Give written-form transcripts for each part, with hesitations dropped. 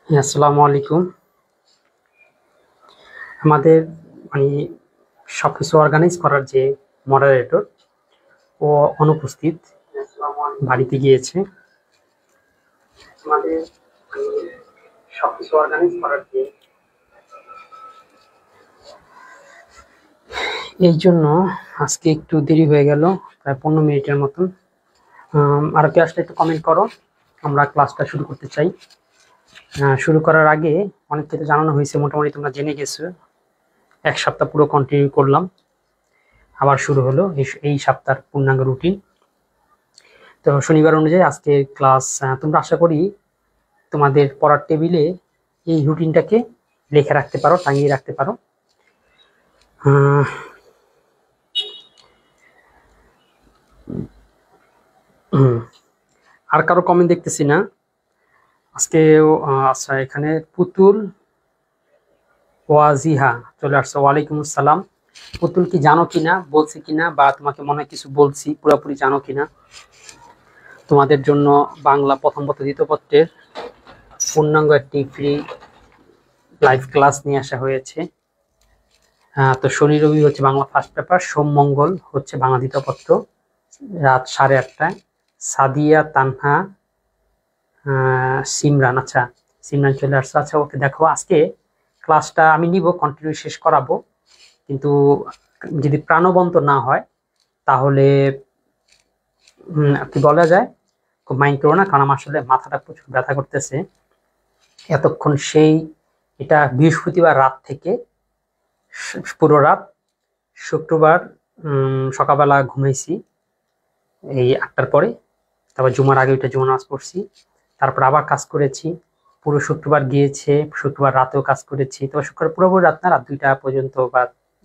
আসসালামু আলাইকুম। আমাদের মানে সবকিছু অর্গানাইজ করার যে মডারেটর ও অনুপস্থিত, বাড়িতে গিয়েছে। আমাদের সবকিছু অর্গানাইজ করার যে এই জন্য আজকে একটু দেরি হয়ে গেল, প্রায় 15 মিনিটের মতন। আর কি আসলে একটু কমেন্ট করো, আমরা ক্লাসটা শুরু করতে চাই। শুরু করার আগে অনেক কিছু জানানো হয়েছে, মোটামুটি তোমরা জেনে গেছো। এক সপ্তাহ পুরো কন্টিনিউ করলাম, আবার শুরু হলো এই সপ্তাহের পূর্ণাঙ্গ রুটিন। তো শনিবার অনুযায়ী আজকে ক্লাস, তোমরা আশা করি তোমাদের পড়ার টেবিলে এই রুটিনটাকে লিখে রাখতে পারো, টাঙিয়ে রাখতে পারো। আর কারো কমেন্ট দেখতেছি না আজকে। আচ্ছা, এখানে পুতুল ওয়াজিহা চলে আসছে। ওয়ালাইকুম আসসালাম। পুতুল, কি জানো কিনা, বলছি কিনা, বা তোমাকে মনে হয় কিছু বলছি, পুরোপুরি জানো কিনা? তোমাদের জন্য বাংলা প্রথম পত্র দ্বিতীয় পত্রের পূর্ণাঙ্গ একটি ফ্রি লাইভ ক্লাস নিয়ে আসা হয়েছে। তো শনি রবি হচ্ছে বাংলা ফার্স্ট পেপার, সোম মঙ্গল হচ্ছে বাংলা দ্বিতীয় পত্র, রাত 8:30টায়। সাদিয়া, তানহা, সিমরান, আচ্ছা সিমরান চলে আসছে। আচ্ছা, ওকে, দেখো আজকে ক্লাসটা আমি নিব, কন্টিনিউ শেষ করাবো, কিন্তু যদি প্রাণবন্ত না হয় তাহলে কি বলা যায়, খুব মাইন্ড করো না, কারণ আমার আসলে মাথাটা প্রচুর ব্যথা করতেছে এতক্ষণ। সেই এটা বৃহস্পতিবার রাত থেকে পুরো রাত, শুক্রবার সকালবেলা ঘুমাইছি এই 8টার পরে, তারপর জুমার আগে ওইটা জুমা নামাজ পড়ছি, তারপর আবার কাজ করেছি। পুরো শুক্রবার গিয়েছে, শুক্রবার রাতেও কাজ করেছি, তবে শুক্রবার পুরোপুরি রাত না, রাত 2টা পর্যন্ত বা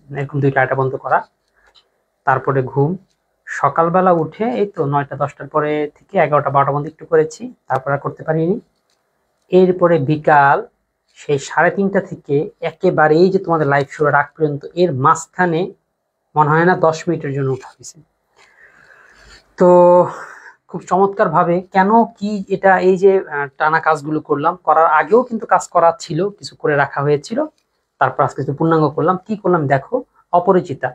এরকম 2টা-2টা পর্যন্ত করা। তারপরে ঘুম, সকালবেলা উঠে এই তো 9টা-10টার পরে থেকে 11টা-12টা পর্যন্ত একটু করেছি, তারপর আর করতে পারিনি। এরপরে বিকাল সেই 3:30টা থেকে একেবারে এই যে তোমাদের লাইভ শুরু রাখ পর্যন্ত, এর মাঝখানে মনে হয় না 10 মিনিটের জন্য উঠা হয়েছে। তো খুব চমৎকার ভাবে কেন কি এটা, এই যে টানা কাজগুলো করলাম, করার আগেও কিন্তু কাজ করা ছিল, কিছু করে রাখা হয়েছিল, তারপর আজকে কিছু পূর্ণাঙ্গ করলাম। কি করলাম দেখো, অপরিচিতা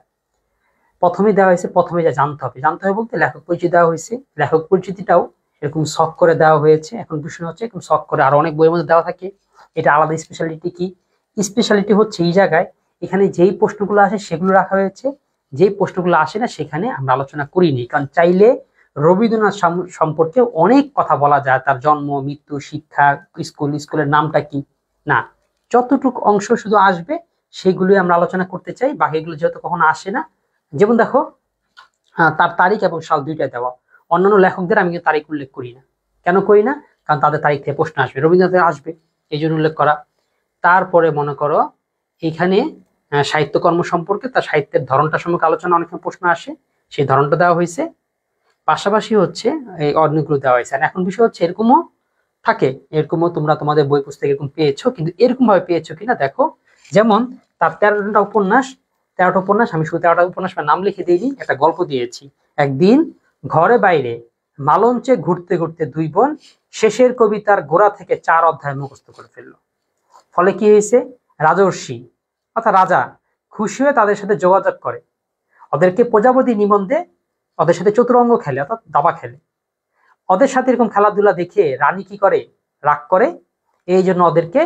প্রথমে দেওয়া হয়েছে, প্রথমে যা জানতে হবে, জানতে হবে বলতে লেখক পরিচিতি দেওয়া হয়েছে, লেখক পরিচিতিটাও এরকম শখ করে দেওয়া হয়েছে। এখন প্রশ্ন হচ্ছে, এরকম শখ করে আরো অনেক বইয়ের মধ্যে দেওয়া থাকে, এটা আলাদা স্পেশালিটি কি? স্পেশালিটি হচ্ছে এই জায়গায়, এখানে যেই প্রশ্নগুলো আসে সেগুলো রাখা হয়েছে, যেই প্রশ্নগুলো আসে না সেখানে আমরা আলোচনা করিনি, কারণ চাইলে রবীন্দ্রনাথ সম্পর্কে অনেক কথা বলা যায়, তার জন্ম, মৃত্যু, শিক্ষা, স্কুলের নামটা কি, না, যতটুকু অংশ শুধু আসবে সেগুলোই আমরা আলোচনা করতে চাই, বাকিগুলো যেহেতু কখনো আসে না। যেমন দেখো, তার তারিখ এবং সাল দুইটাই দেওয়া। অন্যান্য লেখকদের আমি কিন্তু তারিখ উল্লেখ করি না। কেন করি না? কারণ তাদের তারিখ থেকে প্রশ্ন আসবে, রবীন্দ্রনাথের আসবে, এই জন্য উল্লেখ করা। তারপরে মনে করো এইখানে সাহিত্যকর্ম সম্পর্কে, তার সাহিত্যের ধরনটা সম্পর্কে আলোচনা, অনেক সময় প্রশ্ন আসে, সেই ধরনটা দেওয়া হয়েছে। পাশাপাশি হচ্ছে এই অন্যগুলো দেওয়া হয়েছে। আর এখন বিষয় হচ্ছে, এরকমও থাকে, এরকমও তোমরা তোমাদের বই পুস্তকে এরকম পেয়েছো, কিন্তু এরকম ভাবে পেয়েছো কিনা দেখো। যেমন তার 13টা উপন্যাস, 13টা উপন্যাস, আমি শুধু 13টা উপন্যাস নাম লিখে দিইনি, একটা গল্প দিয়েছি। একদিন ঘরে বাইরে মালঞ্চে ঘুরতে ঘুরতে দুই বোন শেষের কবিতার গোড়া থেকে 4 অধ্যায় মুখস্থ করে ফেললো। ফলে কি হয়েছে, রাজর্ষি অর্থাৎ রাজা খুশি হয়ে তাদের সাথে যোগাযোগ করে, ওদেরকে প্রজাপতি নিবন্ধে ওদের সাথে চতুরঙ্গ খেলে, অর্থাৎ দাবা খেলে। ওদের সাথে এরকম খেলাধুলা দেখে রানী কি করে, রাগ করে, এই জন্য ওদেরকে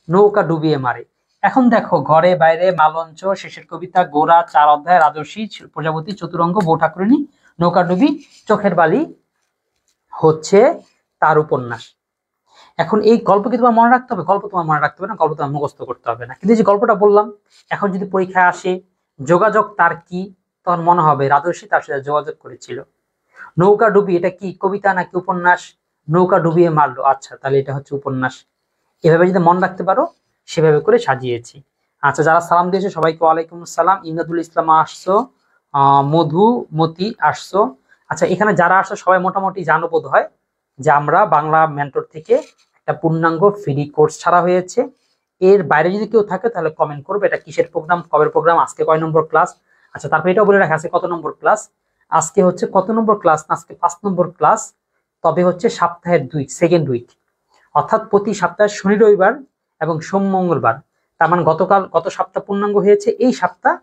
নৌকা ডুবিয়ে মারে। এখন দেখো, ঘরে বাইরে মালঞ্চ, শেষের কবিতা, গোরা, 4 অধ্যায়, রাজর্ষি, প্রজাপতি, চতুরঙ্গ, বউ ঠাকুরানী, নৌকা ডুবি, চোখের বালি হচ্ছে তার উপন্যাস। এখন এই গল্প কি তোমার মনে রাখতে হবে? গল্প তোমার মনে রাখতে হবে না, গল্প তোমার মুখস্থ করতে হবে না, কিন্তু যে গল্পটা বললাম, এখন যদি পরীক্ষায় আসে যোগাযোগ তার কি, তখন মনে হবে রাজর্ষি তার সাথে যোগাযোগ করেছিল। নৌকা ডুবি, এটা কি কবিতা নাকি উপন্যাস? নৌকা ডুবিয়ে মারলো, আচ্ছা তাহলে এটা হচ্ছে উপন্যাস। এভাবে যদি মনে রাখতে পারো, সেভাবে করে সাজিয়েছি। আচ্ছা, যারা সালাম দিয়েছে সবাইকে ওয়ালাইকুম আসসালাম। ইমদাদুল ইসলাম আসছো, মধুমতি আসছো। আচ্ছা, এখানে যারা আসছো সবাই মোটামুটি জানো বোধ হয় যে আমরা বাংলা মেন্টর থেকে একটা পূর্ণাঙ্গ ফ্রি কোর্স ছাড়া হয়েছে। এর বাইরে যদি কেউ থাকে তাহলে কমেন্ট করবে, এটা কিসের প্রোগ্রাম, কবের প্রোগ্রাম, আজকে কয় নম্বর ক্লাস। আচ্ছা, তারপর এটাও বলে রাখা আছে কত নম্বর ক্লাস। আজকে হচ্ছে কত নম্বর ক্লাস না, আজকে 5 নম্বর ক্লাস, তবে হচ্ছে সপ্তাহের 2 সেকেন্ড উইক, অর্থাৎ প্রতি সপ্তাহে শনি রবিবার এবং সোম মঙ্গলবার। তার মানে গত সপ্তাহ পূর্ণাঙ্গ হয়েছে, এই সপ্তাহ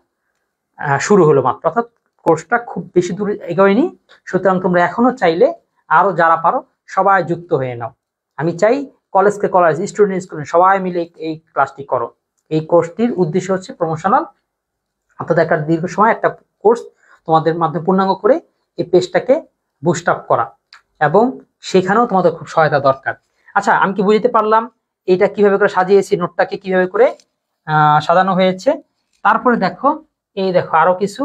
শুরু হলো মাত্র, অর্থাৎ কোর্সটা খুব বেশি দূর এগোয়নি। সুতরাং তোমরা এখনো চাইলে আরো যারা পারো সবাই যুক্ত হয়ে নাও। আমি চাই কলেজ, স্টুডেন্ট সবাই মিলে এই ক্লাসটি করো। এই কোর্সটির উদ্দেশ্য হচ্ছে প্রমোশনাল, অর্থাৎ একটা দীর্ঘ সময় একটা কোর্স তোমাদের মাধ্যমে পূর্ণাঙ্গ করে এই পেজটাকে বুস্ট আপ করা, এবং সেখানেও তোমাদের খুব সহায়তা দরকার। আচ্ছা, আমি কি বুঝতে পারলাম এটা কিভাবে করে সাজিয়েছি, নোটটাকে কিভাবে করে সাজানো হয়েছে। তারপরে দেখো, এই দেখো আরো কিছু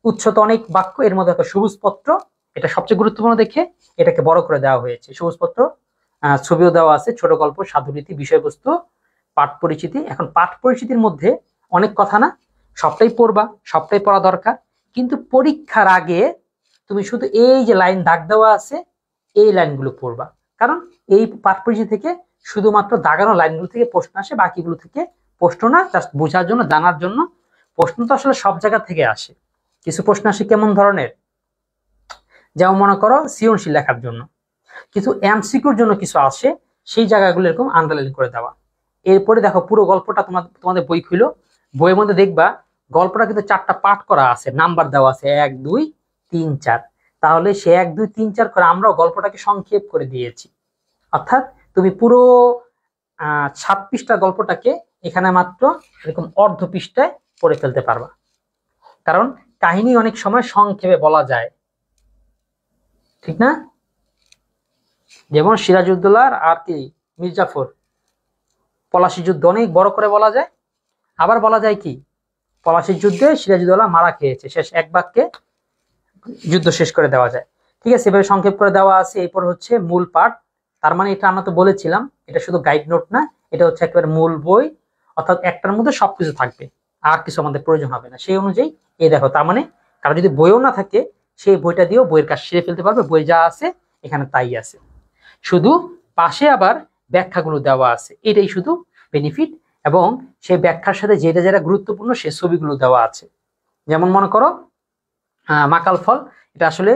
উৎস তো অনেক বাক্য, এর মধ্যে দেখো সবুজ পত্র, এটা সবচেয়ে গুরুত্বপূর্ণ দেখে এটাকে বড় করে দেওয়া হয়েছে। সবুজ পত্র, ছবিও দেওয়া আছে, ছোট গল্প, সাধুরীতি, বিষয়বস্তু, পাঠ পরিচিতি। এখন পাঠ পরিচিতির মধ্যে অনেক কথা না, সবটাই পড়বা, সবটাই পড়া দরকার, কিন্তু পরীক্ষার আগে তুমি শুধু এই যে লাইন দাগ দেওয়া আছে এই লাইনগুলো পড়বা, কারণ এই পাঠ পরিচিতি থেকে শুধুমাত্র দাগানো লাইনগুলো থেকে প্রশ্ন আসে, বাকিগুলো থেকে প্রশ্ন না, জাস্ট বোঝার জন্য, জানার জন্য। প্রশ্ন তো আসলে সব জায়গা থেকে আসে, কিছু প্রশ্ন আসে কেমন ধরনের, যেমন মনে করো সৃজনশীল লেখার জন্য, কিছু এমসিকিউর জন্য কিছু আসে, সেই জায়গাগুলো এরকম আন্ডারলাইন করে দেওয়া। এরপরে দেখো পুরো গল্পটা তোমাদের বই খুলো, বইয়ের মধ্যে দেখবা গল্পটা কিন্তু 4টা পার্ট করা আছে, নাম্বার দেওয়া আছে 1 2 3 4। তাহলে সে 1 2 3 4 করে আমরাও গল্পটাকে সংক্ষেপ করে দিয়েছি, অর্থাৎ তুমি পুরো 7 পৃষ্ঠার গল্পটাকে এখানে মাত্র এরকম অর্ধ পৃষ্ঠায় পড়ে ফেলতে পারবা, কারণ কাহিনী অনেক সময় সংক্ষেপে বলা যায়, ঠিক না? যেমন সিরাজউদ্দৌলা আর কি মির্জাফর, পলাশী যুদ্ধ অনেক বড় করে বলা যায়। আবার বলা যায় কি, পলাশীর যুদ্ধে সিরাজউদ্দৌলা মারা খেয়েছে, শেষ এক বাক্যে যুদ্ধ শেষ করে দেওয়া যায়। ঠিক আছে, এভাবে সংক্ষেপ করে দেওয়া আছে। এরপর হচ্ছে মূল পাঠ, তার মানে এটা আমরা তো বলেছিলাম এটা শুধু গাইড নোট না, এটা হচ্ছে একেবারে মূল বই, অর্থাৎ একটার মধ্যে সবকিছু থাকবে, আর কিছু আমাদের প্রয়োজন হবে না। সেই অনুযায়ী এই দেখো, তার মানে কারো যদি বইও না থাকে সেই বইটা দিয়েও বইয়ের কাজ সেরে ফেলতে পারবে, বই যা আছে এখানে তাই আছে, শুধু পাশে আবার ব্যাখ্যাগুলো দেওয়া আছে, এটাই শুধু বেনিফিট। এবং সেই ব্যাখ্যার সাথে যেটা যেটা গুরুত্বপূর্ণ সে ছবিগুলো দেওয়া আছে। যেমন মনে করো মাকাল ফল, এটা আসলে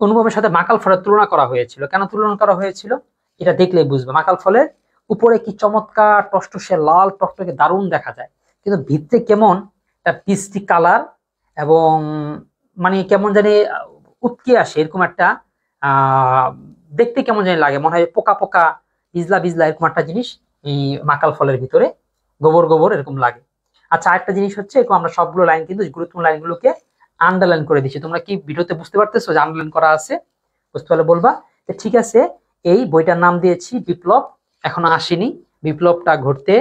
অনুভবের সাথে মাকাল ফলের তুলনা করা হয়েছিল। কেন তুলনা করা হয়েছিল এটা দেখলেই বুঝবে। মাকাল ফলের উপরে কি চমৎকার টসটসে লাল টকটকে দারুণ দেখা যায়, কিন্তু ভিতরে কেমন একটা পিস্টি কালার, এবং মানে কেমন জানি উৎকে আসে, এরকম একটা দেখতে কেমন জানি লাগে, মনে হয় পোকা পোকা বিজলা বিজলা এরকম একটা জিনিস এই মাকাল ফলের ভিতরে, গোবর গোবর এরকম লাগে। আচ্ছা, আরেকটা জিনিস হচ্ছে, এরকম আমরা সবগুলো লাইন কিন্তু গুরুত্বপূর্ণ লাইনগুলোকে আন্ডারলাইন করে দিচ্ছি। তোমরা কি ভিডিওতে বুঝতে পারতেছো যে আন্ডারলাইন করা আছে? বুঝতে পারলে বলবা। ঠিক আছে, এই বইটার নাম দিয়েছি বিপ্লব, এখনো আসেনি, বিপ্লবটা ঘটতে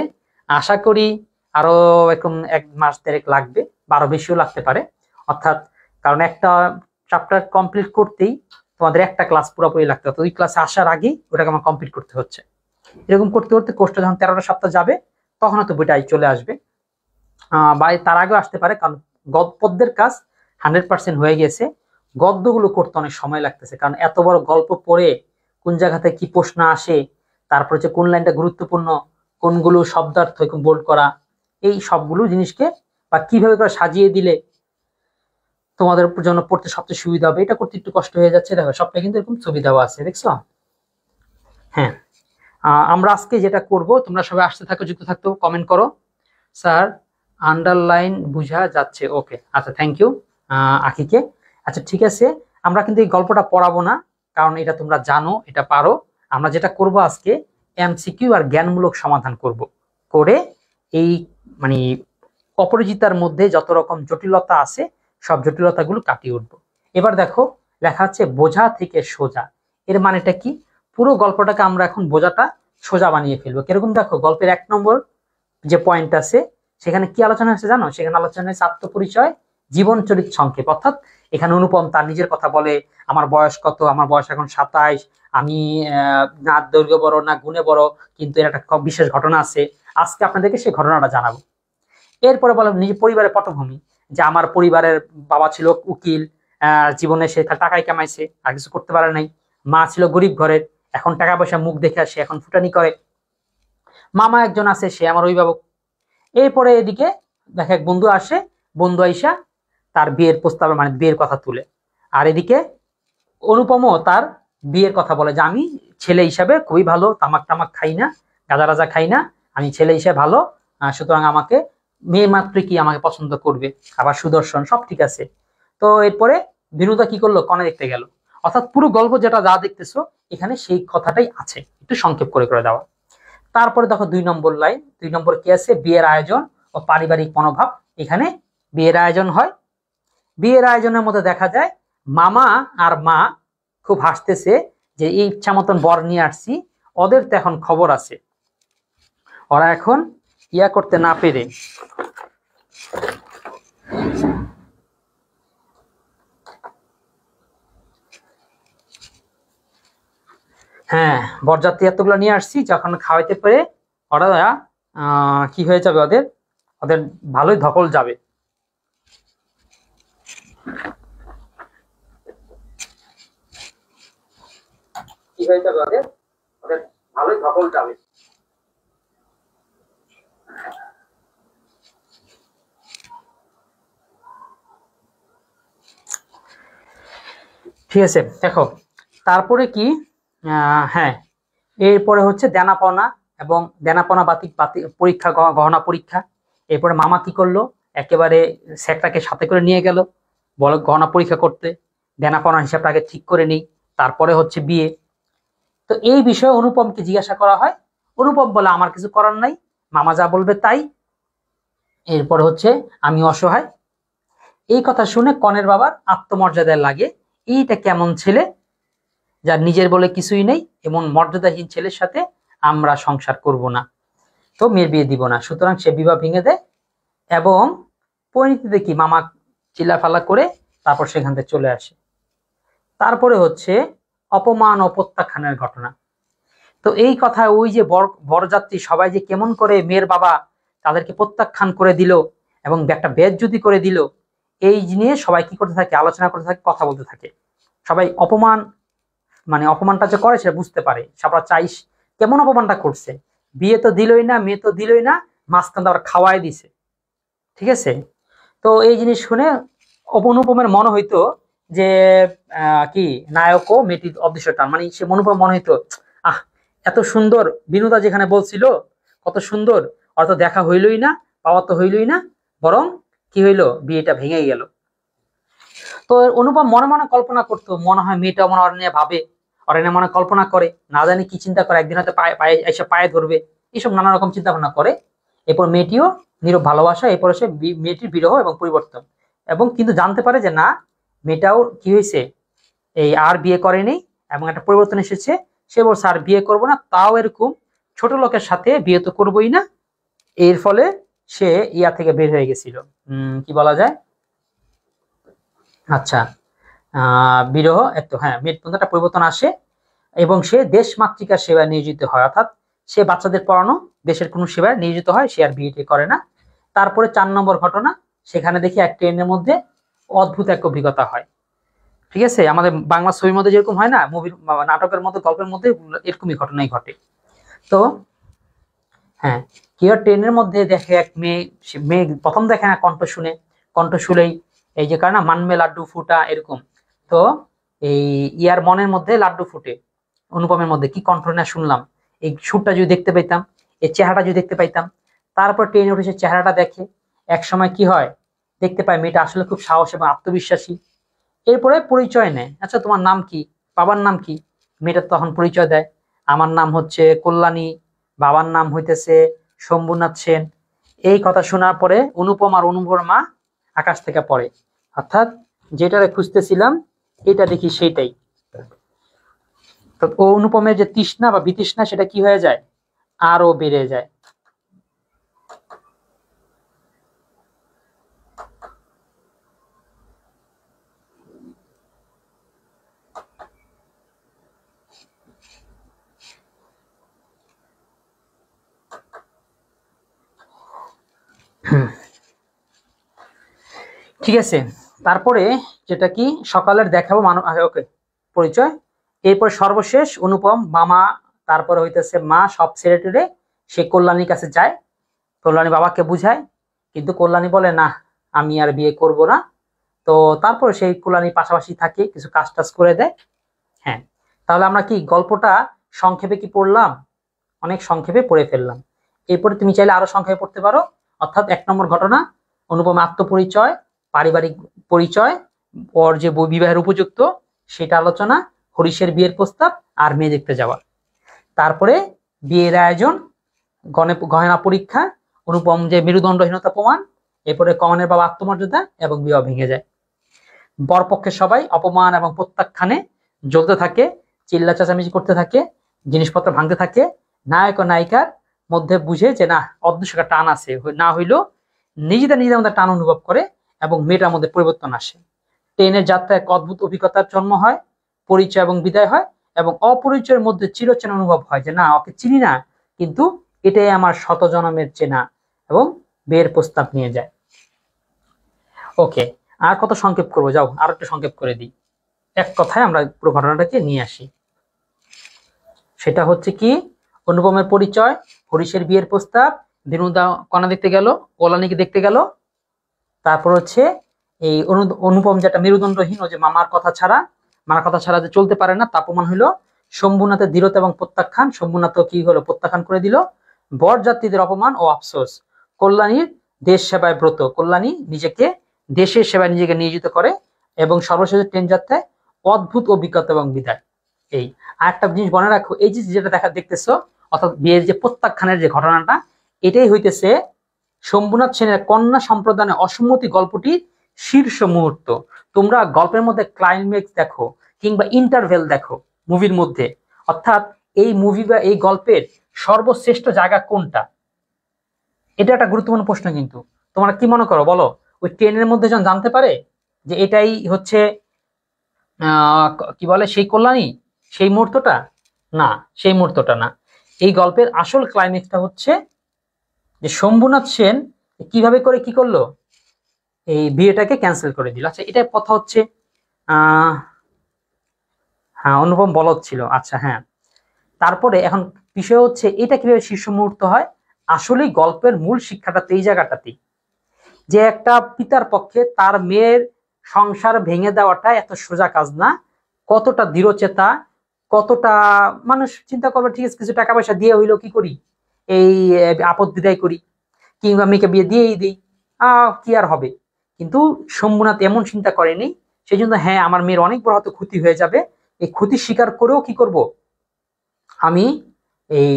আশা করি আরো এরকম 1 মাস 1.5 লাগবে, বা আরো বেশিও লাগতে পারে। অর্থাৎ কারণ একটা চ্যাপ্টার কমপ্লিট করতেই তোমাদের একটা ক্লাস পুরোপুরি লাগতে হবে, ওই ক্লাসে আসার আগেই ওটাকে আমার কমপ্লিট করতে হচ্ছে। এরকম করতে করতে কোর্সটা যখন 13টা সপ্তাহ যাবে তখন হয়তো বইটা চলে আসবে, বা তার আগেও আসতে পারে, কারণ পদ্যের কাজ 100% হয়ে গেছে। গদ্যগুলো করতে অনেক সময় লাগতেছে, কারণ এত বড় গল্প পড়ে কোন জায়গাতে কি প্রশ্ন আসে, তারপর হচ্ছে কোন লাইনটা গুরুত্বপূর্ণ, কোনগুলো শব্দার্থ এরকম বোল্ড করা, এই সবগুলো জিনিসকে বা কিভাবে করে সাজিয়ে দিলে তোমাদের জন্য পড়তে সবচেয়ে সুবিধা হবে, এটা করতে একটু কষ্ট হয়ে যাচ্ছে। দেখো সবটা কিন্তু এরকম ছবি দেওয়া আছে, দেখছো? হ্যাঁ, আমরা আজকে যেটা করব, তোমরা সবাই আসতে থাকো, যুক্ত থাকতো, কমেন্ট করো স্যার আন্ডারলাইন বুঝা যাচ্ছে, ওকে, আচ্ছা থ্যাংক ইউ আখিকে। আচ্ছা ঠিক আছে, আমরা কিন্তু এই গল্পটা পড়াবো না, কারণ এটা তোমরা জানো, এটা পারো। আমরা যেটা করব আজকে এমসিকিউ আর জ্ঞানমূলক সমাধান করব, করে এই মানে অপরিচিতার মধ্যে যত রকম জটিলতা আছে সব জটিলতাগুলো কাটিয়ে উঠবো। এবার দেখো লেখা আছে বোঝা থেকে সোজা, এর মানেটা কি? পুরো গল্পটাকে আমরা এখন বোঝাটা সোজা বানিয়ে ফেলবো। কিরকম দেখো, গল্পের 1 নম্বর যে পয়েন্ট আছে সেখানে কি আলোচনা হচ্ছে জানো? সেখানে আলোচনা হচ্ছে আত্মপরিচয়, জীবন চরিত সংক্ষেপ। অর্থাৎ এখানে অনুপম তার নিজের কথা বলে, আমার বয়স কত, আমার বয়স এখন 27, আমি না দৈর্ঘ্য বড় না গুণে বড়, কিন্তু এর একটা বিশেষ ঘটনা আছে, আজকে আপনাদেরকে সেই ঘটনাটা জানাবো। এরপরে বলে নিজের পরিবারের পটভূমি, যে আমার পরিবারের বাবা ছিল উকিল, জীবনে সে টাকাই কামাইছে, আর কিছু করতে পারে নাই। মা ছিল গরিব ঘরের, এখন টাকা পয়সা মুখ দেখে সে এখন ফুটানি করে। মামা একজন আছে, সে আমার অভিভাবক। এরপরে এদিকে দেখে এক বন্ধু আসে, বন্ধু আইসা তার বিয়ের প্রস্তাব, মানে বিয়ের কথা তুলে। আর এদিকে অনুপমও তার বিয়ের কথা বলে, যে আমি ছেলে হিসাবে খুবই ভালো, তামাক টামাক খাই না, গাঁজা রাজা খাই না, আমি ছেলে হিসেবে ভালো, সুতরাং আমাকে মেয়ে মাত্র কি আমাকে পছন্দ করবে, আবার সুদর্শন, সব ঠিক আছে। তো এরপরে বিনুদা কি করলো, কনে দেখতে গেল। অর্থাৎ পুরো গল্প যেটা যা দেখতেছো এখানে সেই কথাটাই আছে, একটু সংক্ষেপ করে করে দেওয়া। তারপরে দেখো 2 নম্বর লাইন, 2 নম্বর কি আছে, বিয়ের আয়োজন ও পারিবারিক মনোভাব। এখানে বিয়ের আয়োজন হয়, বিয়ের আয়োজনের মধ্যে দেখা যায় মামা আর মা খুব হাসতেছে যে এই ইচ্ছা মতন বর নিয়ে আসছি, ওদের তো এখন খবর আছে, ওরা এখন ইয়া করতে না পেরে হ্যাঁ বরযাত্রী এতগুলো নিয়ে আসছি, যখন খাওয়াইতে পেরে ওরা কি হয়ে যাবে, ওদের ওদের ভালোই ধকল যাবে। কি হয়ে যাবে ওদের, ওদের ভালোই ধকল যাবে। ঠিক আছে, দেখো তারপরে কি, হ্যাঁ এরপরে হচ্ছে দেনাপাওনা এবং দেনাপাওনা বাতিক পরীক্ষা, গহনা পরীক্ষা। এরপরে মামা কি করলো, একেবারে স্যারটাকে সাথে করে নিয়ে গেল, বলো গহনা পরীক্ষা করতে, দেনাপাওনা হিসাবটা আগে ঠিক করে নেই, তারপরে হচ্ছে বিয়ে। তো এই বিষয়ে অনুপমকে জিজ্ঞাসা করা হয়, অনুপম বলে আমার কিছু করার নাই, মামা যা বলবে তাই। এরপর হচ্ছে আমি অসহায়। এই কথা শুনে কনের বাবার আত্মমর্যাদায় লাগে, এইটা কেমন ছেলে যার নিজের বলে কিছুই নেই, এমন মর্যাদাহীন ছেলের সাথে আমরা সংসার করব না, তো মেয়ের বিয়ে দিব না। সুতরাং সে বিবাহ ভেঙে দেয় এবং পরিণতি দেখি মামা চিল্লাফাল্লা করে তারপর সেখান থেকে চলে আসে। তারপরে হচ্ছে অপমান ও প্রত্যাখ্যানের ঘটনা। তো এই কথা ওই যে বরযাত্রী সবাই যে কেমন করে মেয়ের বাবা তাদেরকে প্রত্যাখ্যান করে দিল এবং একটা বেজ্জতি করে দিল, এই নিয়ে সবাই কি করতে থাকে, আলোচনা করতে থাকে, কথা বলতে থাকে। সবাই অপমান, মানে অপমানটা যে করে সেটা বুঝতে পারে, সবাই চাইস কেমন অপমানটা করছে, বিয়ে তো দিলই না, মেয়ে তো দিলই না, মাঝখান আবার খাওয়াই দিছে। ঠিক আছে, তো এই জিনিস শুনে অনুপমের মনে হইতো যে কি নায়ক ও মেয়েটির অদৃশ্য টান, মানে সে অনুপম মনে হইতো আহ এত সুন্দর বিনোদা যেখানে বলছিল কত সুন্দর, অত দেখা হইলই না, পাওয়া তো হইলই না, বরং কি হইলো, বিয়েটা ভেঙে গেল। তো অনুপম মনে মনে কল্পনা করতো, মনে হয় মেয়েটা মনে ওর নিয়ে ভাবে, ওর নিয়ে মনে কল্পনা করে, না জানি কি চিন্তা করে, একদিন হয়তো পায়ে পায়ে এসে পায়ে ধরবে, এইসব নানা রকম চিন্তা ভাবনা করে। এরপর মেয়েটিও নীরব ভালোবাসা, এরপর সে মেয়েটির বিরহ এবং পরিবর্তন, এবং কিন্তু জানতে পারে যে না, মেয়েটাও কি হয়েছে, এই আর বিয়ে করেনি এবং একটা পরিবর্তন এসেছে। সে বলছে আর বিয়ে করবো না, তাও এরকম ছোট লোকের সাথে বিয়ে তো করবোই না। এর ফলে সে ইয়া থেকে বের হয়ে গেছিল, কি বলা যায়, আচ্ছা বিরহ এত, হ্যাঁ মৃত্যুর একটা পরিবর্তন আসে এবং সে দেশ মাতৃকার সেবায় নিয়োজিত হয়, অর্থাৎ সে বাচ্চাদের পড়ানো, দেশের কোনো সেবায় নিয়োজিত হয়, সে আর বিয়ে করে না। তারপরে 4 নম্বর ঘটনা, সেখানে দেখি এক ট্রেনের মধ্যে অদ্ভুত এক অভিজ্ঞতা হয়। ঠিক আছে, আমাদের বাংলা ছবির মধ্যে যেরকম হয় না, মুভির নাটকের মধ্যে, গল্পের মধ্যে এরকমই ঘটনাই ঘটে। তো হ্যাঁ, কি হয়, ট্রেনের মধ্যে দেখে এক মেয়ে, মেয়ে প্রথম দেখে না, কণ্ঠ শুনে, কণ্ঠ শুলেই এই যে কারণ মানমে লাড্ডু ফুটা এরকম, তো এই ইয়ার মনের মধ্যে লাড্ডু ফুটে, অনুপমের মধ্যে কি কণ্ঠ না শুনলাম, এই সুরটা যদি দেখতে পাইতাম, এই চেহারাটা যদি দেখতে পাইতাম। তারপর ট্রেনে উঠে সে চেহারাটা দেখে, এক সময় কি হয়, দেখতে পায় মেয়েটা আসলে খুব সাহস এবং আত্মবিশ্বাসী। এরপরে পরিচয় নেয়, আচ্ছা তোমার নাম কি, বাবার নাম কি, মেয়েটা তখন পরিচয় দেয়, আমার নাম হচ্ছে কল্যাণী, বাবার নাম হইতেছে শম্ভুনাথ সেন। এই কথা শোনার পরে অনুপম আর অনুপর মা আকাশ থেকে পড়ে, অর্থাৎ যেটারে খুঁজতেছিলাম এটা দেখি সেইটাই। তো অনুপমের যে তৃষ্ণা বা বিতৃষ্ণা সেটা কি হয়ে যায়, আরো বেড়ে যায়। ঠিক আছে, তারপরে যেটা কি সকালের দেখাবো ওকে পরিচয়। এরপর সর্বশেষ অনুপম মামা, তারপরে হইতেছে মা, সব ছেড়ে টেড়ে সে কল্যাণীর কাছে যায়, কল্যাণী বাবাকে বুঝায়, কিন্তু কল্যাণী বলে না, আমি আর বিয়ে করব না। তো তারপরে সেই কল্যাণীর পাশাপাশি থাকে, কিছু কাজ টাজ করে দেয়। হ্যাঁ, তাহলে আমরা কি গল্পটা সংক্ষেপে কি পড়লাম, অনেক সংক্ষেপে পড়ে ফেললাম। এরপরে তুমি চাইলে আরো সংক্ষেপে পড়তে পারো। অর্থাৎ 1 নম্বর ঘটনা অনুপম আত্মপরিচয়, পারিবারিক পরিচয়, ওর যে বিবাহের উপযুক্ত সেটা আলোচনা, হরিশের বিয়ের প্রস্তাব আর মেয়ে দেখতে যাওয়া। তারপরে বিয়ের আয়োজন, গহনা পরীক্ষা, অনুপম যে মেরুদণ্ডহীনতা প্রমাণ, এরপরে কনের বাবা আত্মমর্যাদা এবং বিবাহ ভেঙে যায়। বরপক্ষের সবাই অপমান এবং প্রত্যাখ্যানে জ্বলতে থাকে, চিল্লা চেঁচামেচি করতে থাকে, জিনিসপত্র ভাঙতে থাকে। নায়ক ও নায়িকার মধ্যে বুঝে যে না অদৃশ্য টান আছে, না হইলেও নিজেদের মধ্যে টান অনুভব করে এবং মেয়েটার মধ্যে পরিবর্তন আসে। ট্রেনের যাত্রায় এক অদ্ভুত অভিজ্ঞতার জন্ম হয়, পরিচয় এবং বিদায় হয় এবং অপরিচয়ের মধ্যে চিরচেনা অনুভব হয় যে না ওকে চিনি না, কিন্তু এটাই আমার শত জনমের চেনা, এবং বিয়ের প্রস্তাব নিয়ে যায়। ওকে, আর কত সংক্ষেপ করবো, যাও আর একটু সংক্ষেপ করে দিই। এক কথায় আমরা পুরো ঘটনাটাকে নিয়ে আসি। সেটা হচ্ছে কি, অনুপমের পরিচয়, হরিশের বিয়ের প্রস্তাব, বিনোদা কণা দেখতে গেল, কল্যাণীকে দেখতে গেল। তারপর হচ্ছে এই অনুপম যেটা মেরুদণ্ডহীন, ও যে মামার কথা ছাড়া যে চলতে পারে না, তা প্রমাণ হইলো। শম্ভুনাথের দৃঢ়তা এবং প্রত্যাখ্যান, শম্ভুনাথ কি হলো, প্রত্যাখ্যান করে দিল। বরযাত্রীদের অপমান ও আফসোস, কল্যাণীর দেশ সেবায় ব্রত, কল্যাণী নিজেকে দেশের সেবায় নিজেকে নিয়োজিত করে, এবং সর্বশেষে ট্রেন যাত্রায় অদ্ভুত অভিজ্ঞতা এবং বিদায়। এই আরেকটা জিনিস মনে রাখো, এই যে যেটা দেখতেছো, অর্থাৎ বিয়ের যে প্রত্যাখ্যানের যে ঘটনাটা, এটাই হইতেছে শম্ভুনাথ সেনের কন্যা সম্প্রদানে অসম্মতি গল্পটির শীর্ষ মুহূর্ত। তোমরা গল্পের মধ্যে ক্লাইম্যাক্স দেখো কিংবা ইন্টারভেল দেখো মুভির মধ্যে, অর্থাৎ এই মুভি বা এই গল্পের সর্বশ্রেষ্ঠ জায়গা কোনটা, এটা একটা গুরুত্বপূর্ণ প্রশ্ন। কিন্তু তোমরা কি মনে করো বলো, ওই ট্রেনের মধ্যে যখন জানতে পারে যে এটাই হচ্ছে কি বলে সেই কল্যাণী, সেই মুহূর্তটা না, সেই মুহূর্তটা না। এই গল্পের আসল ক্লাইম্যাক্সটা হচ্ছে যে শম্ভুনাথ সেন কিভাবে করে কি করলো, এই বিয়েটাকে ক্যান্সেল করে দিল। আচ্ছা, এটা কথা হচ্ছে হ্যাঁ অনুপম বলদ ছিল। আচ্ছা হ্যাঁ, তারপরে এখন বিষয় হচ্ছে এটা কিভাবে শীর্ষ মুহূর্ত হয়। আসলে গল্পের মূল শিক্ষাটা এই জায়গাটাতেই, যে একটা পিতার পক্ষে তার মেয়ের সংসার ভেঙে দেওয়াটা এত সোজা কাজ না। কতটা দৃঢ়চেতা, কতটা মানুষ চিন্তা করবে, ঠিক আছে কিছু টাকা পয়সা দিয়ে হইলো কি করি, এই আপদ বিদায় করি, কিংবা মেয়েকে বিয়ে দিয়েই দিই, কি আর হবে। কিন্তু শম্ভুনাথ এমন চিন্তা করেনি। সেই জন্য হ্যাঁ আমার মেয়ের অনেক বড় হয়তো ক্ষতি হয়ে যাবে, এই ক্ষতি স্বীকার করেও কি করব, আমি এই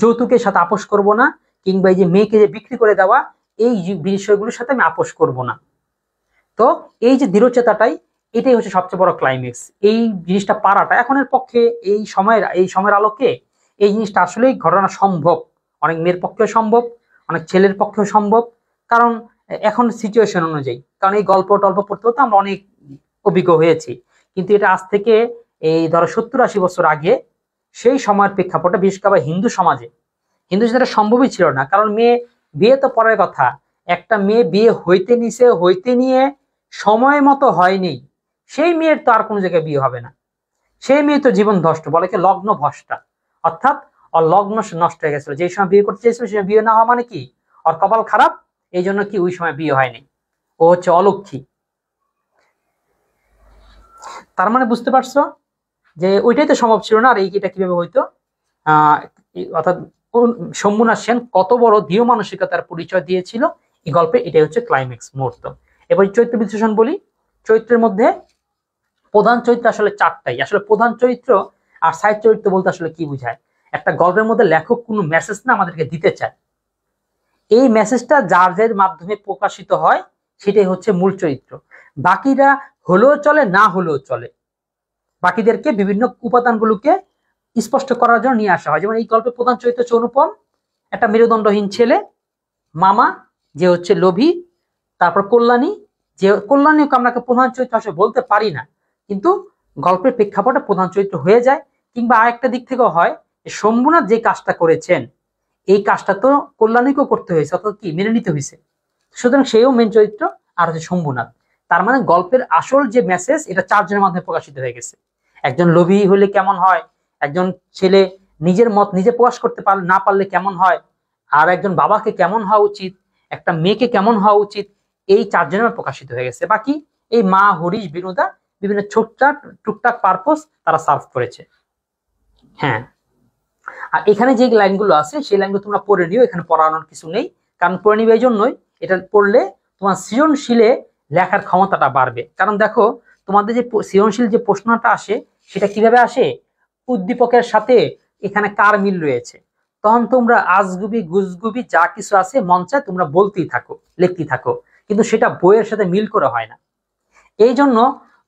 যৌতুকের সাথে আপোষ করব না, কিংবা এই যে মেয়েকে যে বিক্রি করে দেওয়া, এই বিষয়গুলোর সাথে আমি আপোষ করব না। তো এই যে দৃঢ়চেতাটাই, এটাই হচ্ছে সবচেয়ে বড় ক্লাইম্যাক্স। এই জিনিসটা পারাটা এখনের পক্ষে, এই সময়ের আলোকে এই জিনিসটা আসলেই ঘটনা সম্ভব। অনেক মেয়ের পক্ষেও সম্ভব, অনেক ছেলের পক্ষেও সম্ভব, কারণ এখন সিচুয়েশন অনুযায়ী। কারণ এই গল্প টল্প পড়তে হতে আমরা অনেক অভিজ্ঞ হয়েছি। কিন্তু এটা আজ থেকে এই ধরো 70-80 বছর আগে, সেই সময়ের প্রেক্ষাপটে বিশেষ করে হিন্দু সমাজে এটা সম্ভবই ছিল না। কারণ বিয়ে তো পরের কথা, একটা মেয়ে বিয়ে হইতে নিয়ে সময় মতো হয়নি, সেই মেয়ের তো আর কোনো জায়গায় বিয়ে হবে না। সেই মেয়ে তো জীবন নষ্ট, বলে কি লগ্ন ভ্রষ্টা, অর্থাৎ ওর লগ্ন নষ্ট হয়ে গেছিল। যে সময় বিয়ে করতে চেয়েছিল সেই সময় বিয়ে না হওয়া মানে কি ওর কপাল খারাপ, এই জন্য কি ওই সময় বিয়ে হয়নি, ও হচ্ছে অলক্ষী। তার মানে বুঝতে পারছো যে ওইটাই তো সম্ভব ছিল না, আর এইটা কিভাবে হইতো। অর্থাৎ শম্ভুনাথ সেন কত বড় দৃঢ় মানসিকতার পরিচয় দিয়েছিল এই গল্পে, এটাই হচ্ছে ক্লাইম্যাক্স মুহূর্ত। এবার চরিত্র বিশ্লেষণ বলি। চরিত্রের মধ্যে প্রধান চরিত্র আসলে 4টাই। আসলে প্রধান চরিত্র আর সাইড চরিত্র বলতে আসলে কি বোঝায়, একটা গল্পের মধ্যে লেখক কোনো মেসেজ না আমাদেরকে দিতে চায়, এই মেসেজটা যার মাধ্যমে প্রকাশিত হয় সেটাই হচ্ছে মূল চরিত্র। বাকিরা হলেও চলে, না হলেও চলে, বাকিদেরকে বিভিন্ন উপাদানগুলোকে স্পষ্ট করার জন্য নিয়ে আসা হয়। যেমন এই গল্পের প্রধান চরিত্র হচ্ছে অনুপম, একটা মেরুদণ্ডহীন ছেলে, মামা যে হচ্ছে লোভী, তারপর কল্যাণী, যে কল্যাণীকে আমরা প্রধান চরিত্র আসলে বলতে পারি না, কিন্তু গল্পের প্রেক্ষাপটে প্রধান চরিত্র হয়ে যায়। কিংবা আরেকটা দিক থেকেও হয় যে শম্ভুনাথ যে কাজটা করেছেন, এই কাজটা তো কল্যাণীকেও করতে হয়েছে, অর্থাৎ কি মেনে নিতে হয়েছে, সুতরাং সেও মেন চরিত্র, আর হচ্ছে শম্ভুনাথ। তার মানে গল্পের আসল যে মেসেজ, এটা 4 জনের মাধ্যমে প্রকাশিত হয়ে গেছে। একজন লোভী হলে কেমন হয়, একজন ছেলে নিজের মত নিজে প্রকাশ করতে না পারলে কেমন হয়, আর একজন বাবাকে কেমন হওয়া উচিত, একটা মেয়েকে কেমন হওয়া উচিত, এই 4 জনের প্রকাশিত হয়ে গেছে। বাকি এই মা, হরিশ, বিনোদা বিভিন্ন টুকটাক পারপোজ তারা সার্ভ করেছে। হ্যাঁ, আর এখানে যে লাইনগুলো আছে সেই লাইনগুলো তোমরা পড়ে নিও, এখানে পড়ানোর কিছু নেই, কারণ পড়ে নিবে এই জন্যই, এটা পড়লে তোমার সৃজনশীলে লেখার ক্ষমতাটা বাড়বে। কারণ দেখো তোমাদের যে সৃজনশীল যে প্রশ্নটা আসে সেটা কিভাবে আসে, উদ্দীপকের সাথে এখানে কার মিল রয়েছে, তখন তোমরা আজগুবি গুজগুবি যা কিছু আছে মন চায় তোমরা বলতেই থাকো, লিখতেই থাকো, কিন্তু সেটা বইয়ের সাথে মিল করে হয় না। এই জন্য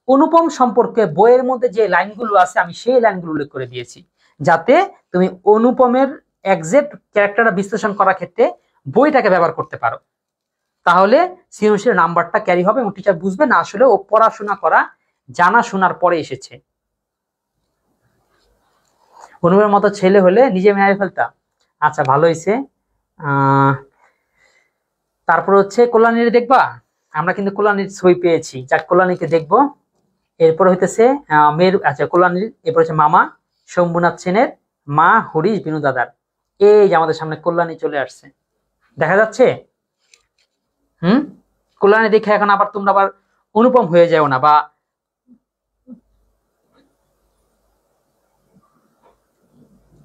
অনুপম সম্পর্কে বইয়ের মধ্যে যে লাইনগুলো আছে আমি সেই লাইনগুলো উল্লেখ করে দিয়েছি, যাতে তুমি অনুপমের এক্সাক্ট ক্যারেক্টারটা বিশ্লেষণ করার ক্ষেত্রে বইটাকে ব্যবহার করতে পারো। তাহলে সৃজনশীল নাম্বারটা ক্যারি হবে এবং টিচার বুঝবে না আসলে ও পড়াশোনা করা জানা শোনার পরে এসেছে। অনুপমের মতো ছেলে হলে নিজে মেরে ফেলতাম। আচ্ছা ভালো হয়েছে। তারপর হচ্ছে কল্যাণীর দেখবা, আমরা কিন্তু কল্যাণীর ছবি পেয়েছি, যাক কল্যাণীকে দেখবো। এরপর হইতেছে মেয়ের, আচ্ছা কল্যাণীর, এরপর হচ্ছে মামা শম্ভুনাথ সেনের, মা হরিশ বিনু দাদার। এই যে আমাদের সামনে কল্যাণী চলে আসছে, দেখা যাচ্ছে। কল্যাণী দেখে এখন আবার তোমরা আবার অনুপম হয়ে যাও না, বা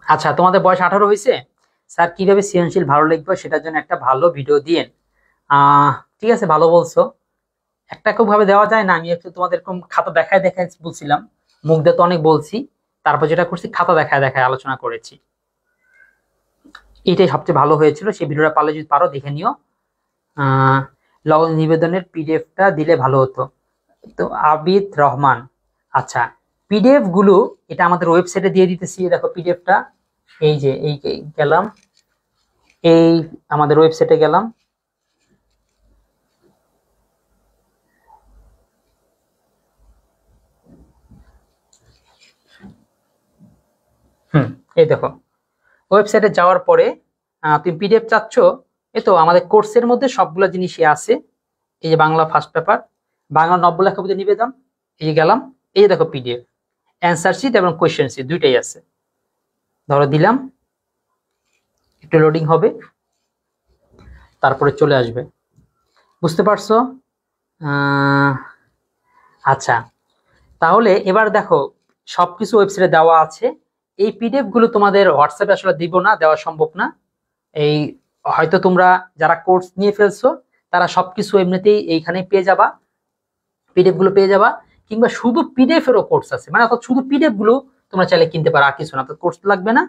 আচ্ছা তোমাদের বয়স 18 হয়েছে, স্যার কিভাবে সৃজনশীল ভালো লিখবো সেটার জন্য একটা ভালো ভিডিও দিয়েন। ঠিক আছে, ভালো বলছো, একটা খুব ভাবে দেওয়া যায় না, আমি একটু তোমাদের খাতা দেখায় দেখায় বলছিলাম, মুখ দিয়ে তো অনেক বলছি, তারপর যেটা করছি খাতা দেখায় দেখায় আলোচনা করেছি, এটাই সবচেয়ে ভালো হয়েছিল। সেই ভিডিওটা পারলে যদি পারো দেখে নিও। নিবেদনের পিডিএফটা দিলে ভালো হতো। তো আবিদ রহমান, আচ্ছা পিডিএফ গুলো এটা আমাদের ওয়েবসাইটে দিয়ে দিতেছি, দেখো পিডিএফটা, এই যে এই গেলাম, এই আমাদের ওয়েবসাইটে গেলাম, এই দেখো ওয়েবসাইটে যাওয়ার পরে তুমি পিডিএফ চাচ্ছ, এই তো আমাদের কোর্সের মধ্যে সবগুলো জিনিসই আছে। এই যে বাংলা ফার্স্ট পেপার, বাংলা নব্য লেখাপতি নিবেদন, এই যে গেলাম, এই যে দেখো পিডিএফ, অ্যান্সার শিট এবং কোয়েশ্চেন শিট দুইটাই আছে। ধরো দিলাম, একটু লোডিং হবে, তারপরে চলে আসবে, বুঝতে পারছো? আচ্ছা তাহলে এবার দেখো সবকিছু ওয়েবসাইটে দেওয়া আছে। এই পিডিএফ গুলো তোমাদের হোয়াটসঅ্যাপে আসলে দিব না, দেওয়া সম্ভব না। এই হয়তো তোমরা যারা কোর্স নিয়ে ফেলছো তারা সবকিছু এমনিতেই এইখানে পেয়ে যাবা, পিডিএফ গুলো পেয়ে যাবা, কিংবা শুধু পিডিএফ এরও কোর্স আছে, মানে অর্থাৎ শুধু পিডিএফ গুলো তোমরা চাইলে কিনতে পারো, আর কিছু না, তো কোর্স লাগবে না।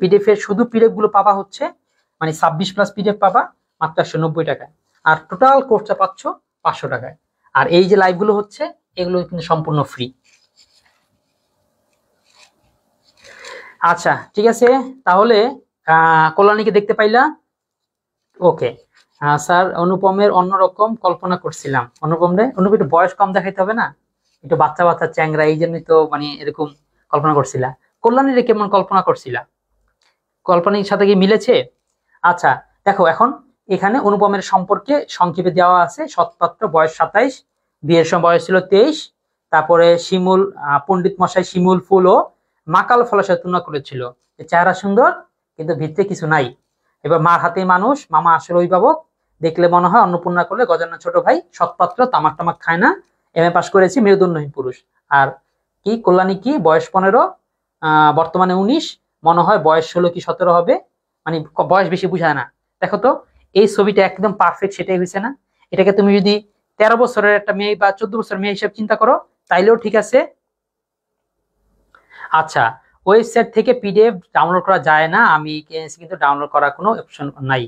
পিডিএফ এর শুধু পিডিএফ গুলো পাবা হচ্ছে, মানে 26+ পিডিএফ পাবা মাত্র 190 টাকায়, আর টোটাল কোর্সটা পাচ্ছ 500 টাকায়। আর এই যে লাইভ গুলো হচ্ছে এগুলো কিন্তু সম্পূর্ণ ফ্রি। আচ্ছা ঠিক আছে, তাহলে কল্যাণীকে দেখতে পাইলা? ওকে। স্যার অনুপমের অন্যরকম কল্পনা করছিলাম। অনুপম একটু বয়স কম দেখাইতে হবে না, একটু বাচ্চা বাচ্চা চ্যাংরা, এই জন্যই তো মানে এরকম কল্পনা করছিলা। কল্যাণীরে কেমন কল্পনা করছিলা? কল্পনার সাথে কি মিলেছে? আচ্ছা দেখো এখন এখানে অনুপমের সম্পর্কে সংক্ষেপে দেওয়া আছে, সৎপাত্র বয়স 27, বিয়ের সময় বয়স ছিল 23, তারপরে শিমুল পণ্ডিত মশাই শিমুল ফুল ও মাকাল ফলের সাথে তুলনা করেছিল, চেহারা সুন্দর কিন্তু ভিতরে কিছু নাই। এবার মার হাতে মানুষ, মামা আসলে অভিভাবক, দেখলে মনে হয় অন্নপূর্ণা করলে গজান্ন ছোট ভাই, সৎপাত্র, তামাক টামাক খায় না, এমএ পাস করেছি, মেরুদণ্ডহীন পুরুষ। আর কি কল্যাণী কি বয়স 15, বর্তমানে 19, মনে হয় বয়স 16 কি 17 হবে, মানে বয়স বেশি বুঝায় না। দেখো তো এই ছবিটা একদম পারফেক্ট সেটাই হয়েছে না? এটাকে তুমি যদি 13 বছরের একটা মেয়ে বা 14 বছরের মেয়ে হিসেবে চিন্তা করো তাইলেও ঠিক আছে। আচ্ছা ওয়েবসাইট থেকে পিডিএফ ডাউনলোড করা যায় না, আমি কিন্তু ডাউনলোড করার কোনো অপশন নাই।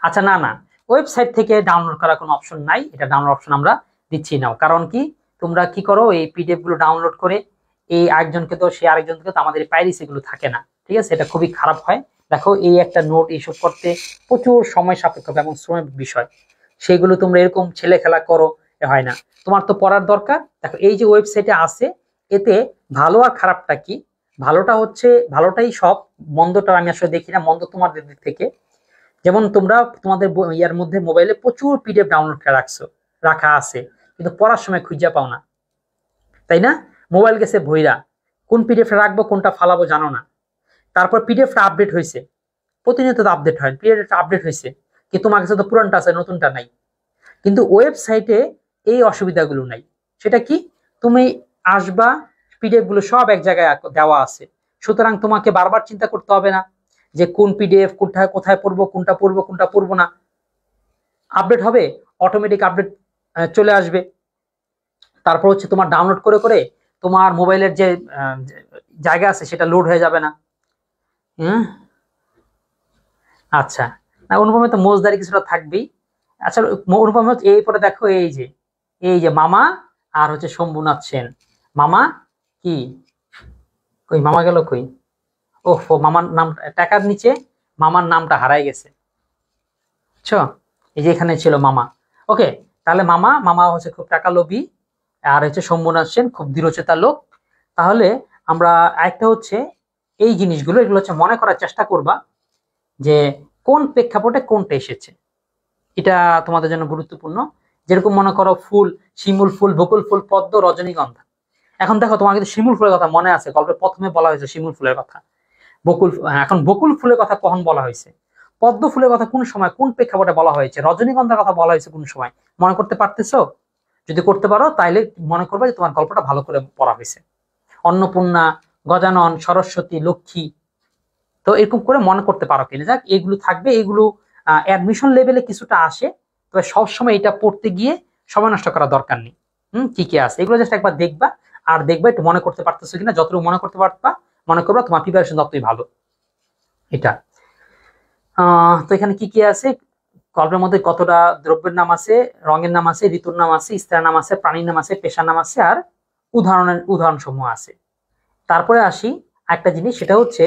আচ্ছা না না, ওয়েবসাইট থেকে ডাউনলোড করার কোনো অপশন নাই, এটা ডাউনলোড অপশন আমরা দিচ্ছি না। কারণ কি তোমরা কি করো, এই পিডিএফ গুলো ডাউনলোড করে এই আরেকজনকে তো সে আরেকজনকে তো আমাদের পাইরেসি গুলো থাকে না, ঠিক আছে, এটা খুবই খারাপ হয়। দেখো এই একটা নোট এইসব করতে প্রচুর সময় সাপেক্ষ এবং শ্রমের বিষয়, সেগুলো তোমরা এরকম ছেলে খেলা করো, হয় না। তোমার তো পড়ার দরকার। দেখো এই যে ওয়েবসাইটে আছে, এতে ভালো আর খারাপটা কি, ভালোটা হচ্ছে ভালোটাই সব, মন্দটা আমি আসলে দেখি না, মন্দ তোমাদের দিক থেকে। যেমন তোমরা তোমাদের ইয়ার মধ্যে মোবাইলে প্রচুর পিডিএফ ডাউনলোড করে রাখা আছে, কিন্তু পড়ার সময় খুঁজে পাও না, তাই না? মোবাইল গেছে ভইরা, কোন পিডিএফ রাখবো কোনটা ফালাবো জানো না। তারপর পিডিএফটা আপডেট হয়েছে, প্রতিনিয়ত আপডেট হয়, পিডিএফটা আপডেট হয়েছে, কিন্তু তোমার কাছে তো পুরানটা আছে, নতুনটা নাই। কিন্তু ওয়েবসাইটে এই অসুবিধাগুলো নাই। সেটা কি, তুমি আসবা, পিডিএফ গুলো সব এক জায়গায় দেওয়া আছে, সুতরাং তোমাকে বারবার চিন্তা করতে হবে না যে কোন পিডিএফ কোথায় কোথায় পড়বো, কোনটা পড়বো কোনটা পড়বো না। আপডেট হবে, অটোমেটিক আপডেট চলে আসবে। তারপর হচ্ছে তোমার ডাউনলোড করে করে তোমার মোবাইলের যে জায়গা আছে সেটা লোড হয়ে যাবে না। আচ্ছা, না অনুপমে তো মোজদারি কিছুটা থাকবেই। আচ্ছা অনুপম হচ্ছে এই পরে দেখো, এই যে মামা আর হচ্ছে শম্ভুনাথ সেন। মামা কি, কই মামা গেল কই? ওহ, মামার নাম টাকার নিচে মামার নামটা হারাই গেছে, বুঝছো? এই যে এখানে ছিল মামা। ওকে, তাহলে মামা মামা হচ্ছে খুব টাকা লোভী, আর হচ্ছে শম্ভুনাথ সেন খুব দৃঢ়চেতা লোক। তাহলে আমরা আরেকটা হচ্ছে এই জিনিসগুলো, এগুলো হচ্ছে মনে করার চেষ্টা করবা যে কোন প্রেক্ষাপটে কোনটা এসেছে। এটা তোমাদের জন্য গুরুত্বপূর্ণ। যেরকম মনে করো ফুল, শিমুল ফুল, বকুল ফুল, পদ্ম, রজনীগন্ধা। এখন দেখো তোমার কিন্তু শিমুল ফুলের কথা মনে আছে, গল্পের প্রথমে বলা হয়েছে শিমুল ফুলের কথা। এখন বকুল ফুলের কথা কখন বলা হয়েছে, পদ্ম ফুলের কথা কোন সময় কোন প্রেক্ষাপটে বলা হয়েছে, রজনীগন্ধার কথা বলা হয়েছে কোন সময়, মনে করতে পারতেছো? যদি করতে পারো তাইলে মনে করবে যে তোমার গল্পটা ভালো করে পড়া হয়েছে। অন্নপূর্ণা, গজানন, সরস্বতী, লক্ষ্মী, তো এরকম করে মনে করতে পারো কিনা। যাক, এগুলো থাকবে, এগুলো অ্যাডমিশন লেভেলে কিছুটা আসে, তবে সবসময় এটা পড়তে গিয়ে সময় নষ্ট করা দরকার নেই। কি কি আছে এগুলো জাস্ট একবার দেখবা, আর দেখবা একটু মনে করতে পারতেছো কিনা। যতটুকু মনে করতে পারবা, মনে করবা তোমার প্রিপারেশন ততই ভালো। এটা তো এখানে কি কি আছে, গল্পের মধ্যে কতটা দ্রব্যের নাম আছে, রঙের নাম আছে, ঋতুর নাম আছে, স্ত্রীর নাম আছে, প্রাণীর নাম আছে, পেশার নাম আছে, আর উদাহরণ সমূহ আছে। তারপরে আসি একটা জিনিস, সেটা হচ্ছে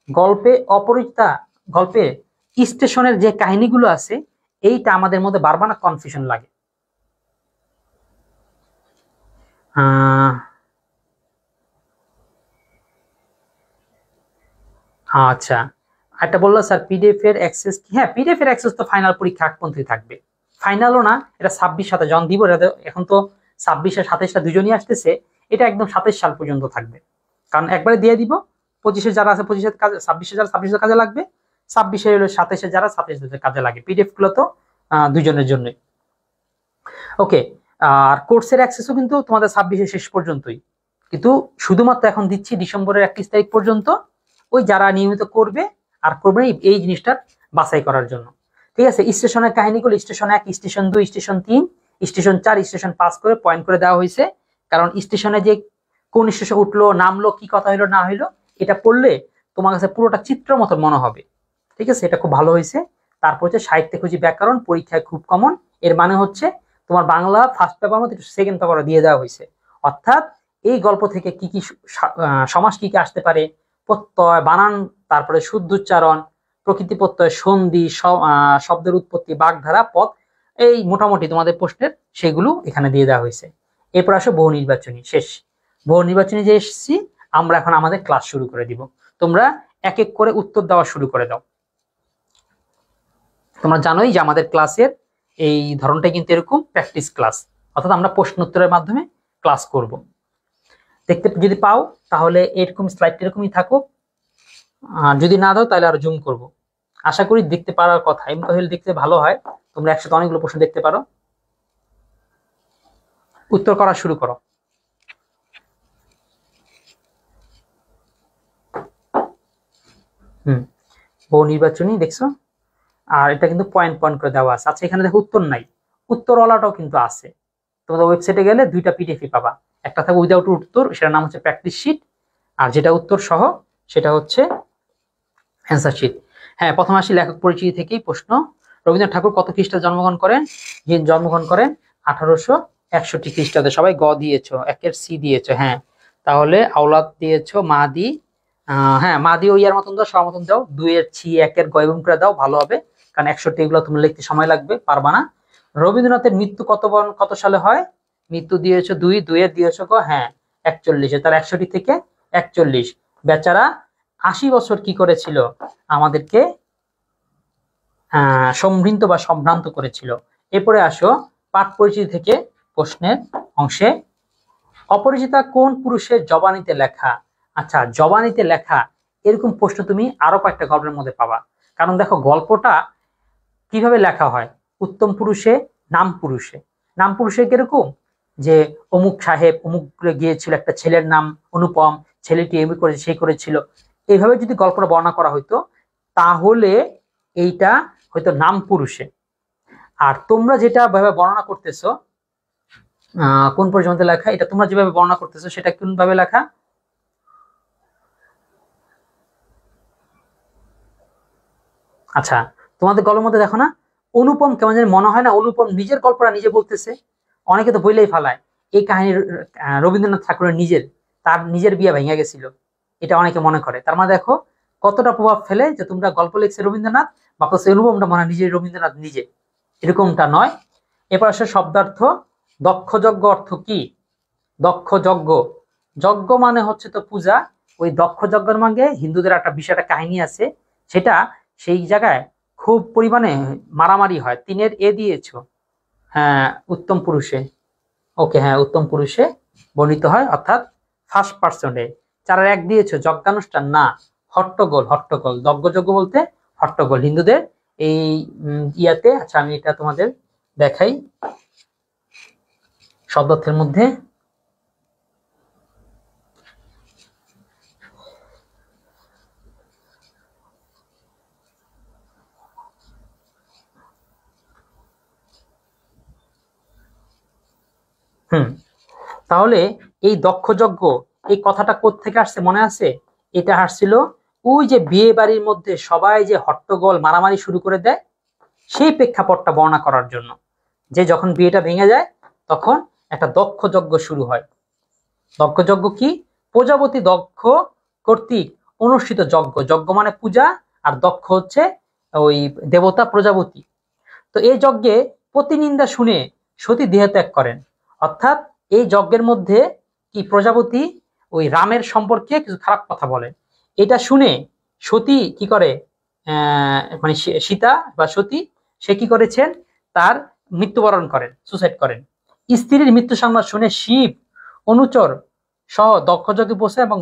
গল্পে স্টেশনের যে কাহিনীগুলো আছে, এইটা আমাদের মধ্যে বারবার না কনফিউশন লাগে। আচ্ছা, একটা বললো স্যার পিডিএফ এর অ্যাক্সেস কি? হ্যাঁ, পিডিএফ এর অ্যাক্সেস তো ফাইনাল পরীক্ষা আগ পর্যন্ত থাকবে। ফাইনালও না, এটা 26 জন দিব। এখন তো 26 আর 27টা দুজনই আসতেছে, এটা একদম 27 সাল পর্যন্ত থাকবে। কারণ একবারে দিয়ে দিব, 25-এ যারা আছে 25-এর কাজে, 26-এ যারা 26-এর কাজে লাগবে, 26-এ হলো 27-এ যারা 27-এর কাজে লাগে। পিডিএফ গুলো তো দুজনের জন্য। ওকে, আর কোর্সের অ্যাক্সেসও কিন্তু তোমাদের 26-এর শেষ পর্যন্তই, কিন্তু শুধুমাত্র এখন দিচ্ছি ডিসেম্বরের 31 তারিখ পর্যন্ত, ওই যারা নিয়মিত করবে আর করবে এই জিনিসটা বাছাই করার জন্য। ঠিক আছে, স্টেশনের কাহিনীগুলো station 1, station 2, station 3, station 4, station 5 করে পয়েন্ট করে দেওয়া হয়েছে। কারণ স্টেশনে যে কোন স্টেশন উঠলো, নামলো, কি কথা হইলো না হইলো, এটা পড়লে তোমার কাছে পুরোটা চিত্র মতো মনে হবে। ঠিক আছে, এটা খুব ভালো হয়েছে। তারপর হচ্ছে সাহিত্য খুঁজি ব্যাকরণ, পরীক্ষায় খুব কমন। এর মানে হচ্ছে তোমার বাংলা ফার্স্ট পেপার মধ্যে সেকেন্ড পেপারে দিয়ে দেওয়া হয়েছে। অর্থাৎ এই গল্প থেকে কি কি সমাস কি কি আসতে পারে, প্রত্যয়, বানান, তারপরে শুদ্ধ উচ্চারণ, প্রকৃতি প্রত্যয়, সন্ধি, শব্দের উৎপত্তি, বাগধারা, পদ, এই মোটামুটি তোমাদের প্রশ্নের সেগুলো এখানে দিয়ে দেওয়া হয়েছে। এরপর আসো বহু নির্বাচনী, শেষ। বহু নির্বাচনী যে এসেছি আমরা, এখন আমাদের ক্লাস শুরু করে দিব। তোমরা এক এক করে উত্তর দেওয়া শুরু করে দাও। তোমরা জানোই যে আমাদের ক্লাসের এই ধরনটা কিন্তু এরকম প্র্যাকটিস ক্লাস, অর্থাৎ আমরা প্রশ্ন উত্তরের মাধ্যমে ক্লাস করব। দেখতে যদি পাও তাহলে এরকম স্লাইড এরকমই থাকুক, আর যদি না দাও তাহলে আরো জুম করব। আশা করি দেখতে পারার কথা, এমনি হলে দেখতে ভালো হয়, তোমরা একসাথে অনেকগুলো প্রশ্ন দেখতে পারো। উত্তর করা শুরু করো। বহু নির্বাচনী দেখছো, আর এটা কিন্তু পয়েন্ট পয়েন্ট করে দেওয়া আছে। আচ্ছা, এখানে দেখো উত্তর নাই, উত্তরওয়ালাটাও কিন্তু আছে। তোমাদের ওয়েবসাইটে গেলে দুইটা পিডিএফ পাবা, একটা থাকবে উইদাউট উত্তর, সেটার নাম হচ্ছে প্র্যাকটিস শিট, আর যেটা উত্তর সহ সেটা হচ্ছে অ্যান্সার শিট। হ্যাঁ, প্রথমে আসি লেখক পরিচিতি থেকেই প্রশ্ন। রবীন্দ্রনাথ ঠাকুর কত খ্রিস্টাব্দে জন্মগ্রহণ করেন? যিনি জন্মগ্রহণ করেন 1861 খ্রিস্টাব্দে। সবাই গ দিয়েছো, একের সি দিয়েছো। হ্যাঁ, তাহলে আওলাদ দিয়েছো, মাদি, হ্যাঁ মাদি ও ইয়ার মতন দাও, সবার মতন দাও, 2-এর ছি, 1-এর গ এবং করে দাও, ভালো হবে। কারণ 61 এগুলো তুমি লিখতে সময় লাগবে, পারবা না। রবীন্দ্রনাথের মৃত্যু কত সালে হয়? মৃত্যু দিয়েছো 2, 2-এর দিয়েছো গ, হ্যাঁ 41-এ। তার 61 থেকে 41, বেচারা 80 বছর কি করেছিল? আমাদেরকে সম্ভ্রান্ত বা সম্ভ্রান্ত করেছিল। এরপরে আসো পাঠ পরিচিতি থেকে প্রশ্নের অংশে, অপরিচিতা কোন পুরুষের জবানিতে লেখা? আচ্ছা, জবানিতে লেখা এরকম প্রশ্ন তুমি আরো কয়েকটা গল্পের মধ্যে পাবা। কারণ দেখো গল্পটা কিভাবে লেখা হয়, উত্তম পুরুষে, নাম পুরুষে। নাম পুরুষে কিরকম, যে অমুক সাহেব অমুক গিয়েছিল, একটা ছেলের নাম অনুপম, ছেলেটি এই করেছে সেই করেছিল, এইভাবে যদি গল্পটা বর্ণনা করা হইতো তাহলে এইটা হয়তো নাম পুরুষে। আর তোমরা যেটা ভাবে বর্ণনা করতেছো, কোন পর্যন্ত লেখা, এটা তোমরা যেভাবে বর্ণনা করতেছো সেটা কোন ভাবে লেখা? আচ্ছা, তোমাদের গল্পের মধ্যে দেখো না অনুপম কেমন যেন মনে হয় না অনুপম নিজের গল্পটা নিজে বলতেছে। অনেকে তো বইলেই ফালায় এই কাহিনী রবীন্দ্রনাথ ঠাকুরের নিজের, তার নিজের বিয়ে ভেঙে গেছিল, এটা অনেকে মনে করে। তার মানে দেখো কতটা প্রভাব ফেলে যে তোমরা গল্প লিখছে রবীন্দ্রনাথ, বাপস অনুপমটা মনে হয় নিজের রবীন্দ্রনাথ নিজে, এরকমটা নয়। এরপর আসে শব্দার্থ। দক্ষ যজ্ঞ অর্থ কি? দক্ষ যজ্ঞ, যজ্ঞ মানে হচ্ছে তো পূজা। ওই দক্ষ যজ্ঞের মানে হিন্দুদের একটা বিশাল একটা কাহিনী আছে, সেটা সেই জায়গায় খুব পরিমাণে মারামারি হয়। 3-এর এ দিয়েছো, হ্যাঁ উত্তম পুরুষে, ওকে হ্যাঁ উত্তম পুরুষে বর্ণিত হয়, অর্থাৎ ফার্স্ট পার্সনে। 4-এর 1 দিয়েছো যজ্ঞানুষ্ঠান না, হট্টগোল, হট্টগোল যজ্ঞ বলতে হট্টগোল হিন্দুদের এই ইয়াতে। আচ্ছা আমি এটা তোমাদের দেখাই শব্দার্থের মধ্যে। তাহলে এই দক্ষ যজ্ঞ এই কথাটা কোত্থেকে আসছে মনে আছে? এটা আসছিল ওই যে বিয়ে বাড়ির মধ্যে সবাই যে হট্টগোল মারামারি শুরু করে দেয়, সেই প্রেক্ষাপটটা বর্ণনা করার জন্য, যে যখন বিয়েটা ভেঙে যায় তখন একটা দক্ষ যজ্ঞ শুরু হয়। দক্ষ যজ্ঞ কি? প্রজাপতি দক্ষ কর্তৃক অনুষ্ঠিত যজ্ঞ। যজ্ঞ মানে পূজা, আর দক্ষ হচ্ছে ওই দেবতা প্রজাপতি। তো এই যজ্ঞে প্রতিনিন্দা শুনে সতী দেহত্যাগ করেন। অর্থাৎ এই যজ্ঞের মধ্যে কি প্রজাপতি ওই রামের সম্পর্কে কিছু খারাপ কথা বলে, এটা শুনে সতী কি করে, মানে সীতা বা সতী সে কি করেছেন, তার মৃত্যুবরণ করেন, সুসাইড করেন। স্ত্রীর মৃত্যু সংবাদ শুনে শিব অনুচর সহ দক্ষ যজ্ঞে বসে এবং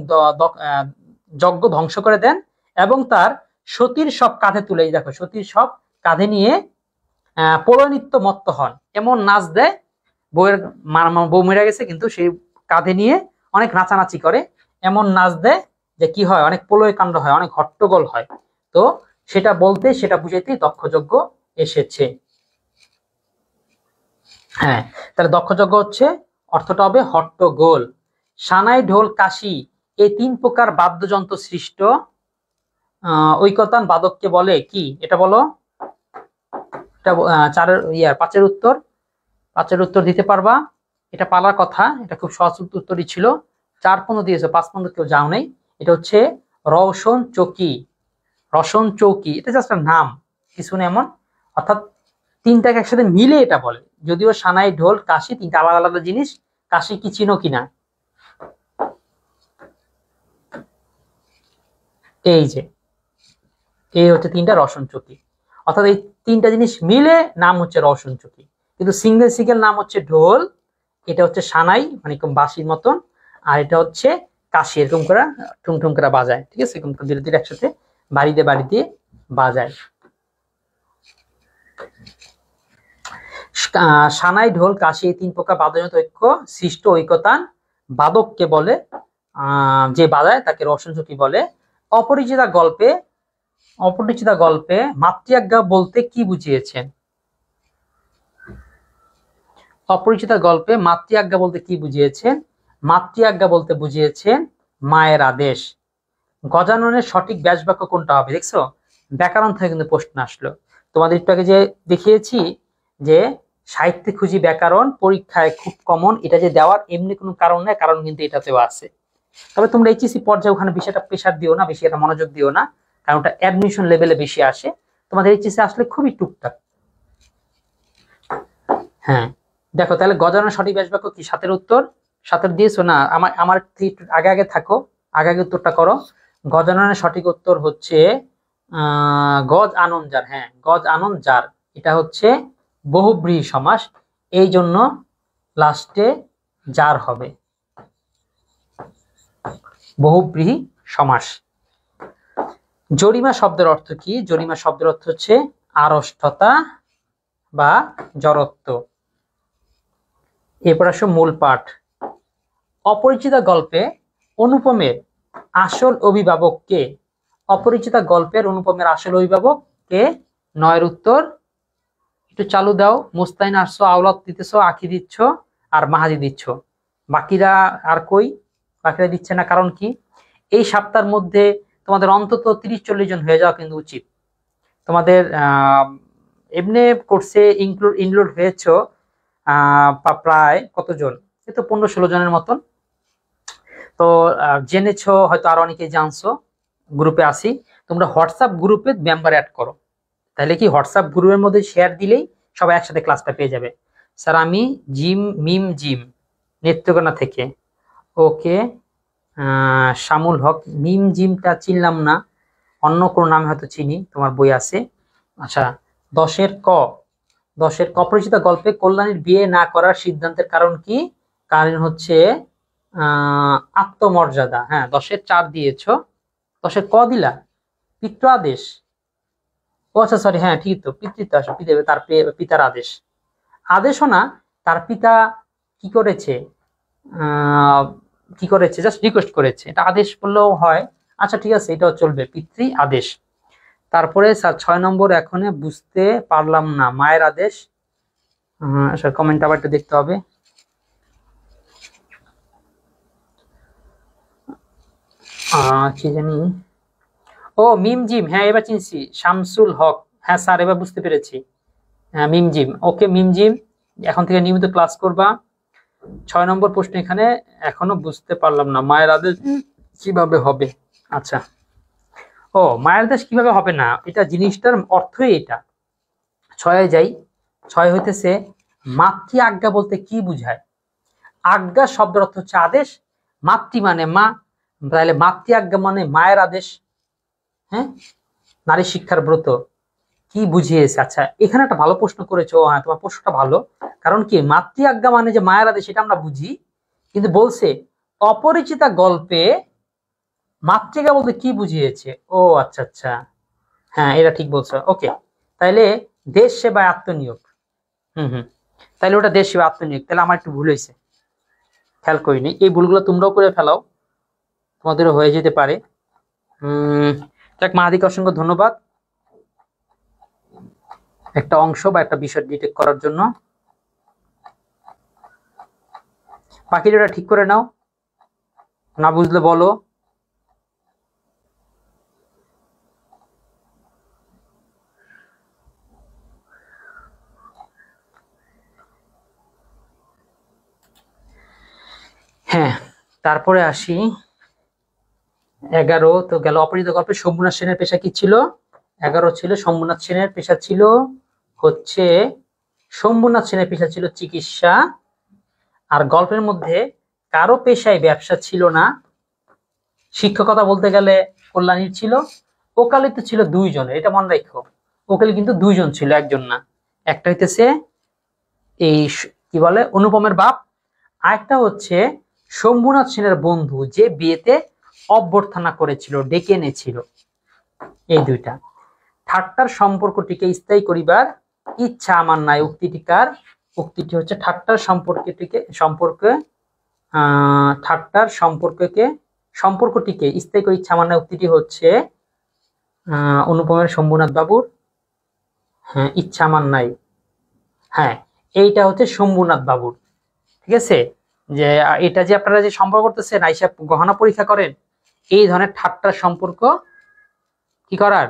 যজ্ঞ ধ্বংস করে দেন, এবং তার সতীর সব কাঁধে তুলে, দেখো সতীর সব কাঁধে নিয়ে পৌরনিত্য মত্ত হন, এমন নাচ দেয়, বউয়ের বউ মেরে গেছে কিন্তু সেই কাঁধে নিয়ে অনেক নাচানাচি করে, এমন নাচ দেয় যে কি হয়, অনেক প্রলয় কাণ্ড হয়, অনেক হট্টগোল হয়। তো সেটা বলতে সেটা বুঝাইতেই দক্ষযজ্ঞ এসেছে। হ্যাঁ, তাহলে দক্ষযজ্ঞ হচ্ছে অর্থটা হবে হট্টগোল। সানাই ঢোল কাশি এই 3 প্রকার বাদ্যযন্ত্র সৃষ্ট ঐকতান বাদককে বলে কি? এটা বলো। এটা 5-এর উত্তর, 5-এর উত্তর দিতে পারবা? এটা পালার কথা, এটা খুব সহজ উত্তরই ছিল। 4-15 দিয়েছো, 5-15 কেউ যাও নাই। এটা হচ্ছে রওশন চৌকি, রসন চৌকি, এটা জাস্ট নাম, কিছু না এমন। অর্থাৎ 3টাকে একসাথে মিলে এটা বলে, যদিও সানাই ঢোল কাশি 3টা আলাদা আলাদা জিনিস। কাশি কি চিনো কিনা? এই যে এই হচ্ছে 3টা রসন চৌকি, অর্থাৎ এই 3টা জিনিস মিলে নাম হচ্ছে রসন চৌকি। কিন্তু সিঙ্গেল নাম হচ্ছে ঢোল, এটা হচ্ছে সানাই মানে বাঁশির মতন, আর এটা হচ্ছে কাশি, এরকম করে ঠুমঠুম করে বাজায়, ঠিক আছে, এরকম ধীরে ধীরে একসাথে বাড়িতে বাজায়। সানাই ঢোল কাশি এই 3 প্রকার বাদ্যযন্ত্র ঐক্য সৃষ্ট ঐকতান বাদককে বলে, যে বাজায় তাকে রসন চৌকি বলে। অপরিচিতা গল্পে মাতৃআজ্ঞা বলতে কি বুঝিয়েছেন? অপরিচিতা গল্পে মাতৃআজ্ঞা বলতে কি বুঝিয়েছেন? মাতৃআজ্ঞা বলতে বুঝিয়েছেন মায়ের আদেশ। গজাননের সঠিক ব্যাসবাক্য কোনটা হবে? দেখছো ব্যাকরণ থেকে কিন্তু প্রশ্ন আসলো। তোমাদের একটু আগে যে দেখিয়েছি যে সাহিত্যে খুঁজি ব্যাকরণ পরীক্ষায় খুব কমন, এটা যে দেওয়ার এমনি কোনো কারণ নেই, কারণ কিন্তু এটাতেও আছে। তবে তোমরা এইচএসসি পর্যায়ে ওখানে বিষয়টা প্রেশার দিও না, বেশি এটা মনোযোগ দিও না, কারণ ওটা অ্যাডমিশন লেভেলে বেশি আসে। তোমাদের এইচএসসি আসলে খুবই টুকটাক। হ্যাঁ দেখো, তাহলে গজাননের সঠিক ব্যাসবাক্য কি? 7-এর উত্তর। 7-এর দিয়েছো না? আমার আগে থাকো, আগে উত্তরটা করো। গজাননের সঠিক উত্তর হচ্ছে গজ আনন যার। হ্যাঁ, গজ আনন যার, এটা হচ্ছে বহুব্রীহি সমাস, এই জন্য লাস্টে যার হবে, বহুব্রীহি সমাস। জরিমা শব্দের অর্থ কি? জরিমা শব্দের অর্থ হচ্ছে আড়ষ্টতা বা জড়ত্ব। এরপর আসো মূল পাঠ। অপরিচিতা গল্পে অনুপমের আসল অভিভাবক কে? অপরিচিতা গল্পের অনুপমের আসল অভিভাবক কে? 9 উত্তর একটু চালু দাও। মুস্তাইন আসছো, আওলাদ দিতেছো, আখি দিচ্ছ, আর মাহাদি দিচ্ছ। বাকিরা আর কই? বাকিরা দিচ্ছে না, কারণ কি? এই সপ্তাহের মধ্যে তোমাদের অন্তত 30-40 জন হয়ে যাওয়া কিন্তু উচিত। তোমাদের এমনি কোর্সে ইনক্লুড হয়েছ প্রায় কতজন? এই তো 15-16 জনের মতন। তো জেনেছো হয়তো, আরো অনেকে জানছো। গ্রুপে আসি, তোমরা হোয়াটসঅ্যাপ গ্রুপে মেম্বার অ্যাড করো, তাহলে কি হোয়াটসঅ্যাপ গ্রুপের মধ্যে শেয়ার দিলেই সবাই একসাথে ক্লাসটা পেয়ে যাবে। স্যার আমি জিম নেত্রকোনা থেকে। ওকে, শামুল হক। জিমটা চিনলাম না, অন্য কোনো নামে হয়তো চিনি, তোমার বই আছে। আচ্ছা, 10-এর ক অপরিচিতা গল্পে কল্যাণীর বিয়ে না করার সিদ্ধান্তের কারণ কি? কারণ হচ্ছে আত্মমর্যাদা। হ্যাঁ, 10-এর 4 দিয়েছ। 10-এর ক দিলা পিতৃ আদেশ। ও আচ্ছা, সরি, হ্যাঁ ঠিক তো, পিতৃত্ব আসো, তার পিতার আদেশ। আদেশও না, তার পিতা কি করেছে? জাস্ট রিকোয়েস্ট করেছে, এটা আদেশ বললেও হয়। আচ্ছা ঠিক আছে, এটাও চলবে, পিতৃ আদেশ। তারপরে স্যার 6 নম্বর এখনো বুঝতে পারলাম না, মায়ের আদেশ। স্যার কমেন্ট আবার একটু দেখতে হবে। কি জানি, ও জিম, হ্যাঁ এবার চিনছি, শামসুল হক। হ্যাঁ স্যার, এবার বুঝতে পেরেছি। হ্যাঁ জিম, ওকে জিম, এখন থেকে নিয়মিত ক্লাস করবা। 6 নম্বর প্রশ্ন এখানে এখনো বুঝতে পারলাম না, মায়ের আদেশ কিভাবে হবে? আচ্ছা, ও মায়ের আদেশ কিভাবে হবে না, এটা জিনিসটার অর্থই এটা। 6-এ যাই। 6 হইতেছে মাতৃ আজ্ঞা বলতে কি বুঝায়? আজ্ঞা শব্দের অর্থ হচ্ছে আদেশ, মাতৃ মানে মা, তাহলে মাতৃ আজ্ঞা মানে মায়ের আদেশ। হ্যাঁ, নারী শিক্ষার ব্রত কি বুঝিয়েছে? আচ্ছা, এখানে একটা ভালো প্রশ্ন করেছো। হ্যাঁ, তোমার প্রশ্নটা ভালো। কারণ কি, মাতৃ আজ্ঞা মানে যে মায়ের আদেশ, সেটা আমরা বুঝি, কিন্তু বলছে অপরিচিতা গল্পে মাতৃকা বলতে কি বুঝিয়েছে। ও আচ্ছা আচ্ছা, হ্যাঁ এটা ঠিক বলছো। ওকে, তাইলে দেশ সেবায় আত্মনিয়োগ। হুম, তাইলে ওটা দেশ সেবা আত্মনিয়োগ। তাহলে আমার একটু ভুল হয়েছে, খেয়াল করিনি। এই ভুলগুলো তোমরাও করে ফেলাও, তোমাদেরও হয়ে যেতে পারে। যাক, মাহাদিকে অসংখ্য ধন্যবাদ একটা অংশ বা একটা বিষয় ডিটেক্ট করার জন্য। বাকিটা ঠিক করে নাও, না বুঝলে বলো। হ্যাঁ, তারপরে আসি 11 তো গেল। অপরিচিত গল্পে শম্ভুনাথ সেনের পেশা কি ছিল? 11 ছিল শম্ভুনাথ সেনের পেশা ছিল হচ্ছে, শম্ভুনাথ সেনের পেশা ছিল চিকিৎসা। আর গল্পের মধ্যে কারো পেশায় ব্যবসা ছিল না। শিক্ষকতা বলতে গেলে কল্যাণীর ছিল। ওকালিত ছিল 2 জনের, এটা মনে রাখো। ওকালি কিন্তু 2 জন ছিল, একজন না। একটা হইতেছে এই কি বলে অনুপমের বাপ, আরেকটা হচ্ছে শম্ভুনাথ সেনের বন্ধু, যে বিয়েতে অভ্যর্থনা করেছিল, ডেকে এনেছিল। এই দুইটা। ঠাট্টার সম্পর্কটিকে স্থায়ী করিবার ইচ্ছা আমার নাই, উক্তিটিকার। উক্তিটি হচ্ছে ঠাট্টার সম্পর্কটিকে স্থায়ী করে ইচ্ছা আমার নাই, উক্তিটি হচ্ছে অনুপমের শম্ভুনাথ বাবুর। হ্যাঁ, ইচ্ছা আমার নাই। হ্যাঁ, এইটা হচ্ছে শম্ভুনাথ বাবুর। ঠিক আছে, যে এটা যে আপনারা যে সম্পর্ক করতেছেন, আইসা গহনা পরীক্ষা করেন, এই ধরনের ঠাট্টার সম্পর্ক কি করার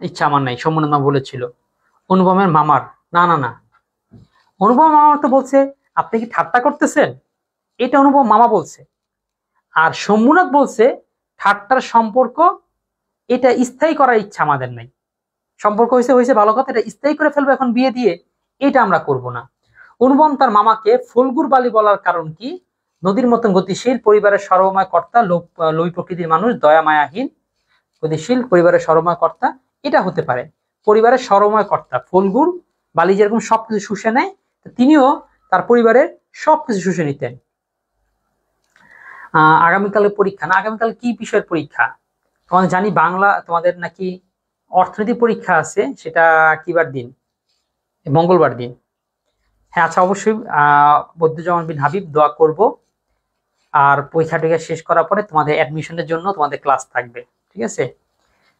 ইচ্ছা আমার নাই, শম্ভুনাথ বাবু বলেছিল। অনুপমের মামার, না না না, অনুপম মামা তো বলছে আপনি কি ঠাট্টা করতেছেন, এটা অনুপম মামা বলছে। আর শম্ভুনাথ বলছে ঠাট্টার সম্পর্ক এটা স্থায়ী করার ইচ্ছা আমাদের নাই। সম্পর্ক হয়েছে হয়েছে, ভালো কথা, এটা স্থায়ী করে ফেলবো এখন বিয়ে দিয়ে, এটা আমরা করব না। অনুপম তার মামাকে ফুলগুর বালি বলার কারণ কি? নদীর মতন গতিশীল, পরিবারের সর্বময় কর্তা, লোভী প্রকৃতির মানুষ, দয়া মায়াহীন। গতিশীল, পরিবারের সর্বময় কর্তা, এটা হতে পারে। পরিবারের সর্বময় কর্তা ফুলগুর বালি যেরকম সবকিছু শুষে নেয়, তিনিও তার পরিবারের সবকিছু শুষে নিতেন। আগামীকালে পরীক্ষা না, আগামীকাল কি বিষয়ের পরীক্ষা? তোমাদের জানি বাংলা, তোমাদের নাকি অর্থনীতি পরীক্ষা আছে, সেটা কিবার দিন? মঙ্গলবার দিন। হ্যাঁ আচ্ছা, অবশ্যই বদিউজ্জামান বিন হাবিব, দোয়া করব। আর পরীক্ষা টরীক্ষা শেষ করার পরে তোমাদের অ্যাডমিশনের জন্য তোমাদের ক্লাস থাকবে, ঠিক আছে।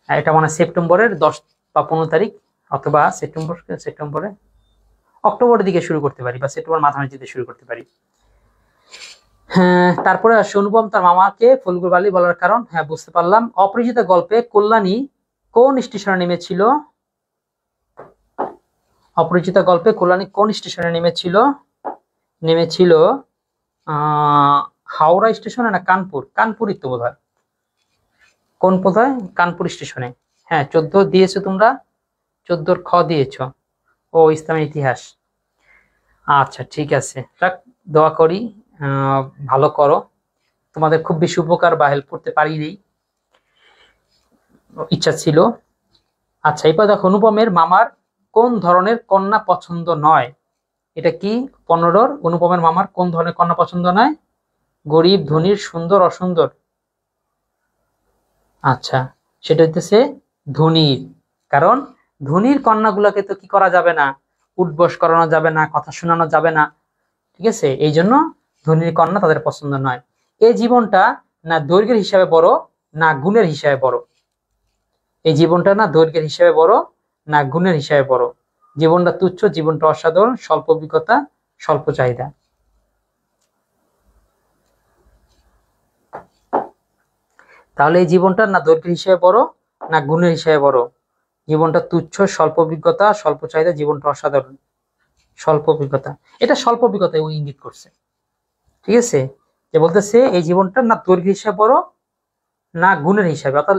এটা মানে সেপ্টেম্বরের 10 বা 15 তারিখ, অথবা সেপ্টেম্বরে অক্টোবরের দিকে শুরু করতে পারি, বা সেপ্টেম্বর মাঝামাঝি দিকে শুরু করতে পারি। হ্যাঁ, তারপরে অনুপম তার মামাকে ফুলগুর বালি বলার কারণ, হ্যাঁ বুঝতে পারলাম। অপরিচিত গল্পে কল্যাণী কোন স্টেশনে নেমেছিল? অপরিচিত গল্পে কল্যাণী কোন স্টেশনে নেমেছিল? নেমেছিল হাওড়া স্টেশনে না কানপুর? কানপুরই তো বোধ হয়। কোন বোধহয় কানপুর স্টেশনে। হ্যাঁ 14 দিয়েছো তোমরা, 14 খ দিয়েছো। ও ইসলামের ইতিহাস। আচ্ছা ঠিক আছে, যাক দোয়া করি ভালো করো। তোমাদের খুব বেশি উপকার বা হেল্প করতে পারিনি, ইচ্ছা ছিল। আচ্ছা এবার দেখো, অনুপমের মামার কোন ধরনের কন্যা পছন্দ নয়? এটা কি 15 অনুপমের মামার কোন ধরনের কন্যা পছন্দ নয়? গরিব, ধনীর, সুন্দর, অসুন্দর? আচ্ছা সেটা হইতেছে ধনীর। কারণ ধনীর কন্যাগুলোকে তো কি করা যাবে না, উঠবস করানো যাবে না, কথা শোনানো যাবে না, ঠিক আছে। এই জন্য ধনীর কন্যা তাদের পছন্দ নয়। এই জীবনটা না দৈর্ঘ্যের হিসাবে বড় না গুণের হিসাবে বড়? এই জীবনটা না দৈর্ঘ্যের হিসাবে বড় না গুণের হিসাবে বড়? জীবনটা তুচ্ছ, জীবনটা অসাধারণ, স্বল্প অভিজ্ঞতা, স্বল্প চাহিদা? তাহলে এই জীবনটা না দৈর্ঘ্যের হিসাবে বড় না গুণের হিসাবে বড়? জীবনটা তুচ্ছ, স্বল্প অভিজ্ঞতা, স্বল্প চাহিদা, জীবনটা অসাধারণ, স্বল্প অভিজ্ঞতা। এটা স্বল্প অভিজ্ঞতায় ও ইঙ্গিত করছে, ঠিক আছে। যে বলতেছে এই জীবনটা না দৈর্ঘ্য হিসাবে বড় না গুণের হিসাবে, অর্থাৎ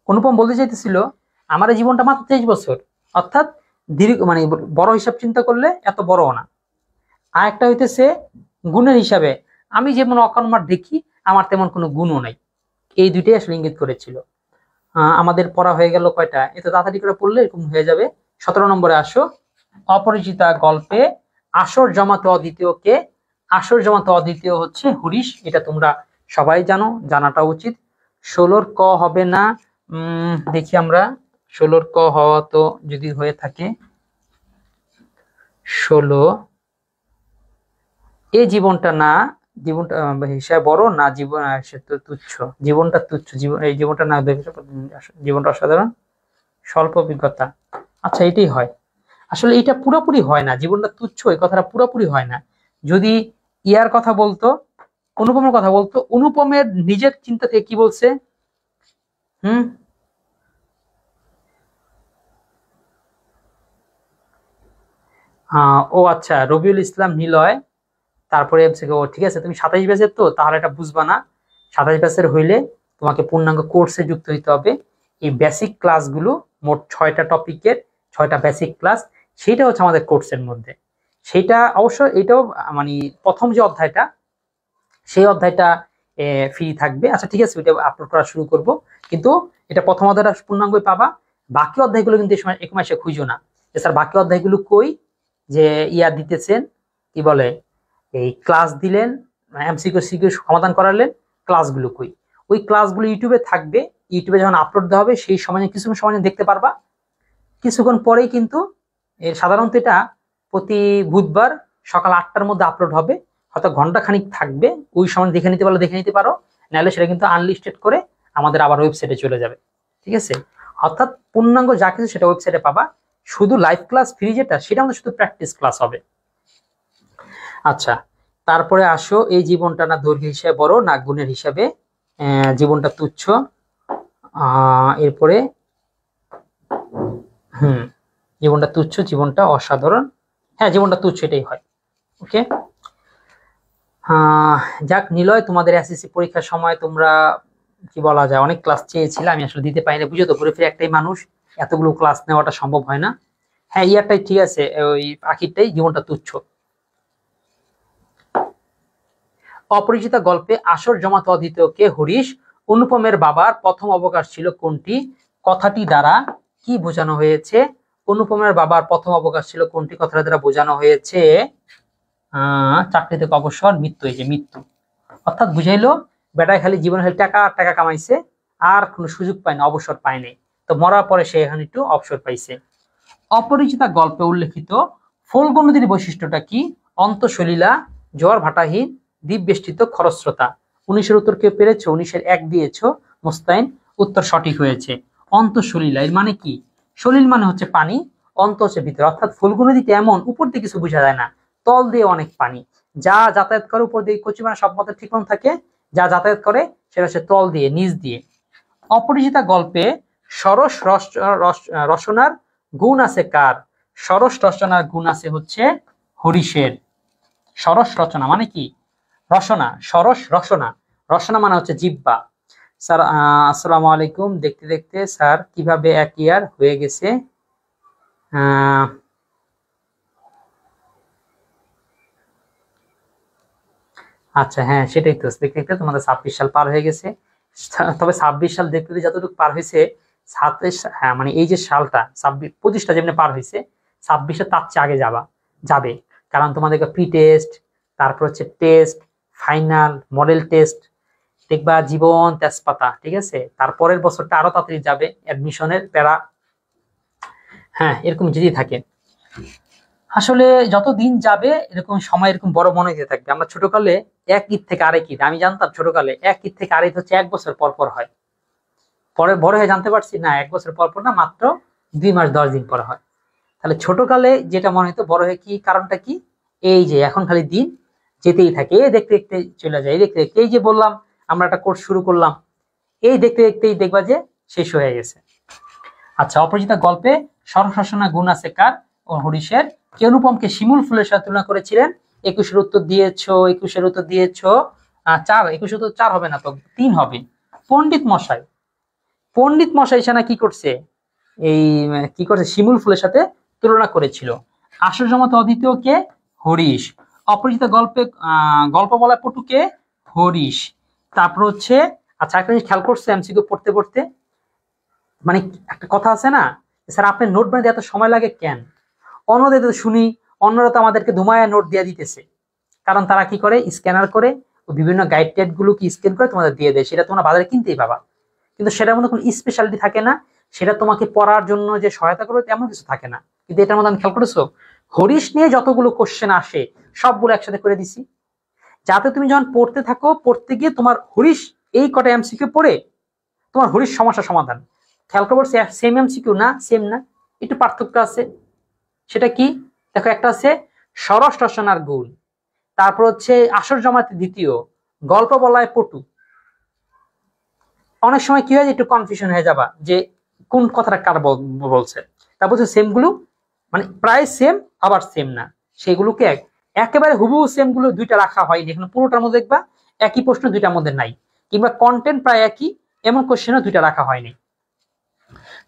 অনুপম বলতে চাইতেছিল আমার এই জীবনটা মাত্র 23 বছর, অর্থাৎ দীর্ঘ মানে বড় হিসাব চিন্তা করলে এত বড়ও না। আর একটা হইতেছে গুণের হিসাবে, আমি যেমন অকর্মার দেখি আমার তেমন কোনো গুণও নাই। এই দুইটাই আসলে ইঙ্গিত করেছিল। আমাদের পড়া হয়ে গেল কয়টা, এত তাড়াতাড়ি করে পড়লে এরকম হয়ে যাবে। 17 নম্বরে আসো। অপরিচিতা গল্পে আসর জমাতে অদ্বিতীয় কে? আসর জমাতে অদ্বিতীয় হচ্ছে হরিশ, এটা তোমরা সবাই জানো, জানাটা উচিত। 16 ক হবে না, দেখি আমরা 16 ক হওয়া তো যদি হয়ে থাকে 16, এই জীবনটা না জীবনটা হিসাবে বড় না জীবন সে তো তুচ্ছ, জীবনটা তুচ্ছ, জীবন এই জীবনটা না জীবনটা অসাধারণ, স্বল্প অভিজ্ঞতা। আচ্ছা এটাই হয়। আসলে এটা পুরোপুরি হয় না, জীবনটা তুচ্ছ এই কথাটা পুরোপুরি হয় না। যদি ইয়ার কথা বলতো, অনুপমের কথা বলতো, অনুপমের নিজের চিন্তা থেকে কি বলছে? হুম ও আচ্ছা, রবিউল ইসলাম নিলয়। তারপরে ও ঠিক আছে, তুমি 27 ব্যাচের তো তাহলে এটা বুঝবা না। 27 ব্যাচের হইলে তোমাকে পূর্ণাঙ্গ কোর্সে যুক্ত হইতে হবে। এই বেসিক ক্লাসগুলো মোট 6টা টপিকের 6টা বেসিক ক্লাস, সেটা হচ্ছে আমাদের কোর্সের মধ্যে। সেটা অবশ্য এটাও মানে প্রথম যে অধ্যায়টা, সেই অধ্যায়টা ফ্রি থাকবে। আচ্ছা ঠিক আছে, ওইটা আপলোড করা শুরু করব, কিন্তু এটা প্রথম অধ্যায়টা পূর্ণাঙ্গই পাবা। বাকি অধ্যায়গুলো কিন্তু এই সময় এক মাসে খুঁজো না, যে স্যার বাকি অধ্যায়গুলো কই, যে ইয়া দিতেছেন কি বলে এই ক্লাস দিলেন, এমসিকিউ সিকিউ সমাধান করালেন, ক্লাসগুলো কই? ওই ক্লাসগুলো ইউটিউবে থাকবে, ইউটিউবে যখন আপলোড দেওয়া হবে সেই সময় কিছুক্ষণ সময় দেখতে পারবা। কিছুক্ষণ পরেই কিন্তু সাধারণত এটা প্রতি বুধবার সকাল 8টার মধ্যে আপলোড হবে, হয়তো ঘন্টা খানিক থাকবে, ওই সময় দেখে নিতে পারো দেখে নিতে পারো, নাহলে সেটা কিন্তু আনলিস্টেড করে আমাদের আবার ওয়েবসাইটে চলে যাবে, ঠিক আছে। অর্থাৎ পূর্ণাঙ্গ যা কিছু সেটা ওয়েবসাইটে পাবা, শুধু লাইভ ক্লাস ফ্রি যেটা সেটা আমাদের শুধু প্র্যাকটিস ক্লাস হবে। আচ্ছা তারপরে আসো, এই জীবনটা না দৈর্ঘ্য হিসাবে বড় না গুণের হিসাবে? জীবনটা তুচ্ছ। এরপরে জীবনটা তুচ্ছ, জীবনটা অসাধারণ, হ্যাঁ জীবনটা তুচ্ছ এটাই হয়। ওকে যাক নিলয়, তোমাদের এসএসসি পরীক্ষার সময় তোমরা কি বলা যায় অনেক ক্লাস চেয়েছিলে, আমি আসলে দিতে পারি না, বুঝো তো, ঘুরে ফিরে একটাই মানুষ, এতগুলো ক্লাস নেওয়াটা সম্ভব হয় না। হ্যাঁ ইয়ারটাই ঠিক আছে, ওই আখিরটাই জীবনটা তুচ্ছ। অপরিচিতা গল্পে আসর জমাতে অদ্বিতীয় কে? হরিশ। অনুপমের বাবার প্রথম অবকাশ ছিল কোনটি? কথাটি দ্বারা কি বোঝানো হয়েছে? অনুপমের বাবার প্রথম অবকাশ ছিল কোনটি কথাটা দ্বারা বোঝানো হয়েছে? চাকরি থেকে অবসর, মৃত্যু, এই যে মৃত্যু। অর্থাৎ বুঝাইলো বেটায় খালি জীবনে খালি টাকা টাকা কামাইছে, আর কোনো সুযোগ পায় না, অবসর পায় নাই, তো মরার পরে সে এখন একটু অবসর পাইছে। অপরিচিতা গল্পে উল্লেখিত ফল্গু নদীর বৈশিষ্ট্যটা কি? অন্তঃসলীলা, জোয়ার ভাটাহীন, দ্বীপ বেষ্টিত খরস্রোতা। 19-এর উত্তর কেউ পেরেছো? 19-এর 1 দিয়েছো মোস্তাইন, উত্তর সঠিক হয়েছে। অন্তঃসলিলা এর মানে কি? সলিল মানে হচ্ছে পানি, অন্ত হচ্ছে ভিতরে, অর্থাৎ ফুল্গু নদীতে এমন উপর দিয়ে কিছু বোঝা যায় না, তল দিয়ে অনেক পানি। যা যাতায়াত করে উপর দিয়ে কচিমানা সব মতো ঠিক মতো থাকে, যা যাতায়াত করে সেটা হচ্ছে তল দিয়ে, নিচ দিয়ে। অপরিচিতা গল্পে সরস রসনার গুণ আছে কার? সরস রচনার গুণ আছে হচ্ছে হরিশের। সরস রচনা মানে কি? রসনা, সরস রসনা, রসনা মানে হচ্ছে জিহ্বা। স্যার আসসালামু আলাইকুম। দেখতে দেখতে স্যার কিভাবে 1 ইয়ার হয়ে গেছে? আচ্ছা, হ্যাঁ সেটাই তো, দেখতে দেখতে তোমাদের 26 সাল পার হয়ে গেছে। তবে 26 সাল দেখতে দেখতে যতটুকু পার হয়েছে, 27, হ্যাঁ মানে এই যে সালটা 25টা যেমনি পার হয়েছে, 26-এ তার চেয়ে আগে যাবে। কারণ তোমাদেরকে প্রি টেস্ট, তারপর হচ্ছে টেস্ট, ফাইনাল, মডেল টেস্ট, দেখবা জীবন তেজপাতা, ঠিক আছে? তারপরের বছরটা আরো তাড়াতাড়ি যাবে, অ্যাডমিশনের প্যারা, হ্যাঁ এরকম যদি থাকে। আসলে যত দিন যাবে এরকম সময় এরকম বড় মনে হতে থাকবে। আমরা ছোটকালে 1 ঈদ থেকে আরেক ঈদ, আমি জানতাম ছোটকালে 1 ঈদ থেকে আরেক ঈদ হচ্ছে 1 বছর পর পর হয়। পরে বড় হয়ে জানতে পারছি না, 1 বছর পর পর না, মাত্র 2 মাস 10 দিন পর হয়। তাহলে ছোটকালে যেটা মনে হতো, বড় হয়ে কি কারণটা কি? এই যে এখন খালি দিন যেতেই থাকে, এই দেখতে দেখতে চলে যায়, এই দেখতে দেখতে, এই যে বললাম আমরা একটা কোর্স শুরু করলাম, এই দেখতে দেখতেই দেখবা যে শেষ হয়ে গেছে। আচ্ছা, অপরিচিতা গল্পে সরসরসনা গুণ আছে কার? ও হরিশের। কে অনুপমকে শিমুল ফুলের সাথে তুলনা করেছিলেন? 21-এর উত্তর দিয়েছো, 21-এর উত্তর দিয়েছো 4, 21-এর উত্তর 4 হবে না তো 3 হবে। পণ্ডিত মশাই, পণ্ডিত মশাই সেনা কি করছে? এই কি করছে? শিমুল ফুলের সাথে তুলনা করেছিল। আসর জমাতে অদ্বিতীয় কে? হরিশ। অপরিচিত গল্পে গল্প বলা পটুকে? হরিশ। তারপর হচ্ছে, আচ্ছা একটা জিনিস খেয়াল করছে এমসিকিউ পড়তে পড়তে, মানে একটা কথা আছে না, স্যার আপনার নোট বানাতে এত সময় লাগে কেন? অন্যদের তো শুনি, অন্যরা তো আমাদেরকে ধুমায়া নোট দিয়ে দিতেছে, কারণ তারা কি করে? স্ক্যানার করে বিভিন্ন গাইড টাইড গুলো কি স্ক্যান করে তোমাদের দিয়ে দেয়, সেটা তোমরা বাজারে কিনতেই পাবা। কিন্তু সেটার মধ্যে কোনো স্পেশালিটি থাকে না, সেটা তোমাকে পড়ার জন্য যে সহায়তা করবে তেমন কিছু থাকে না। কিন্তু এটার মধ্যে আমি খেয়াল করেছো, হরিশ নিয়ে যতগুলো কোশ্চেন আসে সবগুলো একসাথে করে দিছি, যাতে তুমি যখন পড়তে থাকো, পড়তে গিয়ে তোমার হরিশ এই কটা এমসিকিউ পড়ে তোমার হরিশ সমস্যার সমাধান। খেয়াল করবো সেম এমসিকিউ না, সেম না, একটু পার্থক্য আছে। সেটা কি? দেখো, একটা আছে সরস রচনার গুণ, তারপর হচ্ছে আসর জমাতে দ্বিতীয়, গল্প বলায় পটু। অনেক সময় কি হয়, একটু কনফিউশন হয়ে যাবা যে কোন কথাটা কার বলছে। তারপর হচ্ছে সেম গুলো, মানে প্রায় সেম আবার সেম না, সেগুলোকে একেবারে হুবহু সেম গুলো 2টা রাখা হয়নি, এখানে পুরোটার মধ্যে দেখবা একই প্রশ্ন 2টার মধ্যে নাই, কিংবা কন্টেন্ট প্রায় একই এমন কোশ্চেনও 2টা রাখা হয়নি।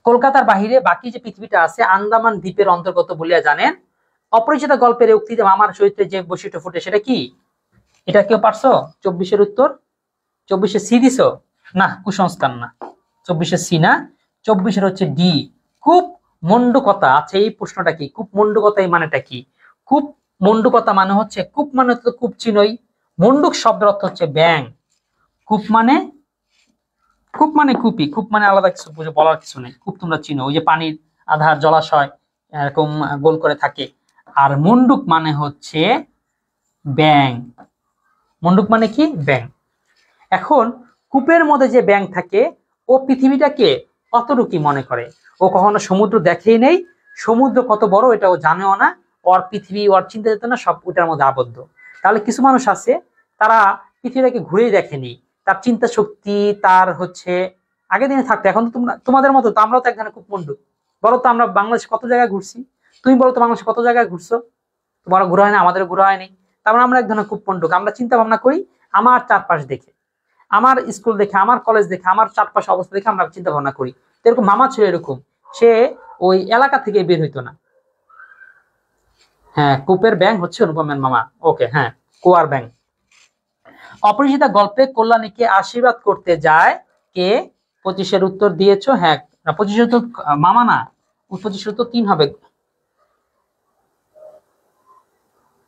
কলকাতার বাহিরে বাকি যে পৃথিবীটা আছে আন্দামান দ্বীপের অন্তর্গত বলিয়া জানেন। অপরিচিত গল্পের উক্তিতে মামার চরিত্রে যে বৈশিষ্ট্য ফুটে সেটা কি? এটা কেউ পারছো? 24-এর উত্তর, 24-এ সি দিছো না, কুসংস্কার না, 24-এ সি না, 24-এর হচ্ছে ডি, খুব মন্ডুকতা। আচ্ছা এই প্রশ্নটা কি? খুব মন্ডুকতা এই মানেটা কি? খুব মন্ডুকতা মানে হচ্ছে, কূপ মানে তো কূপ চিনই, মন্ডুক শব্দের অর্থ হচ্ছে ব্যাং, কূপ মানে, কূপ মানে কুপি, কূপ মানে আলাদা কিছু বলার কিছু নেই, কূপ তোমরা চিনো, ওই যে পানির আধার জলাশয় এরকম গোল করে থাকে। আর মন্ডুক মানে হচ্ছে ব্যাং, মন্ডুক মানে কি? ব্যাং। এখন কূপের মধ্যে যে ব্যাং থাকে ও পৃথিবীটাকে অতটুকু মনে করে, ও কখনো সমুদ্র দেখেই নেই, সমুদ্র কত বড় এটা ও জানেও না, ওর পৃথিবী ওর চিন্তা যেত না, সব ওটার মধ্যে আবদ্ধ। তাহলে কিছু মানুষ আছে তারা পৃথিবীটাকে ঘুরেই দেখেনি, তার চিন্তা শক্তি তার হচ্ছে আগের দিনে থাকতো, এখন তো তোমাদের মতো তো আমরাও তো এক ধরনের খুব মন্ডুক। বলো তো আমরা বাংলাদেশে কত জায়গায় ঘুরছি? তুমি বলো তো বাংলাদেশে কত জায়গায় ঘুরছো? তোমারও ঘোরা হয় না, আমাদেরও ঘোরা হয়নি। তারপর আমরা এক ধরনের খুব মন্ডুক, আমরা চিন্তা ভাবনা করি আমার চারপাশ দেখে, আমার স্কুল দেখে, আমার কলেজ দেখে, আমার চারপাশে অবস্থা দেখে আমরা চিন্তা ভাবনা করি। এরকম মামা ছিল এরকম, সে ওই এলাকা থেকে বের হইতো না। হ্যাঁ, কূপের ব্যাং হচ্ছে অনুপমের মামা। ওকে, হ্যাঁ, কুয়ার ব্যাং। অপরিচিতা গল্পে কল্যাণীকে আশীর্বাদ করতে যায় কে? 25-এর উত্তর দিয়েছো, হ্যাঁ না 25-এর উত্তর মামা না, 25-এর উত্তর 3 হবে,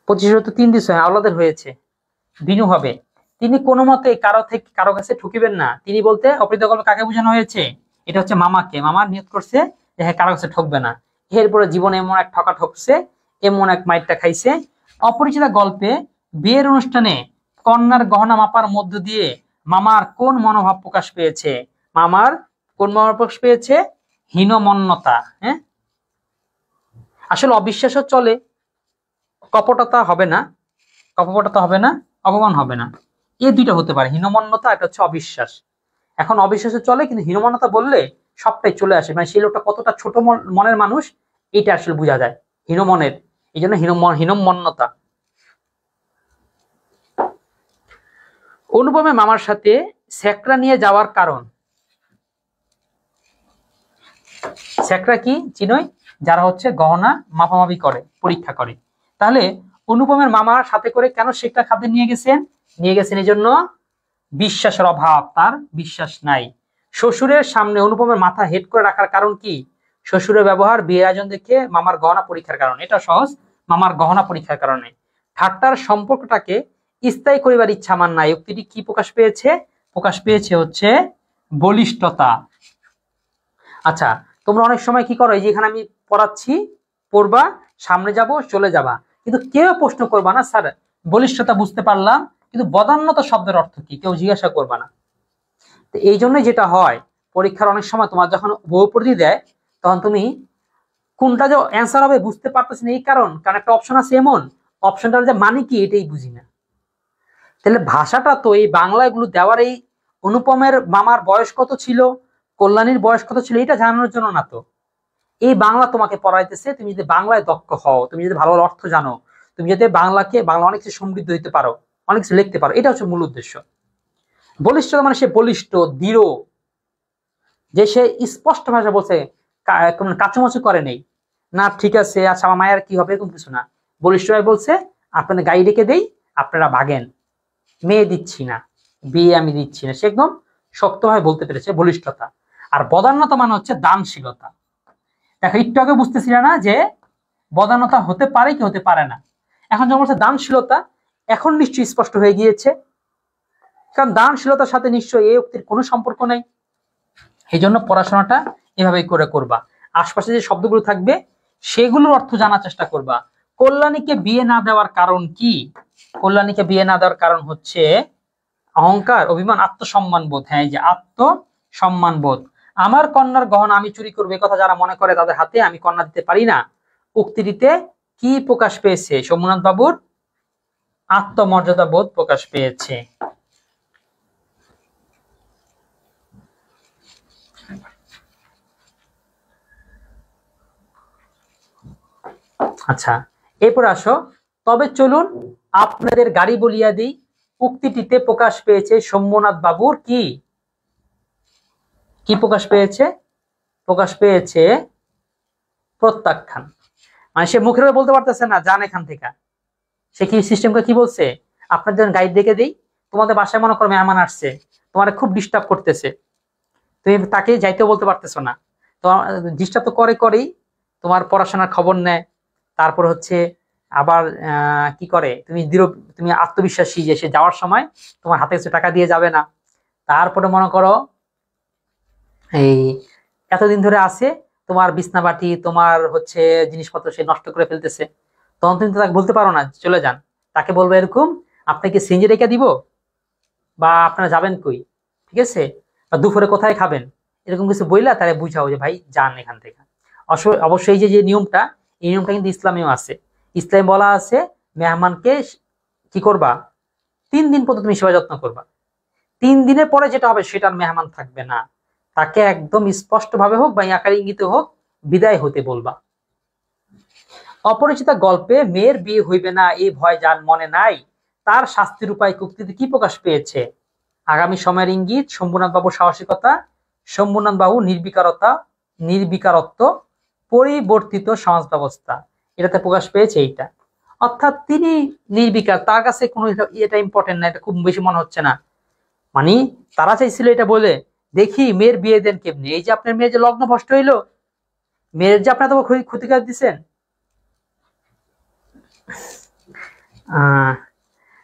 25-এর উত্তর 3 দিছো, হ্যাঁ আলাদা হয়েছে, বিনু হবে। তিনি কোনো মতে কারো কাছে ঠকিবেন না, তিনি বলতে অপরিচিত গল্প কাকে বোঝানো হয়েছে? এটা হচ্ছে মামাকে, মামা নিয়ত করছে যে হ্যাঁ কারো কাছে ঠকবে না, এরপরে জীবনে এমন এক ঠকছে, এমন এক মাইরটা খাইছে। অপরিচিতা গল্পে বিয়ের অনুষ্ঠানে কন্যার গহনা মাপার মধ্য দিয়ে মামার কোন মনোভাব প্রকাশ পেয়েছে? মামার কোন মনোভাব প্রকাশ পেয়েছে? হীনমন্যতা। হ্যাঁ, আসলে অবিশ্বাসও চলে, কপটতা হবে না, কপটতা হবে না, অপমান হবে না, এই দুইটা হতে পারে, হীনমন্যতা, এটা হচ্ছে অবিশ্বাস। এখন অবিশ্বাসে চলে, কিন্তু হীনমন্যতা বললে সবটাই চলে আসে, মানে সেই লোকটা কতটা ছোট মনের মানুষ এটা আসলে বোঝা যায়, হীনমনের, এই জন্য হীনমন্যতা। অনুপমের মামার সাথে স্যাকরা নিয়ে যাওয়ার কারণ? স্যাকরা কি চিনোই? যারা হচ্ছে গহনা মাপামাপি করে, পরীক্ষা করে। তাহলে অনুপমের মামার সাথে করে কেন স্যাকরা খাদ্য নিয়ে গেছেন? নিয়ে গেছেন এই জন্য বিশ্বাসের অভাব, তার বিশ্বাস নাই। শ্বশুরের সামনে অনুপমের মাথা হেড করে রাখার কারণ কি? শ্বশুরের ব্যবহার, বিয়ের আয়োজন দেখে মামার গহনা পরীক্ষার কারণে, এটা সহজ, মামার গহনা পরীক্ষার কারণে। ঠাট্টার সম্পর্কটাকে স্থায়ী করিবার ইচ্ছা আমার নাই, উক্তিটি কি প্রকাশ পেয়েছে? প্রকাশ পেয়েছে হচ্ছে বলিষ্ঠতা। আচ্ছা, তোমরা অনেক সময় কি করো, এই যে এখানে আমি পড়াচ্ছি, পড়বা, সামনে যাব, চলে যাবা, কিন্তু কেউ প্রশ্ন করবা না, স্যার বলিষ্ঠতা বুঝতে পারলাম, কিন্তু বদান্যতা শব্দের অর্থ কি, কেউ জিজ্ঞাসা করবা না। তো এই জন্য যেটা হয়, পরীক্ষার অনেক সময় তোমার যখন বহুপদী দেয়, তখন তুমি কোনটা যে অ্যান্সার হবে বুঝতে পারতেছি না, এই কারণ একটা অপশন আছে এমন, অপশনটার যে মানে কি এটাই বুঝি না। তাহলে ভাষাটা তো এই বাংলা এগুলো দেওয়ার, এই অনুপমের মামার বয়স কত ছিল, কল্যাণীর বয়স কত ছিল, এটা জানানোর জন্য না তো। এই বাংলা তোমাকে পড়াইতেছে, তুমি যদি বাংলায় দক্ষ হও, তুমি যদি ভালো অর্থ জানো, তুমি যদি বাংলা অনেক কিছু সমৃদ্ধ হইতে পারো, অনেক কিছু লিখতে পারো, এটা হচ্ছে মূল উদ্দেশ্য। বলিষ্ঠতা মানে সে বলিষ্ঠ, দৃঢ়, যে সে স্পষ্ট ভাষা বলছে, কাচুমাচু করে নেই, না ঠিক আছে আচ্ছা আমার মায়ের কি হবে, এরকম কিছু না। বলিষ্ঠ ভাই বলছে আপনাদের গাড়ি রেখে দেই, আপনারা ভাগেন, মেয়ে দিচ্ছি না, বিয়ে আমি দিচ্ছি না, সে একদম শক্তভাবে বলতে পেরেছে, বলিষ্ঠতা। আর বদান্যতা মানে হচ্ছে দানশীলতা। দেখো একটু আগে বুঝতেছিল না যে বদান্যতা হতে পারে কি হতে পারে না, এখন যখন বলছে দানশীলতা, এখন নিশ্চয়ই স্পষ্ট হয়ে গিয়েছে, কারণ দানশীলতার সাথে নিশ্চয়ই এই উক্তির কোনো সম্পর্ক নাই। এই জন্য পড়াশোনাটা এভাবেই করে করবা, আশপাশে যে শব্দগুলো থাকবে সেগুলোর অর্থ জানার চেষ্টা করবা। কল্যাণীকে বিয়ে না দেওয়ার কারণ কি? কল্যাণীকে বিয়ে না দেওয়ার কারণ হচ্ছে অহংকার, অভিমান, আত্মসম্মান বোধ। হ্যাঁ, এই যে আত্মসম্মান বোধ। আমার কন্যার গহনা আমি চুরি করবো, কথা যারা মনে করে তাদের হাতে আমি কন্যা দিতে পারি না, উক্তিটিতে কি প্রকাশ পেয়েছে? সোমনাথ বাবুর আত্মমর্যাদা বোধ প্রকাশ পেয়েছে। আচ্ছা, এরপর আসো, তবে চলুন আপনাদের গাড়ি বলিয়া দিই, উক্তিটিতে প্রকাশ পেয়েছে সোমনাথ বাবুর কি? কি প্রকাশ পেয়েছে? প্রকাশ পেয়েছে প্রত্যাখ্যান। মানে সে মুখের বলতে পারতেছে না যান এখান থেকে, সে কি সিস্টেমকে কি বলছে, আপনাদের গাইড দেখে দেই, তোমাদের বাসায় মনে করো মেহমান আসছে, তোমার খুব ডিস্টার্ব করতেছে, তুমি তাকে যাইতেও বলতে পারতেছো না, তোমার ডিস্টার্ব তো করেই, তোমার পড়াশোনার খবর নেয়, তারপর হচ্ছে আবার কি করে, তুমি আত্মবিশ্বাসী যে সে যাওয়ার সময় তোমার হাতে কিছু টাকা দিয়ে যাবে না। তারপরে মনে করো এই এতদিন ধরে আছে, তোমার বিছনাবাটি, তোমার হচ্ছে জিনিসপত্র সে নষ্ট করে ফেলতেছে, তখন তুমি তো তাকে বলতে পারো না চলে যান, তাকে বলবো এরকম, আপনাকে সিঞ্জি রেখে দিব, বা আপনারা যাবেন কই, ঠিক আছে, বা দুপুরে কোথায় খাবেন, এরকম কিছু বইলা তাহলে বুঝাও যে ভাই যান এখান থেকে। অবশ্যই যে নিয়মটা, এই নিয়মটা কিন্তু ইসলামেও আছে। ইসলামে বলা আছে মেহমানকে কি করবা, 3 দিন পর্যন্ত তুমি সেবা যত্ন করবা, 3 দিনের পরে যেটা হবে সেটার মেহমান থাকবে না, তাকে একদম স্পষ্ট ভাবে হোক বা আকার ইঙ্গিতে হোক বিদায় হতে বলবা। অপরিচিতা গল্পে মেয়ের বিয়ে হইবে না এই ভয় যার মনে নাই, তার শাস্তির উপায় উক্তিতে কি প্রকাশ পেয়েছে? আগামী সময়ের ইঙ্গিত, শম্ভুনাথ বাবুর সাহসিকতা, শম্ভুনাথ বাবু নির্বিকারত্ব, পরিবর্তিত সমাজ ব্যবস্থা, এটাতে প্রকাশ পেয়েছে এইটা। অর্থাৎ তিনি নির্বিকার, তার কাছে কোনো এটা ইম্পর্টেন্ট না, এটা খুব বেশি মনে হচ্ছে না, মানে তারা চাইছিল এটা বলে দেখি মেয়ের বিয়ে দেন কেমনি, এই যে আপনার মেয়ের যে লগ্ন ভ্রষ্ট হইলো, মেয়ের যে আপনার তো ক্ষতিকার দিচ্ছেন।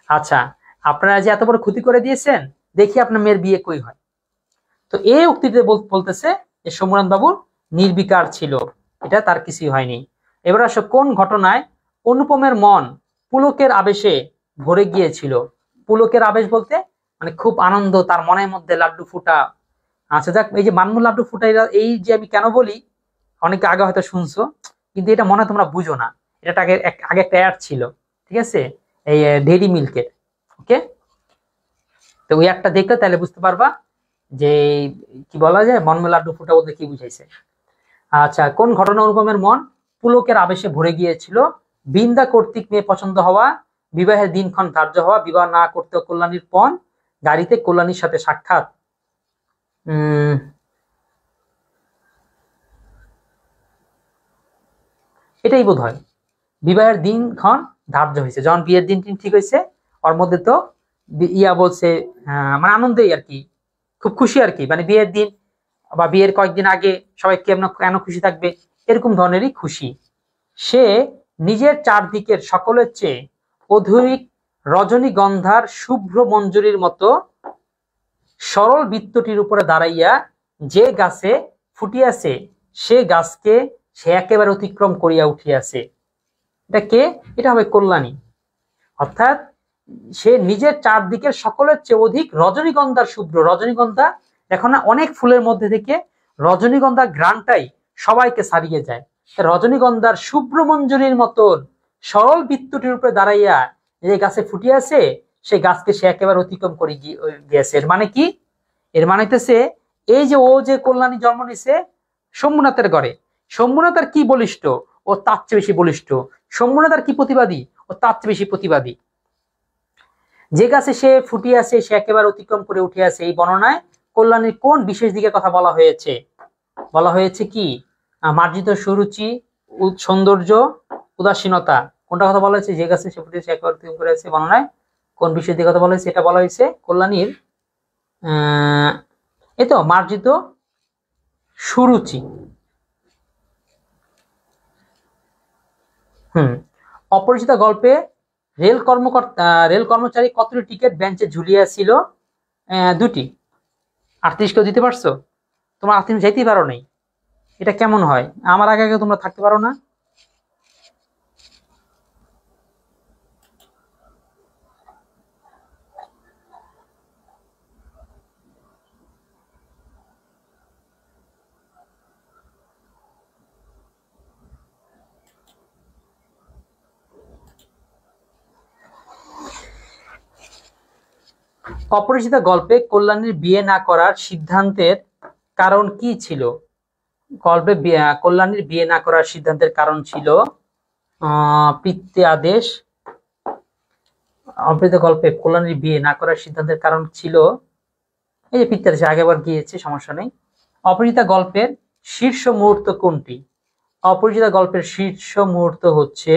আচ্ছা, আপনারা যে এত বড় ক্ষতি করে দিয়েছেন, দেখি আপনার মেয়ের বিয়ে কই হয়। তো এই উক্তিতে বলতেছে যে সোমনাথ বাবুর নির্বিকার ছিল, এটা তার কিছুই হয়নি। এবার আসো, কোন ঘটনায় অনুপমের মন পুলকের আবেশে ভরে গিয়েছিল? পুলকের আবেশ বলতে মানে খুব আনন্দ, তার মনের মধ্যে লাড্ডু ফুটা। আচ্ছা যাক, এই যে মান্নু লাড্ডু ফুটা, এই যে আমি কেন বলি, অনেকে আগে হয়তো শুনছো, কিন্তু এটা মনে হয় তোমরা বুঝো না। এটা আগে আগে একটা অ্যাড ছিল, ঠিক আছে, এই ডেইরি মিল্কের। ওকে, তো ওই একটা দেখলে তাহলে বুঝতে পারবা যে কি বলা যায় মান্নু লাড্ডু ফুটা বলতে কি বুঝাইছে। আচ্ছা, কোন ঘটনা অনুপমের মন পুলকের আবেশে ভরে গিয়েছিল? বৃন্দা কর্তৃক মেয়ে পছন্দ হওয়া, বিবাহের দিনক্ষণ ধার্য হওয়া, বিবাহ না করতে কল্যাণীর পণ, গাড়িতে কল্যাণীর সাথে সাক্ষাৎ। এটাই বোধ হয় বিবাহের দিনক্ষণ ধার্য হয়েছে, যখন বিয়ের দিন ঠিক হয়েছে, ওর মধ্যে তো ইয়া বলছে, মানে আনন্দেই আর কি, খুব খুশি আর কি, মানে বিয়ের দিন বা বিয়ের কয়েকদিন আগে সবাই কেমন কেন খুশি থাকবে, এরকম ধরনেরই খুশি। সে নিজের চারদিকের সকলের চেয়ে অধিক রজনীগন্ধার শুভ্র মঞ্জুরির মতো সরল বৃত্তটির উপরে দাঁড়াইয়া যে গাছে ফুটিয়াছে, সে গাছকে সে একেবারে অতিক্রম করিয়া উঠিয়াছে। এটা কে? এটা হবে কল্যাণী। অর্থাৎ সে নিজের চারদিকের সকলের চেয়ে অধিক রজনীগন্ধার শুভ্র, রজনীগন্ধা দেখো না, অনেক ফুলের মধ্যে থেকে রজনীগন্ধার ঘ্রাণটাই সবাইকে ছাড়িয়ে যায়। রজনীগন্ধার শুভ্র মঞ্জুরির মতন সরল বৃত্তটির উপরে দাঁড়াইয়া যে গাছে ফুটিয়াছে, সেই গাছকে সে একেবারে অতিক্রম করে গিয়েছে। এর মানে কি? এর মানে হইতেছে এই যে ও যে কল্যাণী জন্ম নিছে শম্ভুনাথের ঘরে, শম্ভুনাথ আর কি বলিষ্ঠ, ও তার চেয়ে বেশি বলিষ্ঠ। শম্ভুনাথ আর কি প্রতিবাদী, ও তার চেয়ে বেশি প্রতিবাদী। যে গাছে সে ফুটিয়াছে সে একেবারে অতিক্রম করে উঠিয়াছে, এই বর্ণনায় কল্যাণীর কোন বিশেষ দিকের কথা বলা হয়েছে? বলা হয়েছে কি মার্জিত সুরুচি, সৌন্দর্য, উদাসীনতা। কোনটা কথা বলা হয়েছে? যে গাছে সে ফুটিয়েছে একেবারে অতিক্রম করেছে, বর্ণনায় কোন বিশেষ দিকের কথা বলা হয়েছে? এটা বলা হয়েছে কল্যাণীর এই তো মার্জিত সুরুচি। অপরিচিত গল্পে রেল কর্মচারী কতটি টিকিট বেঞ্চে ঝুলিয়েছিল? 2টি। 38 কেউ দিতে পারছো? তোমরা 38 যাইতেই পারো নাই, এটা কেমন হয়? আমার আগে আগে তোমরা থাকতে পারো না? অপরিচিত গল্পে কল্যাণীর বিয়ে না করার সিদ্ধান্তের কারণ কি ছিল? গল্পে কল্যাণীর বিয়ে না করার সিদ্ধান্তের কারণ ছিল পিতৃ আদেশ। অপরিচিত গল্পে কল্যাণীর বিয়ে না করার সিদ্ধান্তের কারণ ছিল এই যে পিতৃ আদেশ, আগেবার গিয়েছে, সমস্যা নেই। অপরিচিত গল্পের শীর্ষ মুহূর্ত কোনটি? অপরিচিত গল্পের শীর্ষ মুহূর্ত হচ্ছে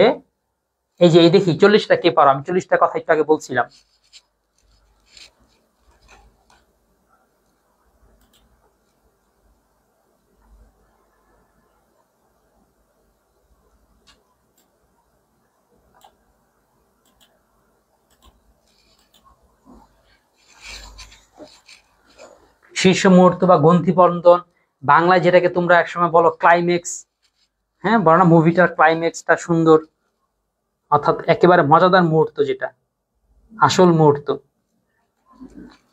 এই যে, এই দেখি 40টা কে পারো? আমি 40টা কথা একটু আগে বলছিলাম। শীর্ষ মুহূর্ত বা গ্রন্থিপন্দন, বাংলায় যেটাকে তোমরা একসময় বলো ক্লাইম্যাক্স। হ্যাঁ, বলো না মুভিটার ক্লাইম্যাক্সটা সুন্দর, অর্থাৎ একেবারে মজাদার মুহূর্ত, যেটা আসল মুহূর্ত।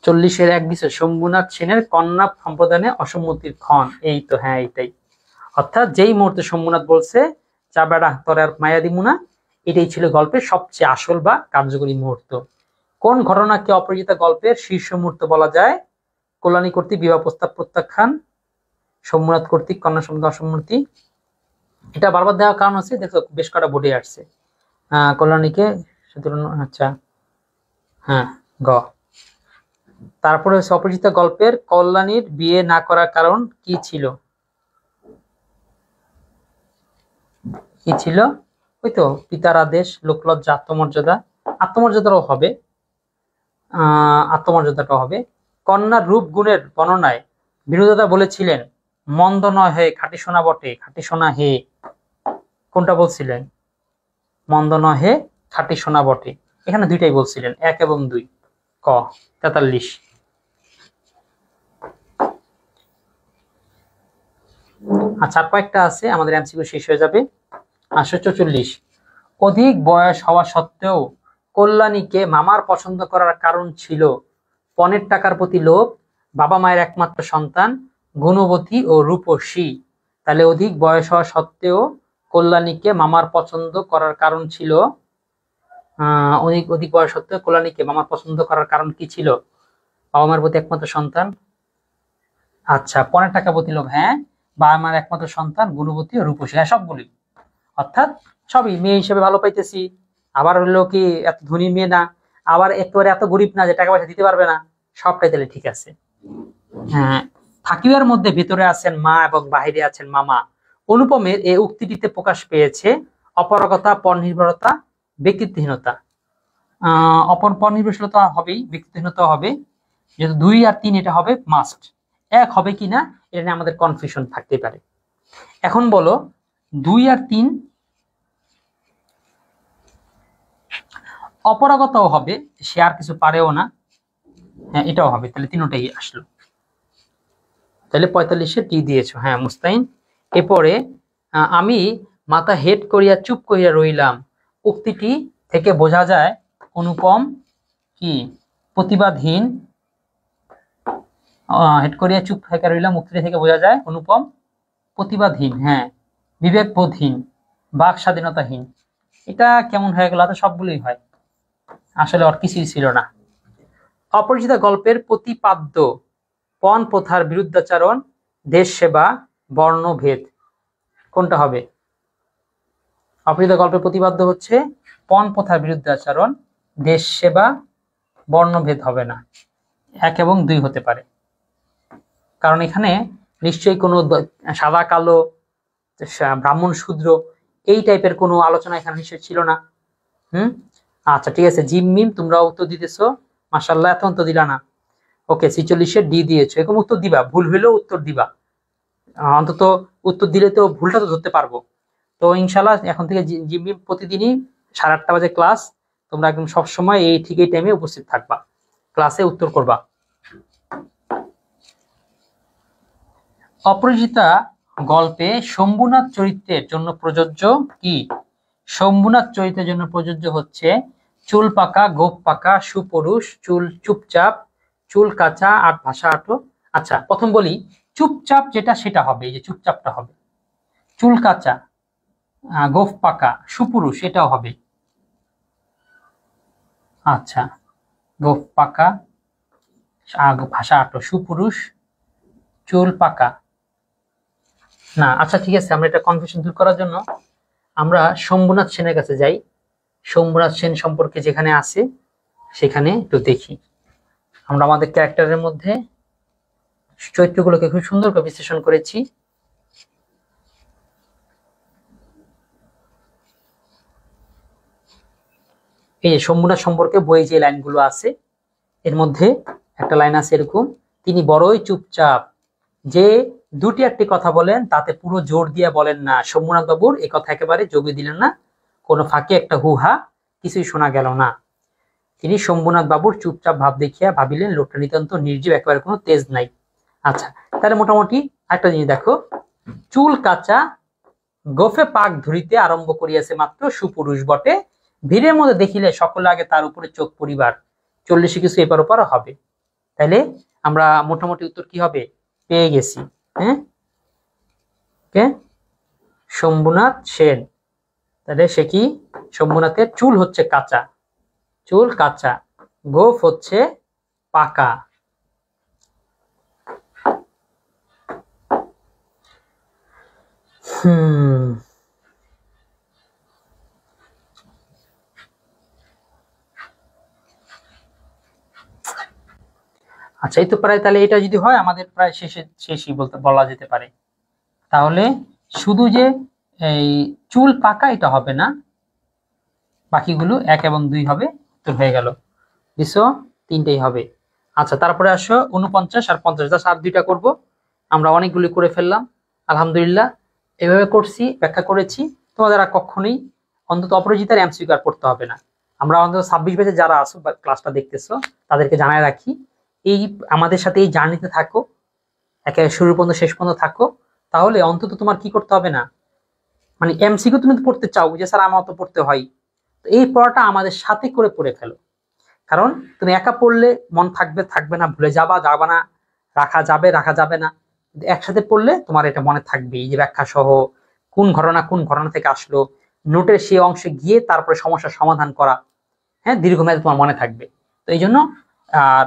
40-এর 1 বিশেষ শম্ভুনাথ সেনের কন্যা সম্প্রদানে অসম্মতির ক্ষণ। এই তো, হ্যাঁ এইটাই। অর্থাৎ যেই মুহূর্তে শম্ভুনাথ বলছে যা বেড়া তোর আর মায়া দিমু না, এটাই ছিল গল্পের সবচেয়ে আসল বা কার্যকরী মুহূর্ত। কোন ঘটনাকে অপরিচিত গল্পের শীর্ষ মুহূর্ত বলা যায়? কল্যাণী কর্তৃক বিবাহ প্রস্তাব প্রত্যাখ্যান, শম্ভুনাথ কর্তৃক কন্যা সম্বন্ধে অসম্মতি। এটা বারবার দেওয়ার কারণ হচ্ছে, দেখো বেশ কটা বোর্ডে আসছে। কল্যাণীকে, আচ্ছা হ্যাঁ গ। তারপরে হচ্ছে অপরিচিত গল্পের কল্যাণীর বিয়ে না করার কারণ কি ছিল? কি ছিল? ওই তো পিতার আদেশ, লোকলজ্জা, আত্মমর্যাদা। আত্মমর্যাদারও হবে, আত্মমর্যাদাটাও হবে। কন্যার রূপ গুণের বর্ণনায় বিনোদাদা বলেছিলেন মন্দ নয় হে খাঁটি সোনা বটে, খাঁটি সোনা হে। কোনটা বলছিলেন? মন্দ নয় হে খাঁটি সোনা বটে। এখানে দুইটাই বলছিলেন, 1 এবং 2। ক 43। আচ্ছা, আর কয়েকটা আছে, আমাদের এমসিকিউ শেষ হয়ে যাবে। 844। অধিক বয়স হওয়া সত্ত্বেও কল্যাণীকে মামার পছন্দ করার কারণ ছিল পণের টাকার প্রতি লোভ, বাবা মায়ের একমাত্র সন্তান, গুণবতী ও রূপসী। তাহলে অধিক বয়স হওয়া সত্ত্বেও কল্যাণীকে মামার পছন্দ করার কারণ ছিল, অধিক বয়স সত্ত্বেও কল্যাণীকে মামার পছন্দ করার কারণ কি ছিল? বাবা মায়ের প্রতি একমাত্র সন্তান, আচ্ছা পণের টাকা প্রতি লোভ, হ্যাঁ, বাবা মায়ের একমাত্র সন্তান, গুণবতী ও রূপসী, হ্যাঁ সবগুলি, অর্থাৎ সবই, মেয়ে হিসেবে ভালো পাইতেছি, আবার হলো কি এত ধনী মেয়ে না, আবার একেবারে এত গরিব না যে টাকা পয়সা দিতে পারবে না, সবটাই তাহলে ঠিক আছে। হ্যাঁ, থাকিবার মধ্যে ভিতরে আছেন মা এবং বাহিরে আছেন মামা। অনুপমের এই উক্তিটিতে প্রকাশ পেয়েছে অপারগতা, পরনির্ভরতা, ব্যক্তিত্বহীনতা। পরনির্ভরশীলতা হবেই, ব্যক্তিত্বহীনতা হবে, যেহেতু 2 আর 3 এটা হবে মাস্ট। 1 হবে কিনা এটা নিয়ে আমাদের কনফিউশন থাকতে পারে। এখন বলো 2 আর 3, অপারগতাও হবে, সে আর কিছু পারেও না, হ্যাঁ এটাও হবে, তাহলে 3টাই আসলো। তাহলে 45-এ টি দিয়েছো, হ্যাঁ মুস্তাইন। এরপরে আমি মাথা হেড করিয়া চুপ করিয়া রইলাম, উক্তিটি থেকে বোঝা যায় অনুপম কি প্রতিবাদহীন। হেড করিয়া চুপ থেকে রইলাম, উক্তিটি থেকে বোঝা যায় অনুপম প্রতিবাদহীন, হ্যাঁ, বিবেকবোধহীন, বাক স্বাধীনতাহীন। এটা কেমন হয়ে গেল? তো সবগুলোই হয়, আসলে আর কিছুই ছিল না। অপরিচিতা গল্পের প্রতিপাদ্য পণ প্রথার বিরুদ্ধাচরণ, দেশ সেবা, বর্ণভেদ, কোনটা হবে? অপরিচিতা গল্পের প্রতিপাদ্য হচ্ছে পণ প্রথার বিরুদ্ধাচরণ, দেশ সেবা, বর্ণভেদ হবে না, 1 এবং 2 হতে পারে, কারণ এখানে নিশ্চয়ই কোনো সাদা কালো, ব্রাহ্মণ শূদ্র এই টাইপের কোনো আলোচনা এখানে নিশ্চয়ই ছিল না। আচ্ছা ঠিক আছে, জিম মিম তোমরা উত্তর দিতেছো, মাশাআল্লাহ, এত তো দিলা না। ওকে, 46-এ ডি দিয়েছো, এরকম উত্তর দিবা, ভুল হইলেও উত্তর দিবা, অন্তত উত্তর দিলে তো ভুলটা তো ধরতে পারবো। তো ইনশাল্লাহ এখন থেকে জিম মিম প্রতিদিনই 8:30 বাজে ক্লাস, তোমরা একদম সবসময় এই ঠিক এই টাইমে উপস্থিত থাকবা, ক্লাসে উত্তর করবা। অপরিচিতা গল্পে শম্ভুনাথ চরিত্রের জন্য প্রযোজ্য কি? শম্ভুনাথ চরিত্রের জন্য প্রযোজ্য হচ্ছে চুল পাকা, গোপ পাকা, সুপুরুষ, চুল চুপচাপ, চুল কাঁচা আর ভাষা আটো। আচ্ছা প্রথম বলি, চুপচাপ যেটা সেটা হবে, এই যে চুপচাপটা হবে, চুল কাঁচা, গোফ পাকা, সুপুরুষ এটাও হবে। আচ্ছা, গোফ পাকা, ভাষা আটো, সুপুরুষ, চুল পাকা না। আচ্ছা ঠিক আছে, আমরা এটা কনফিউশন দূর করার জন্য আমরা শম্ভুনাথ সেনের কাছে যাই, শম্ভুনাথ সেন সম্পর্কে যেখানে আছে সেখানে একটু দেখি। আমরা আমাদের ক্যারেক্টারের মধ্যে চরিত্রগুলোকে খুব সুন্দর করে বিশ্লেষণ করেছি। এই যে শম্ভুনাথ সম্পর্কে বই যে লাইনগুলো আছে এর মধ্যে একটা লাইন আছে এরকম, তিনি বড়ই চুপচাপ, যে 2টি-1টি কথা বলেন তাতে পুরো জোর দিয়ে বলেন না। শম্ভুনাথ বাবুর এই কথা একেবারে যোগে দিলেন না, কোনো ফাঁকে একটা হুহা, কিছুই শোনা গেল না। তিনি শম্ভুনাথ বাবুর চুপচাপ ভাব দেখিয়া ভাবিলেন লোকটা নিতান্ত নির্জীব, একেবারে কোনো তেজ নাই। আচ্ছা তাহলে মোটামুটি একটা জিনিস দেখো, চুল কাঁচা, গোফে পাক ধরিতে আরম্ভ করিয়াছে মাত্র, সুপুরুষ বটে, ভিড়ের মধ্যে দেখিলে সকলে আগে তার উপরে চোখ পরিবার, 40 কিছু এপার ওপার হবে। তাইলে আমরা মোটামুটি উত্তর কি হবে পেয়ে গেছি। হ্যাঁ, ওকে, শম্ভুনাথ সেন, তাহলে সে কি, শম্ভুনাথের চুল হচ্ছে কাঁচা, চুল কাঁচা, গোফ হচ্ছে পাকা। আচ্ছা এই তো প্রায়, তাহলে এটা যদি হয় আমাদের প্রায় শেষই বলা যেতে পারে। তাহলে শুধু যে এই চুল পাকা এটা হবে না, বাকিগুলো 1 এবং 2 হবে, উত্তর হয়ে গেল। বুঝছো, 3টেই হবে। আচ্ছা তারপরে আসো 49 আর 50, আর 2টা করব, আমরা অনেকগুলি করে ফেললাম আলহামদুলিল্লাহ। এভাবে করছি, ব্যাখ্যা করেছি, তোমাদের আর কখনোই অন্তত অপরাজিতার এমসিকিউ আর পড়তে হবে না। আমরা অন্তত 26 ব্যাচে যারা আসো বা ক্লাসটা দেখতেছো তাদেরকে জানায় রাখি, এই আমাদের সাথে এই জার্নিতে থাকো, একেবারে শুরু পর্যন্ত শেষ পর্যন্ত থাকো, তাহলে অন্তত তোমার কি করতে হবে না, মানে এমসিকিউ তুমি পড়তে চাও যে স্যার আমার তো পড়তে হয়, তো তো এই পড়াটা আমাদের সাথে করে পড়ে ফেলো, কারণ তুমি একা পড়লে মন থাকবে থাকবে না, ভুলে যাবা না, রাখা যাবে না। কিন্তু একসাথে পড়লে তোমার এটা মনে থাকবে, এই যে ব্যাখ্যা সহ কোন ঘটনা থেকে আসলো, নোটের সেই অংশে গিয়ে তারপরে সমস্যার সমাধান করা, হ্যাঁ, দীর্ঘমেয়াদে তোমার মনে থাকবে। তো এই জন্য আহ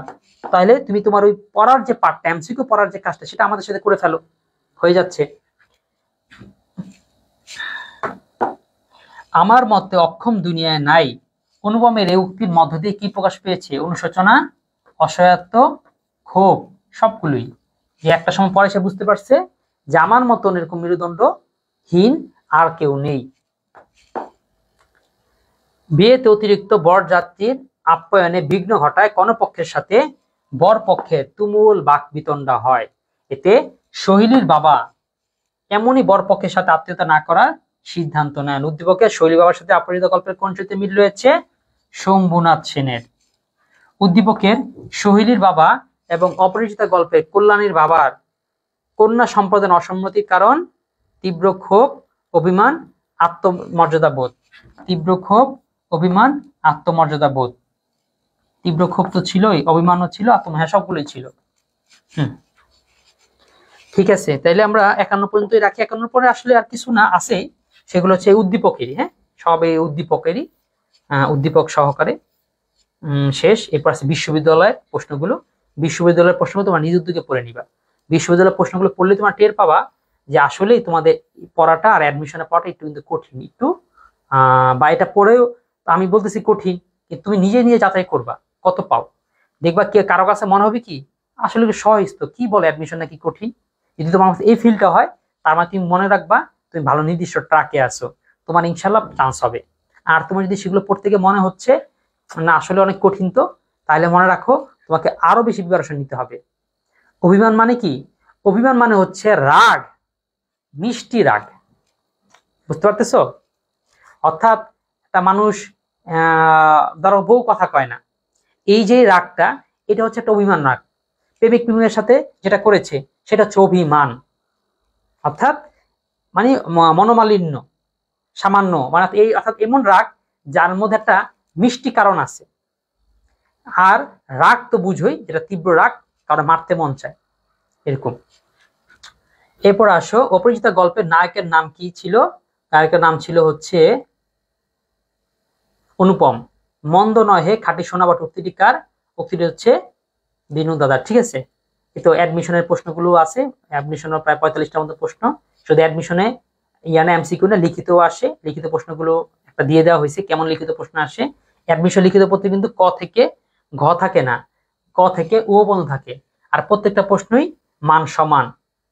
তাহলে তুমি তোমার ওই পড়ার যে পার্টটা, এমসিকিউ পড়ার যে কাজটা, সেটা আমাদের সাথে করে ফেলো, হয়ে যাচ্ছে। আমার মতে অক্ষম দুনিয়ায় নাই, অনুপমের এই উক্তির মধ্য দিয়ে কি প্রকাশ পেয়েছে? অনুশোচনা, অসহায়ত্ব, ক্ষোভ, সবগুলোই। যে একটা সময় পরে সে বুঝতে পারছে যে আমার মতন এরকম মেরুদণ্ডহীন আর কেউ নেই। বিয়েতে অতিরিক্ত বরযাত্রীর আপ্যায়নে বিঘ্ন ঘটায় কনেপক্ষের সাথে বরপক্ষের তুমুল বাকবিতণ্ডা হয়। এতে সহিলীর বাবা এমনই বরপক্ষের সাথে আত্মীয়তা না করার সিদ্ধান্ত নেন। উদ্দীপকে শৈলী বাবার সাথে অপরিচিত গল্পের কোন চরিত্রে মিল রয়েছে? শম্ভুনাথ সেনের। উদ্দীপকের সহিলীর বাবা এবং অপরিচিত গল্পে কল্যাণীর বাবার কন্যা সম্প্রদান অসম্মতির কারণ তীব্র ক্ষোভ, অভিমান, আত্মমর্যাদা বোধ। তীব্র ক্ষোভ, অভিমান, আত্মমর্যাদা বোধ। তীব্র ক্ষোভ তো ছিলই, অভিমানও ছিল, হ্যাঁ, সবগুলোই ছিল। ঠিক আছে, তাইলে আমরা 51 পর্যন্তই রাখি। 51 পরে আসলে আর কিছু না আছে, সেগুলো হচ্ছে উদ্দীপকেরই, হ্যাঁ, সব এই উদ্দীপকেরই, উদ্দীপক সহকারে শেষ। এরপর আছে বিশ্ববিদ্যালয়ের প্রশ্নগুলো। বিশ্ববিদ্যালয়ের প্রশ্নগুলো তোমার নিজ উদ্যোগে পড়ে নিবা। বিশ্ববিদ্যালয়ের প্রশ্নগুলো পড়লে তোমার টের পাবা যে আসলেই তোমাদের পড়াটা আর অ্যাডমিশনের পড়াটা একটু কিন্তু কঠিন, একটু বা এটা পড়েও আমি বলতেছি কঠিন, কিন্তু তুমি নিজে নিজে যাচাই করবা কত পাও। দেখবা কে কারো কাছে মনে হবে কি আসলে সহজ, তো কি বলে অ্যাডমিশন নাকি কঠিন। যদি তোমার এই ফিলটা হয়, তার মানে তুমি মনে রাখবা তুমি ভালো নির্দিষ্ট ট্র্যাকে আছো, তোমার ইনশাল্লাহ চান্স হবে। আর তোমার যদি সেগুলো পড়তে গিয়ে মনে হচ্ছে না আসলে অনেক কঠিন, তো তাহলে মনে রাখো তোমাকে আরো বেশি প্রিপারেশন নিতে হবে। অভিমান মানে কি? অভিমান মানে হচ্ছে রাগ, মিষ্টি রাগ, বুঝতে পারতেছো? অর্থাৎ একটা মানুষ ধরো বউ কথা কয় না, এই যে রাগটা, এটা হচ্ছে একটা অভিমান রাগ। প্রেমিকের সাথে যেটা করেছে সেটা হচ্ছে অভিমান, অর্থাৎ মানে মনোমালিন্য সামান্য, মানে এই অর্থাৎ এমন রাগ যার মধ্যে একটা মিষ্টি কারণ আছে। আর রাগ তো বুঝোই, যেটা তীব্র রাগ, কারণ মারতে মন চায়, এরকম। এরপর আসো, অপরিচিত গল্পের নায়কের নাম কি ছিল? নায়কের নাম ছিল হচ্ছে অনুপম। মন্দ নয় হে খাঁটি সোনা বটে উক্তিটি কার? উক্তিটি হচ্ছে বিনু দাদার। ঠিক আছে, তো অ্যাডমিশনের প্রশ্নগুলো আছে, অ্যাডমিশনের প্রায় 45টার মতো প্রশ্ন। শুধু অ্যাডমিশনে ইয়ানা এমসিকিউ না, লিখিত আসে, লিখিত প্রশ্নগুলো একটা দিয়ে দেওয়া হয়েছে কেমন লিখিত প্রশ্ন আসে। অ্যাডমিশন লিখিত পত্রে কিন্তু ক থেকে ঘ থাকে না, ক থেকে ও পর্যন্ত থাকে। আর প্রত্যেকটা প্রশ্নই মান সমান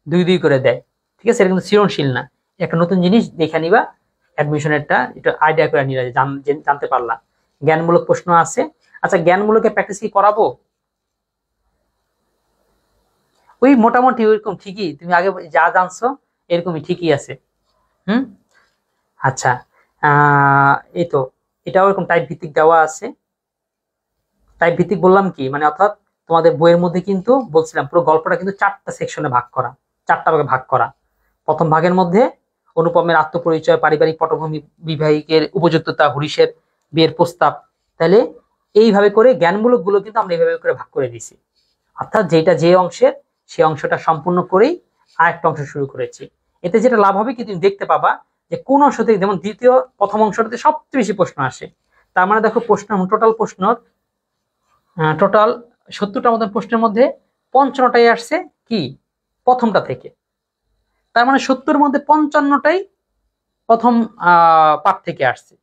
2-2 করে দেয়। ঠিক আছে, এটা কিন্তু সৃজনশীল না, একটা নতুন জিনিস দেখে নিবা, অ্যাডমিশনেরটা এটা আইডিয়া করে নিলা, জানতে পারলা। জ্ঞানমূলক প্রশ্ন আছে। আচ্ছা, জ্ঞানমূলকের প্র্যাকটিস কি করাবো? ওই মোটামুটি ওইরকম ঠিকই, তুমি আগে যা জানছো এরকমই ঠিকই আছে। হুম, আচ্ছা, এই তো এটাও এরকম টাইপ ভিত্তিক দেওয়া আছে। টাইপ ভিত্তিক বললাম কি মানে, অর্থাৎ তোমাদের বইয়ের মধ্যে কিন্তু বলছিলাম পুরো গল্পটা কিন্তু 4টা সেকশনে ভাগ করা, 4টা ভাগে ভাগ করা। প্রথম ভাগের মধ্যে অনুপমের আত্মপরিচয়, পারিবারিক পটভূমি, বিবাহিকের উপযুক্ততা, হরিশের বিয়ের প্রস্তাব। তাহলে এইভাবে করে জ্ঞানমূলক গুলো কিন্তু আমরা এইভাবে করে ভাগ করে দিছি, অর্থাৎ যেটা যে অংশের সেই অংশটা সম্পূর্ণ করেই আরেকটা অংশ শুরু করেছি। এতে যেটা লাভ হবে কি, তুমি দেখতে পাবা যে কোন অংশ থেকে, যেমন প্রথম অংশটাতে সবচেয়ে বেশি প্রশ্ন আসে। তার মানে দেখো প্রশ্ন, টোটাল 70টার মতন প্রশ্নের মধ্যে 55টাই আসছে কি প্রথমটা থেকে। তার মানে 70-এর মধ্যে 55টাই প্রথম পার্ট থেকে আসছে,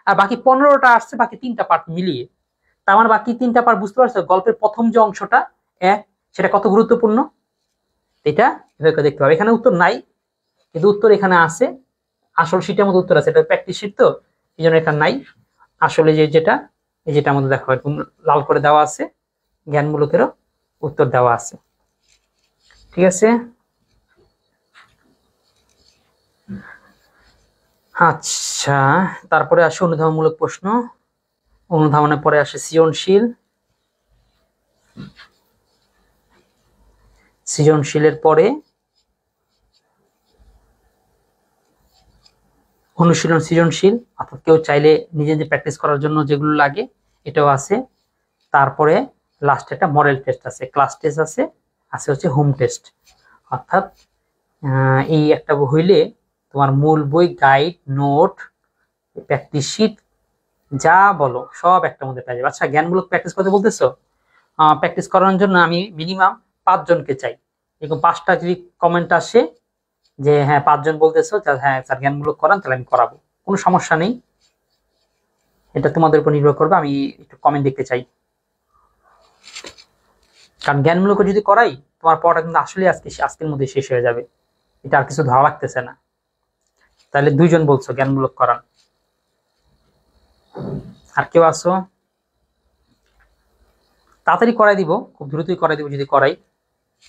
আর বাকি 15টা আসছে বাকি 3টা পার্ট মিলিয়ে। তার মানে বাকি 3টা পার্ট, বুঝতে পারছো গল্পের প্রথম যে অংশটা সেটা কত গুরুত্বপূর্ণ, এটা এভাবে দেখতে হবে। এখানে উত্তর নাই, কিন্তু উত্তর এখানে আছে, আসল শীটের মধ্যে উত্তর আছে, এটা প্র্যাকটিস শীট তো এই জন্য এখানে নাই। আসলে যেটা আমাদের দেখো এরকম লাল করে দেওয়া আছে, জ্ঞানমূলকেরও উত্তর দেওয়া আছে। ঠিক আছে, আচ্ছা, তারপরে আসে অনুধাবনমূলক প্রশ্ন। অনুধাবনের পরে আসে সৃজনশীল। সৃজনশীলের পরে অনুশীলন সৃজনশীল, অর্থাৎ কেউ চাইলে নিজে নিজে প্র্যাকটিস করার জন্য যেগুলো লাগে এটাও আছে। তারপরে লাস্টে একটা মডেল টেস্ট আছে, ক্লাস টেস্ট আছে, আছে হচ্ছে হোম টেস্ট। অর্থাৎ এই একটা হইলে তোমার মূল বই, গাইড, নোট, প্র্যাকটিস শিট যা বলো সব একটা মধ্যে পেয়ে যাবে। আচ্ছা, জ্ঞানমূলক প্র্যাকটিস করতে বলতেছো, প্র্যাকটিস করানোর জন্য আমি মিনিমাম 5 জনকে চাই। এরকম 5টা যদি কমেন্ট আসে যে হ্যাঁ 5 জন বলতেছো, হ্যাঁ স্যার জ্ঞানমূলক করান, তাহলে আমি করাবো, কোনো সমস্যা নেই। এটা তোমাদের উপর নির্ভর করবে, আমি একটু কমেন্ট দেখতে চাই। কারণ জ্ঞানমূলক যদি করাই, তোমার পড়াটা কিন্তু আসলে আজকের মধ্যে শেষ হয়ে যাবে, এটা আর কিছু ধরা লাগতেছে না। তাহলে 2 জন বলছো জ্ঞানমূলক করান, আর কেউ আসো? তাড়াতাড়ি করাই দিব, খুব দ্রুতই করাই দিব যদি করাই।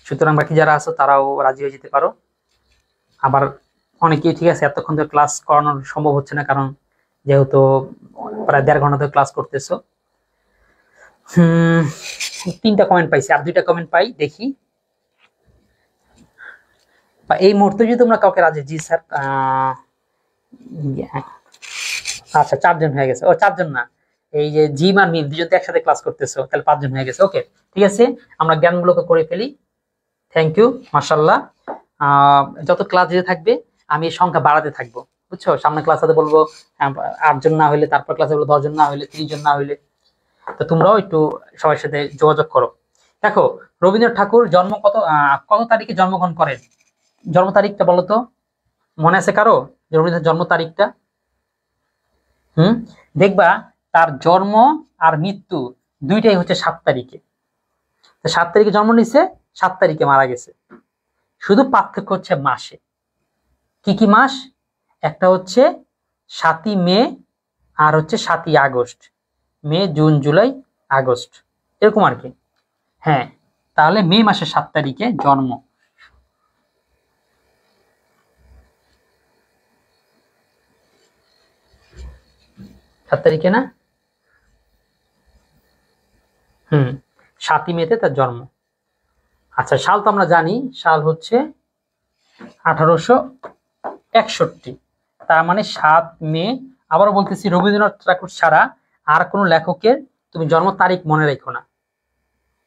সুতরাং বাকি যারা আছো তারাও রাজি হয়ে যেতে পারো। আবার অনেকেই ঠিক আছে এতক্ষণ ধরে ক্লাস করানো সম্ভব হচ্ছে না, কারণ যেহেতু প্রায় 1.5 ঘন্টা ধরে ক্লাস করতেছো। 3টা কমেন্ট পাইছি, আর 2টা কমেন্ট পাই দেখি। বা এই মুহূর্তে যদি তোমরা কাউকে রাজি, জি স্যার, আচ্ছা 4 জন হয়ে গেছে। ও 4 জন না, এই যে জিম আর মিম 2 জন তো একসাথে ক্লাস করতেছো, তাহলে 5 জন হয়ে গেছে। ওকে ঠিক আছে, আমরা জ্ঞানমূলক করে ফেলি। থ্যাংক ইউ, মাশাআল্লাহ। যত ক্লাস দিতে থাকবে আমি এই সংখ্যা বাড়াতে থাকবো, বুঝছো। সামনে ক্লাস হতে বলবো 8 জন না হইলে, তারপর ক্লাসে বলবো 10 জন না হইলে, 30 জন না হইলে। তো তোমরাও একটু সবার সাথে যোগাযোগ করো। দেখো, রবীন্দ্রনাথ ঠাকুর জন্ম কত তারিখে জন্মগ্রহণ করেন? জন্ম তারিখটা বলো তো, মনে আছে কারো রবীন্দ্রনাথ জন্ম তারিখটা? দেখবা তার জন্ম আর মৃত্যু দুইটাই হচ্ছে 7 তারিখে। 7 তারিখে জন্ম নিছে, 7 তারিখে মারা গেছে। শুধু পার্থক্য হচ্ছে মাসে। কি কি মাস? একটা হচ্ছে 7ই মে আর হচ্ছে 7ই আগস্ট। মে, জুন, জুলাই, আগস্ট, এরকম আর কি। হ্যাঁ, তাহলে মে মাসের 7 তারিখে জন্ম। সাত তারিখে না? 7ই মেতে তার জন্ম। আচ্ছা, সাল তো আমরা জানি, সাল হচ্ছে 1861। তার মানে 7 মে। আবারও বলতেছি, রবীন্দ্রনাথ ঠাকুর ছাড়া আর কোন লেখকের তুমি জন্ম তারিখ মনে রেখো না।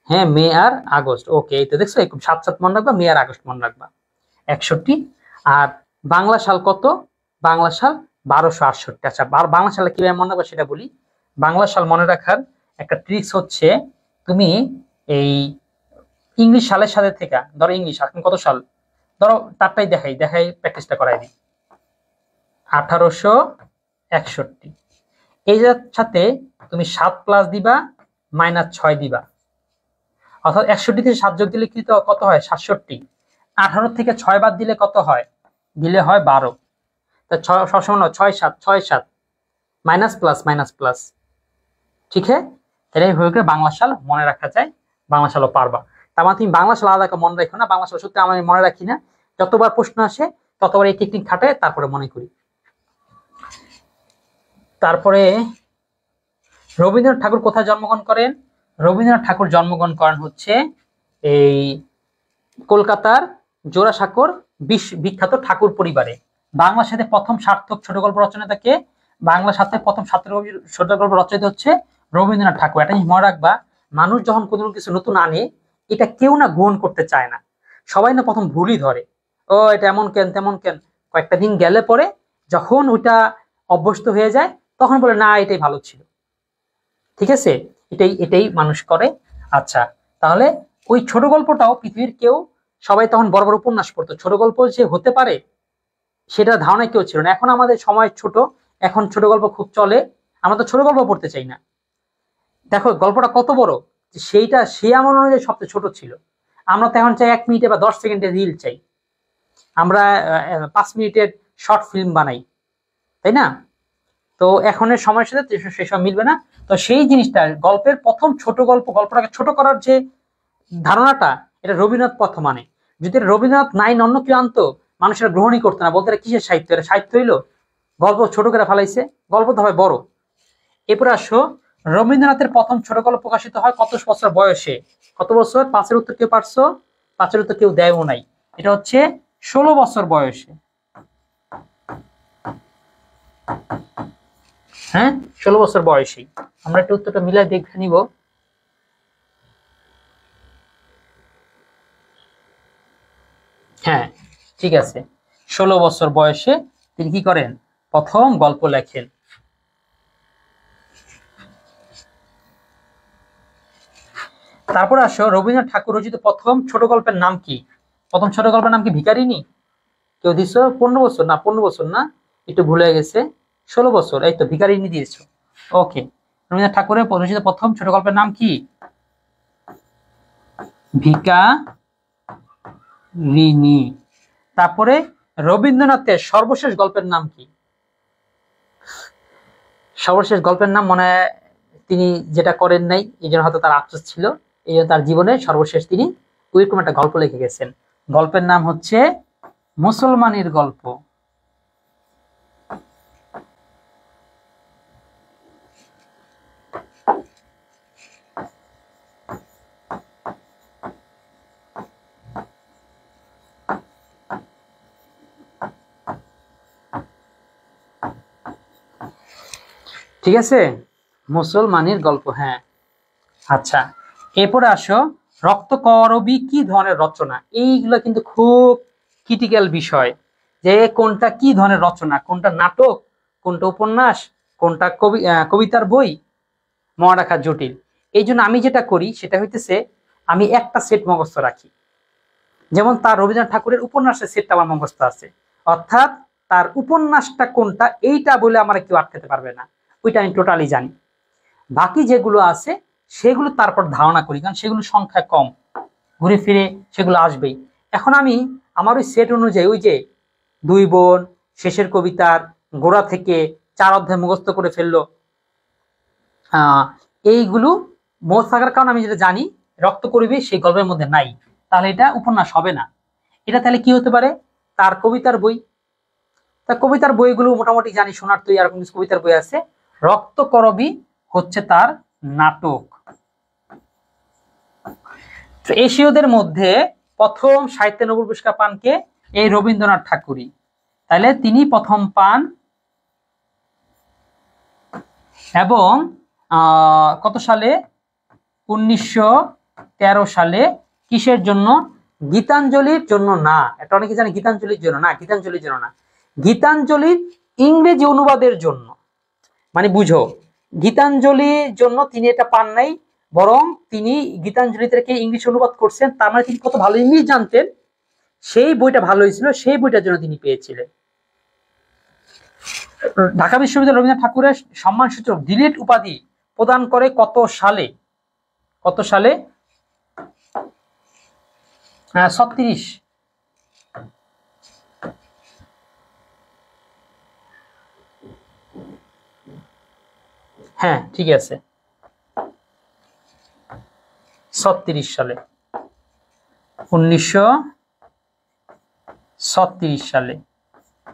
হ্যাঁ, মে আর আগস্ট। ওকে, এই তো দেখছো, 7 মনে রাখবা, মে আর আগস্ট মনে রাখবা। 61। আর বাংলা সাল কত? বাংলা সাল 1268। আচ্ছা, বাংলা সালে কিভাবে মনে রাখবা সেটা বলি। বাংলা সাল মনে রাখার একটা ট্রিক্স হচ্ছে, তুমি এই ইংলিশ সালের সাথে থেকে, ধরো ইংলিশ এখন কত সাল, ধরো তারটাই দেখাই প্র্যাকটিসটা করাই দিই। 1861। এই সাথে তুমি 7 প্লাস দিবা, -6 দিবা, অর্থাৎ 61 থেকে 7 যোগ দিলে কত হয়? 67। 18 থেকে 6 বাদ দিলে কত হয়? দিলে হয় 12। তা সবসময় 6 7 মাইনাস প্লাস। ঠিক আছে, তাহলে হয়ে গেলে বাংলা সাল মনে রাখা যায়, বাংলা সালও পারবা। তার মানে তুমি বাংলা সাল আলাদা মনে রাখো না, বাংলা সাল সত্যি আমি মনে রাখি না। যতবার প্রশ্ন আসে ততবার এই টেকনিক খাটায় তারপরে মনে করি। তারপরে রবীন্দ্রনাথ ঠাকুর কোথায় জন্মগ্রহণ করেন? রবীন্দ্রনাথ ঠাকুর জন্মগ্রহণ করেন হচ্ছে এই কলকাতার জোড়াসাঁকোর বিখ্যাত ঠাকুর পরিবারে। বাংলা সাহিত্যে প্রথম সার্থক ছোট গল্প রচনাটাকে, বাংলা সাহিত্যে প্রথম সার্থক ছোট গল্প রচয়িতা হচ্ছে রবীন্দ্রনাথ ঠাকুর। এটা মনে রাখবা, মানুষ যখন কোনো কিছু নতুন আনে, এটা কেউ না গ্রহণ করতে চায় না, সবাই না প্রথম ভুলই ধরে, ও এটা এমন কেন তেমন কেন। কয়েকটা দিন গেলে পরে যখন ওইটা অভ্যস্ত হয়ে যায়, তখন বলে না এটাই ভালো ছিল। ঠিক আছে, এটাই মানুষ করে। আচ্ছা, তাহলে ওই ছোট গল্পটাও পৃথিবীর কেউ, সবাই তখন বড় বড় উপন্যাস পড়তো, ছোট গল্প যে হতে পারে সেটা ধারণা কেউ ছিল না। এখন আমাদের সময় ছোট, এখন ছোট গল্প খুব চলে, আমরা তো ছোট গল্প পড়তে চাই না। দেখো গল্পটা কত বড়, সেইটা সে আমার অনুযায়ী সবচেয়ে ছোট ছিল। আমরা তো এখন চাই 1 মিনিটে বা 10 সেকেন্ডের রিল চাই, আমরা 5 মিনিটের শর্ট ফিল্ম বানাই, তাই না? তো এখনের সময়ের সাথে সেসব মিলবে না। তো সেই জিনিসটা, গল্পের প্রথম ছোট গল্পটাকে ছোট করার যে ধারণাটা, এটা রবীন্দ্রনাথ প্রথম আনে। যদি রবীন্দ্রনাথ নাই, অন্য কেউ আনতো, মানুষেরা গ্রহণই করতো না, বলতে কিসের সাহিত্য, এটা সাহিত্য হইলো? গল্প ছোট করে ফেলাইছে, গল্প তো হয় বড়। এরপরে আসো, রবীন্দ্রনাথের প্রথম ছোট গল্প প্রকাশিত হয় কত বছর বয়সে? কত বছর? 5-এর উত্তর কেউ পারছো? 5-এর উত্তর কেউ দেয়ও নাই। এটা হচ্ছে 16 বছর বয়সে। হ্যাঁ, 16 বছর বয়সী। আমরা একটু উত্তরটা মিলাই দেখে নিব। হ্যাঁ, ঠিক আছে, 16 বছর বয়সে তিনি কি করেন? প্রথম গল্প লেখেন। তারপর আসো, রবীন্দ্রনাথ ঠাকুর রচিত প্রথম ছোট গল্পের নাম কি? প্রথম ছোট গল্পের নাম কি ভিখারিনী? কেউ দিছো 15 বছর না, 15 বছর না, একটু ভুলে গেছে, 16 বছর, এই তো ভিখারিনী দিয়েছো। ওকে, রবীন্দ্রনাথ ঠাকুরের রচিত প্রথম ছোট গল্পের নাম কি? ভিখারিনী। তারপরে রবীন্দ্রনাথের সর্বশেষ গল্পের নাম কি? সর্বশেষ গল্পের নাম মনে হয় তিনি যেটা করেন নাই, এই জন্য হয়তো তার আফসোস ছিল, এই জন্য তার জীবনে সর্বশেষ তিনি ওইরকম একটা গল্প লিখে গেছেন। গল্পের নাম হচ্ছে মুসলমানের গল্প। ঠিক আছে, মুসলমানের গল্প। হ্যাঁ, আচ্ছা, এরপরে আসো, রক্তকরবী কি ধরনের রচনা? এইগুলো কিন্তু খুব ক্রিটিক্যাল বিষয়, যে কোনটা কি ধরনের রচনা, কোনটা নাটক, কোনটা উপন্যাস, কোনটা কবিতার বই, মনে রাখা জটিল। এই জন্য আমি যেটা করি সেটা হইতেছে, আমি একটা সেট মুখস্থ রাখি। যেমন তার রবীন্দ্রনাথ ঠাকুরের উপন্যাসের সেটটা আমার মুখস্থ আছে, অর্থাৎ তার উপন্যাসটা কোনটা এইটা বলে আমার কেউ আটকাতে পারবে না, ওইটা আমি টোটালি জানি। বাকি যেগুলো আছে সেগুলো তারপর ধারণা করি, কারণ সেগুলো সংখ্যা কম, ঘুরে ফিরে সেগুলো আসবেই। এখন আমি আমার ওই সেট অনুযায়ী, ওই যে দুই বোন, শেষের কবিতার গোড়া থেকে 4 অধ্যায় মুখস্থ করে ফেললো, এইগুলো মুখস্থ থাকার কারণে আমি যেটা জানি রক্ত করবি সেই গল্পের মধ্যে নাই, তাহলে এটা উপন্যাস হবে না। এটা তাহলে কি হতে পারে? তার কবিতার বই। তার কবিতার বইগুলো মোটামুটি জানি, শোনার তো এরকম কিছু কবিতার বই আছে। রক্ত করবি হচ্ছে তার নাটক। এশীয়দের মধ্যে প্রথম সাহিত্য নোবেল পুরস্কার পান কে? এই রবীন্দ্রনাথ ঠাকুরই। তাহলে তিনি প্রথম পান, এবং কত সালে? 1913 সালে। কিসের জন্য? গীতাঞ্জলির জন্য না, এটা অনেকে জানে গীতাঞ্জলির জন্য না, গীতাঞ্জলির জন্য না, গীতাঞ্জলির ইংরেজি অনুবাদের জন্য। মানে বুঝো, গীতাঞ্জলির জন্য তিনি এটা পান নাই, বরং তিনি গীতাঞ্জলি থেকে ইংলিশ অনুবাদ করছেন, তার মানে তিনি কত ভালো ইংলিশ জানতেন, সেই বইটা ভালো হয়েছিল, সেই বইটার জন্য তিনি পেয়েছিলেন। ঢাকা বিশ্ববিদ্যালয় রবীন্দ্রনাথ ঠাকুরের সম্মানসূচক ডিলিট উপাধি প্রদান করে কত সালে? কত সালে? 36। হ্যাঁ, ঠিক আছে, 36 সালে, 1936 সালে।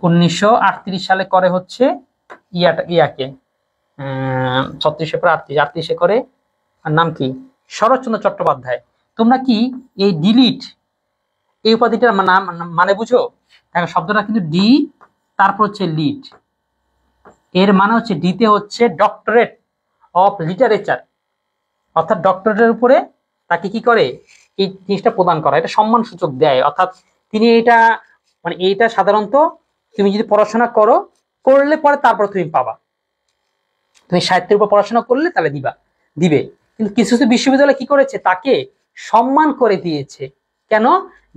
1938 সালে করে হচ্ছে ইয়াকে 36 পর 38 করে, আর নাম কি? শরৎচন্দ্র চট্টোপাধ্যায়। তোমরা কি এই ডিলিট এই উপাধিটার নাম মানে বুঝো? দেখো, শব্দটা কিন্তু ডি, তারপর হচ্ছে লিট, এর মানে হচ্ছে ডিতে হচ্ছে ডক্টরেট অফ লিটারেচার, অর্থাৎ ডক্টরেটের উপরে তাকে কি করে এই জিনিসটা প্রদান করা, এটা সম্মান সূচক দেয়। অর্থাৎ তিনি এটা, মানে এইটা সাধারণত তুমি যদি পড়াশোনা করলে পরে তারপর তুমি পাবা, তুমি সাহিত্যের উপর পড়াশোনা করলে তাহলে দিবে। কিন্তু কিছু কিছু বিশ্ববিদ্যালয় কি করেছে, তাকে সম্মান করে দিয়েছে। কেন?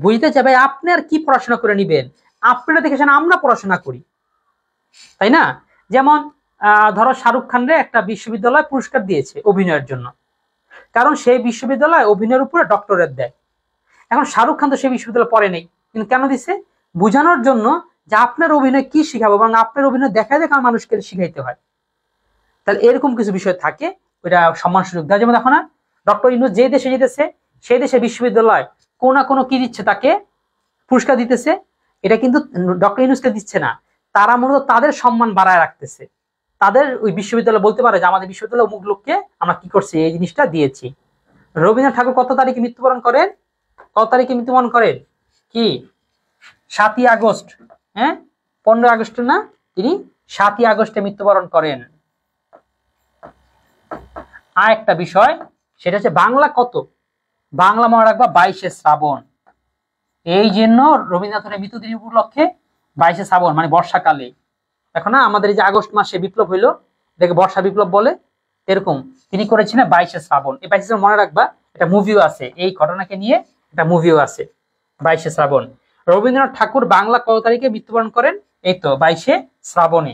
বুঝতে যাবে আপনি আর কি পড়াশোনা করে নিবেন, আপনারা দেখেছেন আমরা পড়াশোনা করি, তাই না? যেমন ধরো শাহরুখ খানরে একটা বিশ্ববিদ্যালয় পুরস্কার দিয়েছে অভিনয়ের জন্য, কারণ সেই বিশ্ববিদ্যালয় অভিনয়ের উপরে ডক্টরেট দেয়। এখন শাহরুখ খান তো সেই বিশ্ববিদ্যালয় পড়ে নেই, কিন্তু কেন দিচ্ছে? বোঝানোর জন্য যে আপনার অভিনয় কি শিখাবো, এবং আপনার অভিনয় দেখা দেখা মানুষকে শিখাইতে হয়। তাহলে এরকম কিছু বিষয় থাকে, ওইটা সম্মান সুযোগ দেয়। যেমন দেখো না, ডক্টর ইউনূস যে দেশে যেতেছে, সেই দেশে বিশ্ববিদ্যালয় কোনো না কোনো কি দিচ্ছে, তাকে পুরস্কার দিতেছে। এটা কিন্তু ডক্টর ইউনূসকে দিচ্ছে না, তারা মূলত তাদের সম্মান বাড়ায় রাখতেছে। তাদের ওই বিশ্ববিদ্যালয় বলতে পারে যে আমাদের বিশ্ববিদ্যালয় অমুক লোককে আমরা কি করছি, এই জিনিসটা দিয়েছি। রবীন্দ্রনাথ ঠাকুর কত তারিখে মৃত্যুবরণ করেন? কত তারিখে মৃত্যুবরণ করেন? কি 7ই আগস্ট? হ্যাঁ, 15 আগস্ট না, তিনি 7ই আগস্টে মৃত্যুবরণ করেন। আর একটা বিষয়, সেটা হচ্ছে বাংলা কত? বাংলা মনে রাখবা 22শে শ্রাবণ। এই জন্য রবীন্দ্রনাথের মৃত্যুদিন উপলক্ষে 22শে শ্রাবণ মানে বর্ষাকালে। এখন না আমাদের এই যে আগস্ট মাসে বিপ্লব হইলো, এটাকে বর্ষা বিপ্লব বলে, এরকম তিনি করেছিলেন 22শে শ্রাবণ। এই 22শে শ্রাবণ মনে রাখবা, এটা মুভিও আছে, এই ঘটনাকে নিয়ে একটা মুভিও আছে 22শে শ্রাবণ। রবীন্দ্রনাথ ঠাকুর বাংলা কত তারিখে মৃত্যুবরণ করেন? এই তো 22শে শ্রাবণে।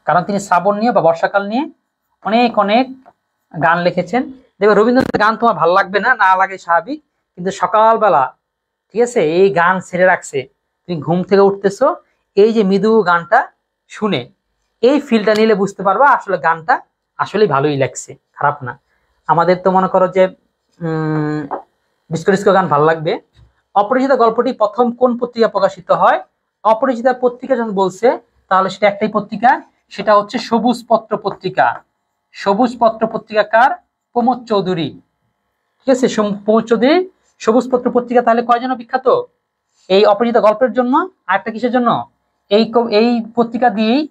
কারণ তিনি শ্রাবণ নিয়ে বা বর্ষাকাল নিয়ে অনেক অনেক গান লিখেছেন। দেখবে রবীন্দ্রনাথের গান তোমার ভালো লাগবে না, না লাগে স্বাভাবিক, কিন্তু সকালবেলা, ঠিক আছে, এই গান ছেড়ে রাখছে, তুমি ঘুম থেকে উঠতেছো, এই যে মৃদু গানটা শুনে এই ফিলটা নিলে বুঝতে পারবা আসলে গানটা আসলে ভালোই লাগছে, খারাপ না। আমাদের তো মনে করো যে ডিস্কো ডিস্কো গান ভালো লাগবে। অপরিচিতা গল্পটি প্রথম কোন পত্রিকা প্রকাশিত হয়? অপরিচিতা পত্রিকা যখন বলছে তাহলে সেটা একটাই পত্রিকা, সেটা হচ্ছে সবুজ পত্র পত্রিকা। সবুজ পত্র পত্রিকা কার? প্রমোদ চৌধুরী। ঠিক আছে, প্রমোদ চৌধুরী সবুজ পত্র পত্রিকা। তাহলে কয়জন বিখ্যাত? এই অপরিচিত গল্পের জন্য, আর একটা কিসের জন্য? এই পত্রিকা দিয়েই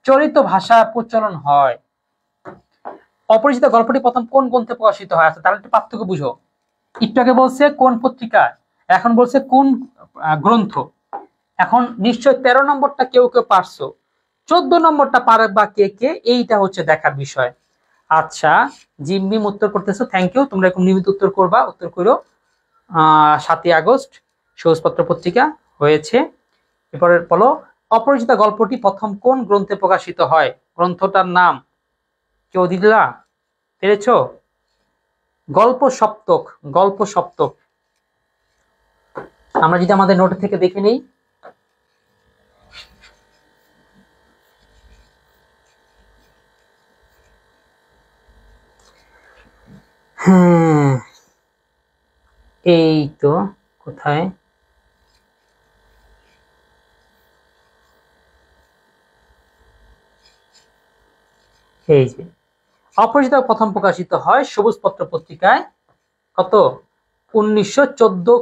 চলিত ভাষার প্রচলন হয়। অপরিচিত গল্পটি প্রথম কোন গ্রন্থে প্রকাশিত হয়? আচ্ছা, তাহলে একটু পার্থক্য বুঝো। একটু আগে বলছে কোন পত্রিকা, এখন বলছে কোন গ্রন্থ। এখন নিশ্চয় 13 নম্বরটা কেউ কেউ পারছো, 14 নম্বরটা পারবা কে কে, এইটা হচ্ছে দেখার বিষয়। আচ্ছা, জিম্মিম উত্তর করতেছো, থ্যাংক ইউ। তোমরা এরকম নিয়মিত উত্তর করবা, উত্তর করো। 7ই আগস্ট সবুজপত্র পত্রিকা হয়েছে। এরপরে বলো, অপরিচিতা গল্পটি প্রথম কোন গ্রন্থে প্রকাশিত হয়? গ্রন্থটার নাম কেউ দিলা? পেরেছ? গল্প সপ্তক। গল্প সপ্তক। আমরা যদি আমাদের নোট থেকে দেখে নেই, হ্যাঁ এই তো, কোথায় এই যে অপরিচিতা প্রথম প্রকাশিত হয় সবুজ পত্র পত্রিকায়, কত? 1914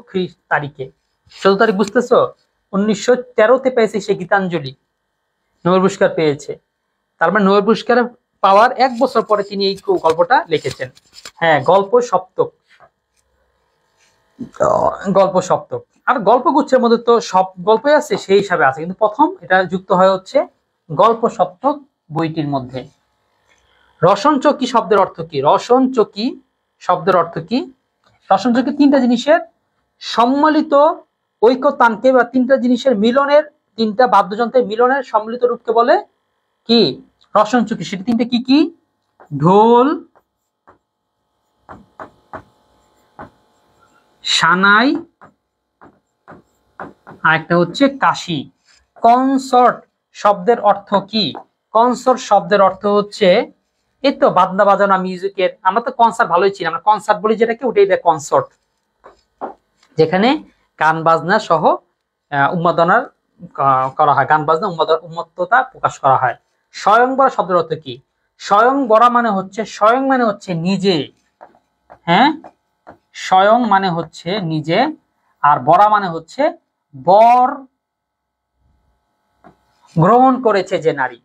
তারিখে। 14 তারিখ বুঝতেছো? 1913-তে পেয়েছে সে গীতাঞ্জলি, নোবেল পুরস্কার পেয়েছে। তার মানে নোবেল পুরস্কার পাওয়ার 1 বছর পরে তিনি এই গল্পটা লিখেছেন। হ্যাঁ, গল্প সপ্তক। গল্প সপ্তক। আর গল্পগুচ্ছের মধ্যে তো সব গল্পই আছে, সেই হিসাবে আছে, কিন্তু প্রথম এটা যুক্ত হয় হচ্ছে গল্প সপ্তক বইটির মধ্যে। রসন চকি শব্দের অর্থ কি? রসন চকি শব্দের অর্থ কি? রসন চকি তিনটা জিনিসের সম্মিলিত ঐক্যতানকে বা তিনটা জিনিসের মিলনের, তিনটা বাদ্যযন্ত্রের মিলনের সম্মিলিত রূপকে বলে কি? রসন চকি। সেটা তিনটা কি কি? ঢোল, সানাই, আর একটা হচ্ছে কাশি। কনসার্ট শব্দের অর্থ কি? কনসার্ট শব্দের অর্থ হচ্ছে এই তো বাজনা বাজানো, মিউজিকের। আমরা তো কনসার্ট ভালোই ছিলাম, আমরা কনসার্ট বলি যেটাকে, ওটাই দেয় কনসার্ট, যেখানে গান বাজনা সহ উন্মাদনার করা হয়, গান বাজনা উন্মত্ততা প্রকাশ করা হয়। স্বয়ংবরা শব্দের অর্থ কি? স্বয়ংবরা মানে হচ্ছে, স্বয়ং মানে হচ্ছে নিজে, হ্যাঁ, স্বয়ং মানে হচ্ছে নিজে, আর বরা মানে হচ্ছে বর গ্রহণ করেছে যে নারী।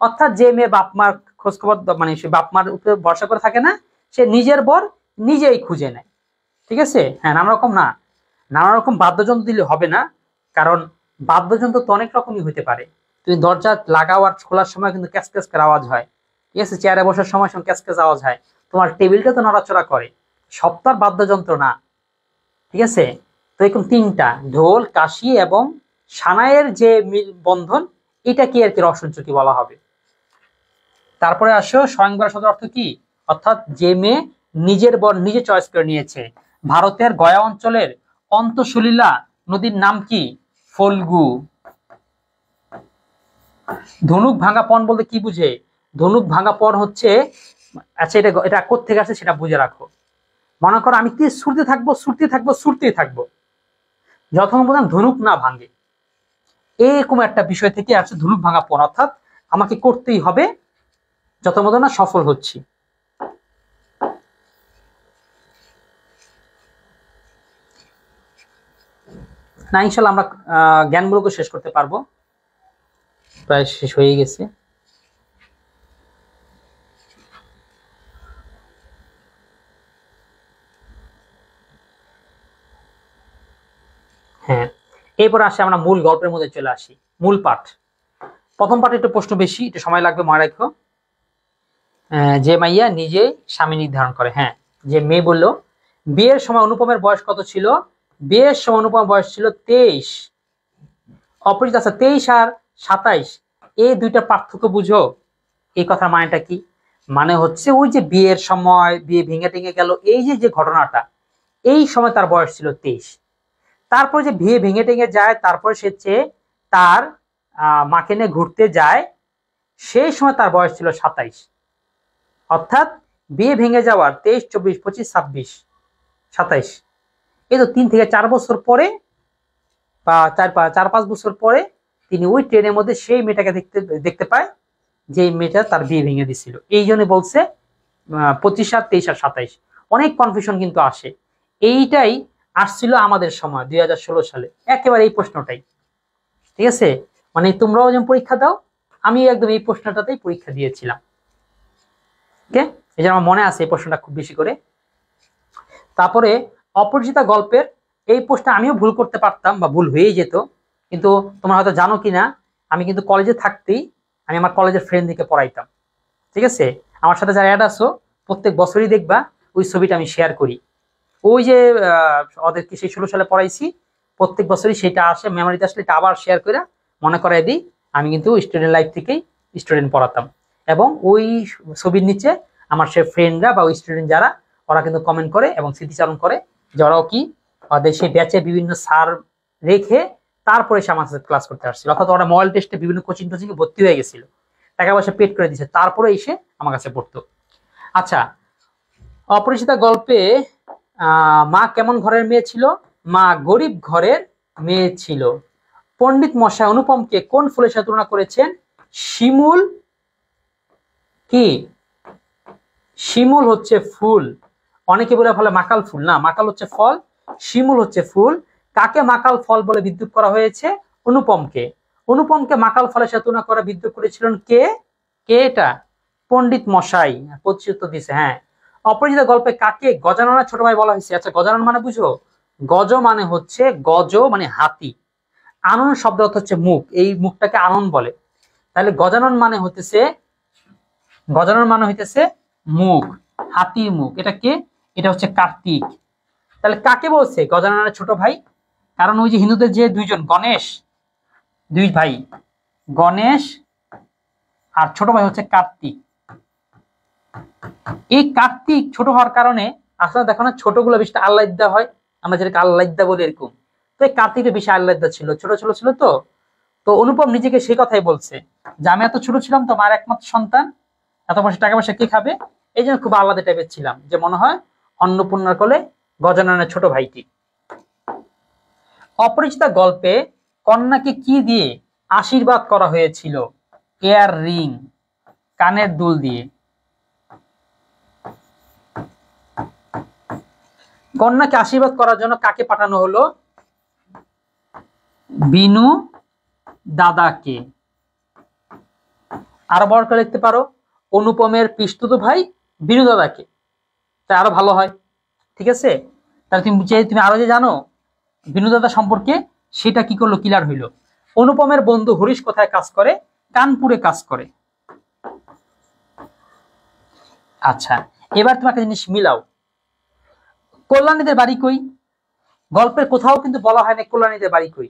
অর্থাৎ যে মেয়ে বাপ মার খোঁজখবর, মানে সে বাপ মার উপরে ভরসা করে থাকে না, সে নিজের বর নিজেই খুঁজে নেয়। ঠিক আছে, হ্যাঁ, নানা রকম না, নানা রকম বাদ্যযন্ত্র দিলে হবে না, কারণ বাদ্যযন্ত্র তো অনেক রকমই হতে পারে। তুমি দরজা লাগাও আর খোলার সময় কিন্তু ক্যাস ক্যাস করে আওয়াজ হয়, ঠিক আছে, চেয়ারে বসার সময় ক্যাস ক্যাস আওয়াজ হয়, তোমার টেবিলটা তো নড়াচড়া করে, সব তো আর বাদ্যযন্ত্র না। ঠিক আছে, তো এরকম তিনটা, ঢোল, কাশি এবং সানাইয়ের যে বন্ধন, এটা কি আর কি রসন চকি বলা হবে। তারপরে আসো স্বয়ংবর শব্দের অর্থ কি? অর্থাৎ যে মেয়ে নিজের বর নিজে চয়েস করে নিয়েছে। ভারতের গয়া অঞ্চলের অন্তঃসলীলা নদীর নাম কি? ফল্গু। ধনুক ভাঙা পণ বলতে কি বুঝে? ধনুক ভাঙা পণ হচ্ছে, আচ্ছা এটা কোত্থেকে আছে সেটা বুঝে রাখো। মনে করো আমি কি ছুটতে থাকবো, ছুটতে থাকবো, ছুটতেই থাকবো, যতক্ষণ পর্যন্ত ধনুক না ভাঙে, এরকম একটা বিষয় থেকে আসছে ধনুক ভাঙা পণ। অর্থাৎ আমাকে করতেই হবে যতক্ষণ না সফল হচ্ছি। না, ইনশাল্লাহ আমরা জ্ঞানমূলক শেষ করতে পারবো, প্রায় শেষ হয়ে গেছে। এরপর আসে আমরা মূল গল্পের মধ্যে চলে আসি, মূল পাঠ। প্রথম পাঠে একটু প্রশ্ন বেশি, একটু সময় লাগবে, মনে রাখো। যে মাইয়া নিজে স্বামী নির্ধারণ করে, হ্যাঁ, যে মেয়ে বললো বিয়ের সময় অনুপমের বয়স কত ছিল? বিয়ের সময় অনুপমের বয়স ছিল 23। অপরিচিত, আচ্ছা 23 আর 27 এই দুইটা পার্থক্য বুঝো। এই কথার মানেটা কি? মানে হচ্ছে ওই যে বিয়ের সময় বিয়ে ভেঙে টেঙে গেল, এই যে যে ঘটনাটা, এই সময় তার বয়স ছিল 23। তারপর যে বিয়ে ভেঙে টেঙে যায়, তারপর সে তার মাকে নিয়ে ঘুরতে যায়, সেই সময় তার বয়স ছিল 27। অর্থাৎ বিয়ে ভেঙে যাওয়ার 23, 24, 25, 26, 27, এই তো 3 থেকে 4 বছর পরে বা 4-5 বছর পরে তিনি ওই ট্রেনের মধ্যে সেই মেয়েটাকে দেখতে পায়, যে মেয়েটা তার বিয়ে ভেঙে দিছিল। এই জন্য বলছে 25 আর 23 আর 27। অনেক কনফিউশন কিন্তু আসে। এইটাই আসছিল আমাদের সময় 2016 সালে, একেবারে এই প্রশ্নটাই। ঠিক আছে, মানে তোমরাও যেমন পরীক্ষা দাও, আমি একদম এই প্রশ্নটাতেই পরীক্ষা দিয়েছিলাম। ওকে, এই যে আমার মনে আছে এই প্রশ্নটা খুব বেশি করে। তারপরে অপরিচিতা গল্পের এই প্রশ্নটা আমিও ভুল করতে পারতাম বা ভুল হয়েই যেত, কিন্তু তোমরা হয়তো জানো কিনা, আমি কিন্তু কলেজে থাকতেই আমি আমার কলেজের ফ্রেন্ডদেরকে পড়াইতাম। ঠিক আছে, আমার সাথে যারা অ্যাড আছো প্রত্যেক বছরই দেখবা ওই ছবিটা আমি শেয়ার করি। ওই যে ওদেরকে সেই 16 সালে পড়াইছি, প্রত্যেক বছরই সেটা আসে মেমোরিতে, আসলে এটা আবার শেয়ার করে মনে করাই দিই। আমি কিন্তু স্টুডেন্ট লাইফ থেকেই স্টুডেন্ট পড়াতাম, এবং ওই ছবির নিচে আমার সে ফ্রেন্ডরা বা ওই স্টুডেন্ট যারা, ওরা কিন্তু কমেন্ট করে এবং স্মৃতিচারণ করে যে ওরাও কি ওদের সেই ব্যাচে বিভিন্ন স্যার রেখে তারপরে সে আমার সাথে ক্লাস করতে আসছিল। অর্থাৎ ওরা মডেল টেস্টে বিভিন্ন কোচিং টোচিং ভর্তি হয়ে গেছিল, টাকা পয়সা পেড করে দিয়েছে, তারপরে এসে আমার কাছে পড়তো। আচ্ছা, অপরিচিতা গল্পে মা কেমন ঘরের মেয়ে ছিল? মা গরিব ঘরের মেয়ে ছিল। পণ্ডিত মশাই অনুপমকে কোন ফুলের সাথে তুলনা করেছেন? শিমুল। কি? শিমুল হচ্ছে ফুল। অনেকে বলে ফলে মাকাল ফুল, না, মাকাল হচ্ছে ফল, শিমুল হচ্ছে ফুল। কাকে মাকাল ফল বলে বিদ্রুপ করা হয়েছে? অনুপমকে। অনুপমকে মাকাল ফলের সাথে তুলনা করা বিদ্রুপ করেছিলেন কে? কে এটা? পণ্ডিত মশাই প্রতিশ্রুত দিছে। হ্যাঁ, অপরিচিত গল্পে কাকে গজাননের ছোট ভাই বলা হয়েছে? আচ্ছা, গজানন মানে বুঝো? গজ মানে হচ্ছে গজ মানে হাতি, আনন শব্দ অর্থ হচ্ছে মুখ, এই মুখটাকে আনন বলে। তাহলে গজানন মানে হইতেছে মুখ, হাতির মুখ। এটা কে? এটা হচ্ছে কার্তিক। তাহলে কাকে বলছে গজাননের ছোট ভাই? কারণ ওই যে হিন্দুদের যে দুইজন গণেশ, দুই ভাই, গণেশ আর ছোট ভাই হচ্ছে কার্তিক। এই কার্তিক ছোট হওয়ার কারণে আসলে দেখো না, ছোটগুলো বেশি আল্লাহ্দা হয়, আমরা যেটাকে আল্লাহ্দা বলি এরকম। তো এই কার্তিকটা বেশি আল্লাহ্দা ছিল, ছোট ছোট ছিল। তো অনুপম নিজেকে সেই কথাই বলছে যে আমি এত ছোট ছিলাম, তো মার একমাত্র সন্তান, এত পয়সা টাকা পয়সা কে খাবে, এই জন্য খুব আলাদা টাইপের ছিলাম, যে মনে হয় অন্নপূর্ণার কোলে গজাননের ছোট ভাইটি। অপরিচিতা গল্পে কন্যাকে কি দিয়ে আশীর্বাদ করা হয়েছিল? এয়ার রিং, কানের দুল দিয়ে। কন্যাকে আশীর্বাদ করার জন্য কাকে পাঠানো হলো? বিনু দাদাকে। আরো বড় করে লিখতে পারো, অনুপমের পিস্তুত ভাই বিনু দাদাকে, তাই আরো ভালো হয়। ঠিক আছে, তাহলে তুমি আরো যে জানো বিনু দাদা সম্পর্কে, সেটা কি করলো? ক্লিয়ার হইলো। অনুপমের বন্ধু হরিশ কোথায় কাজ করে? কানপুরে কাজ করে। আচ্ছা, এবার তুমি একটা জিনিস মিলাও, কল্যাণীদের বাড়ি কই? গল্পের কোথাও কিন্তু বলা হয় না কল্যাণীদের বাড়ি কই।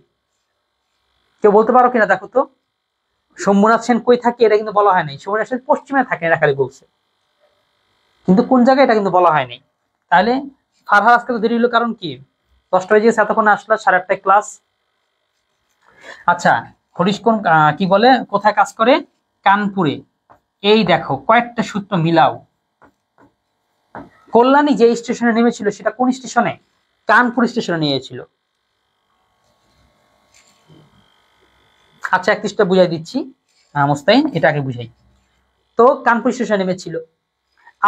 কেউ বলতে পারো কিনা দেখো তো? শম্ভুনাথ সেন কই থাকে এটা কিন্তু বলা হয় নাই। শম্ভুনাথ সেন পশ্চিমে থাকে, এটা খালি বলছে, কিন্তু কোন জায়গায় এটা কিন্তু বলা হয়নি। তাহলে ফারহার আজকে তো দেরি হলো, কারণ কি 10টা বেজে গেছে, এতক্ষণ আসলো, 8:30টায় ক্লাস। আচ্ছা, হরিশ কোন কি বলে কোথায় কাজ করে? কানপুরে। এই দেখো কয়েকটা সূত্র মিলাও। কল্যাণী যে স্টেশনে নেমেছিল সেটা কোন স্টেশনে? কানপুর স্টেশনে নিয়েছিল। আচ্ছা, 31টা বুঝাই দিচ্ছি, মোস্তাইন এটা আগে বুঝাই। তো কানপুর স্টেশনে নেমেছিল।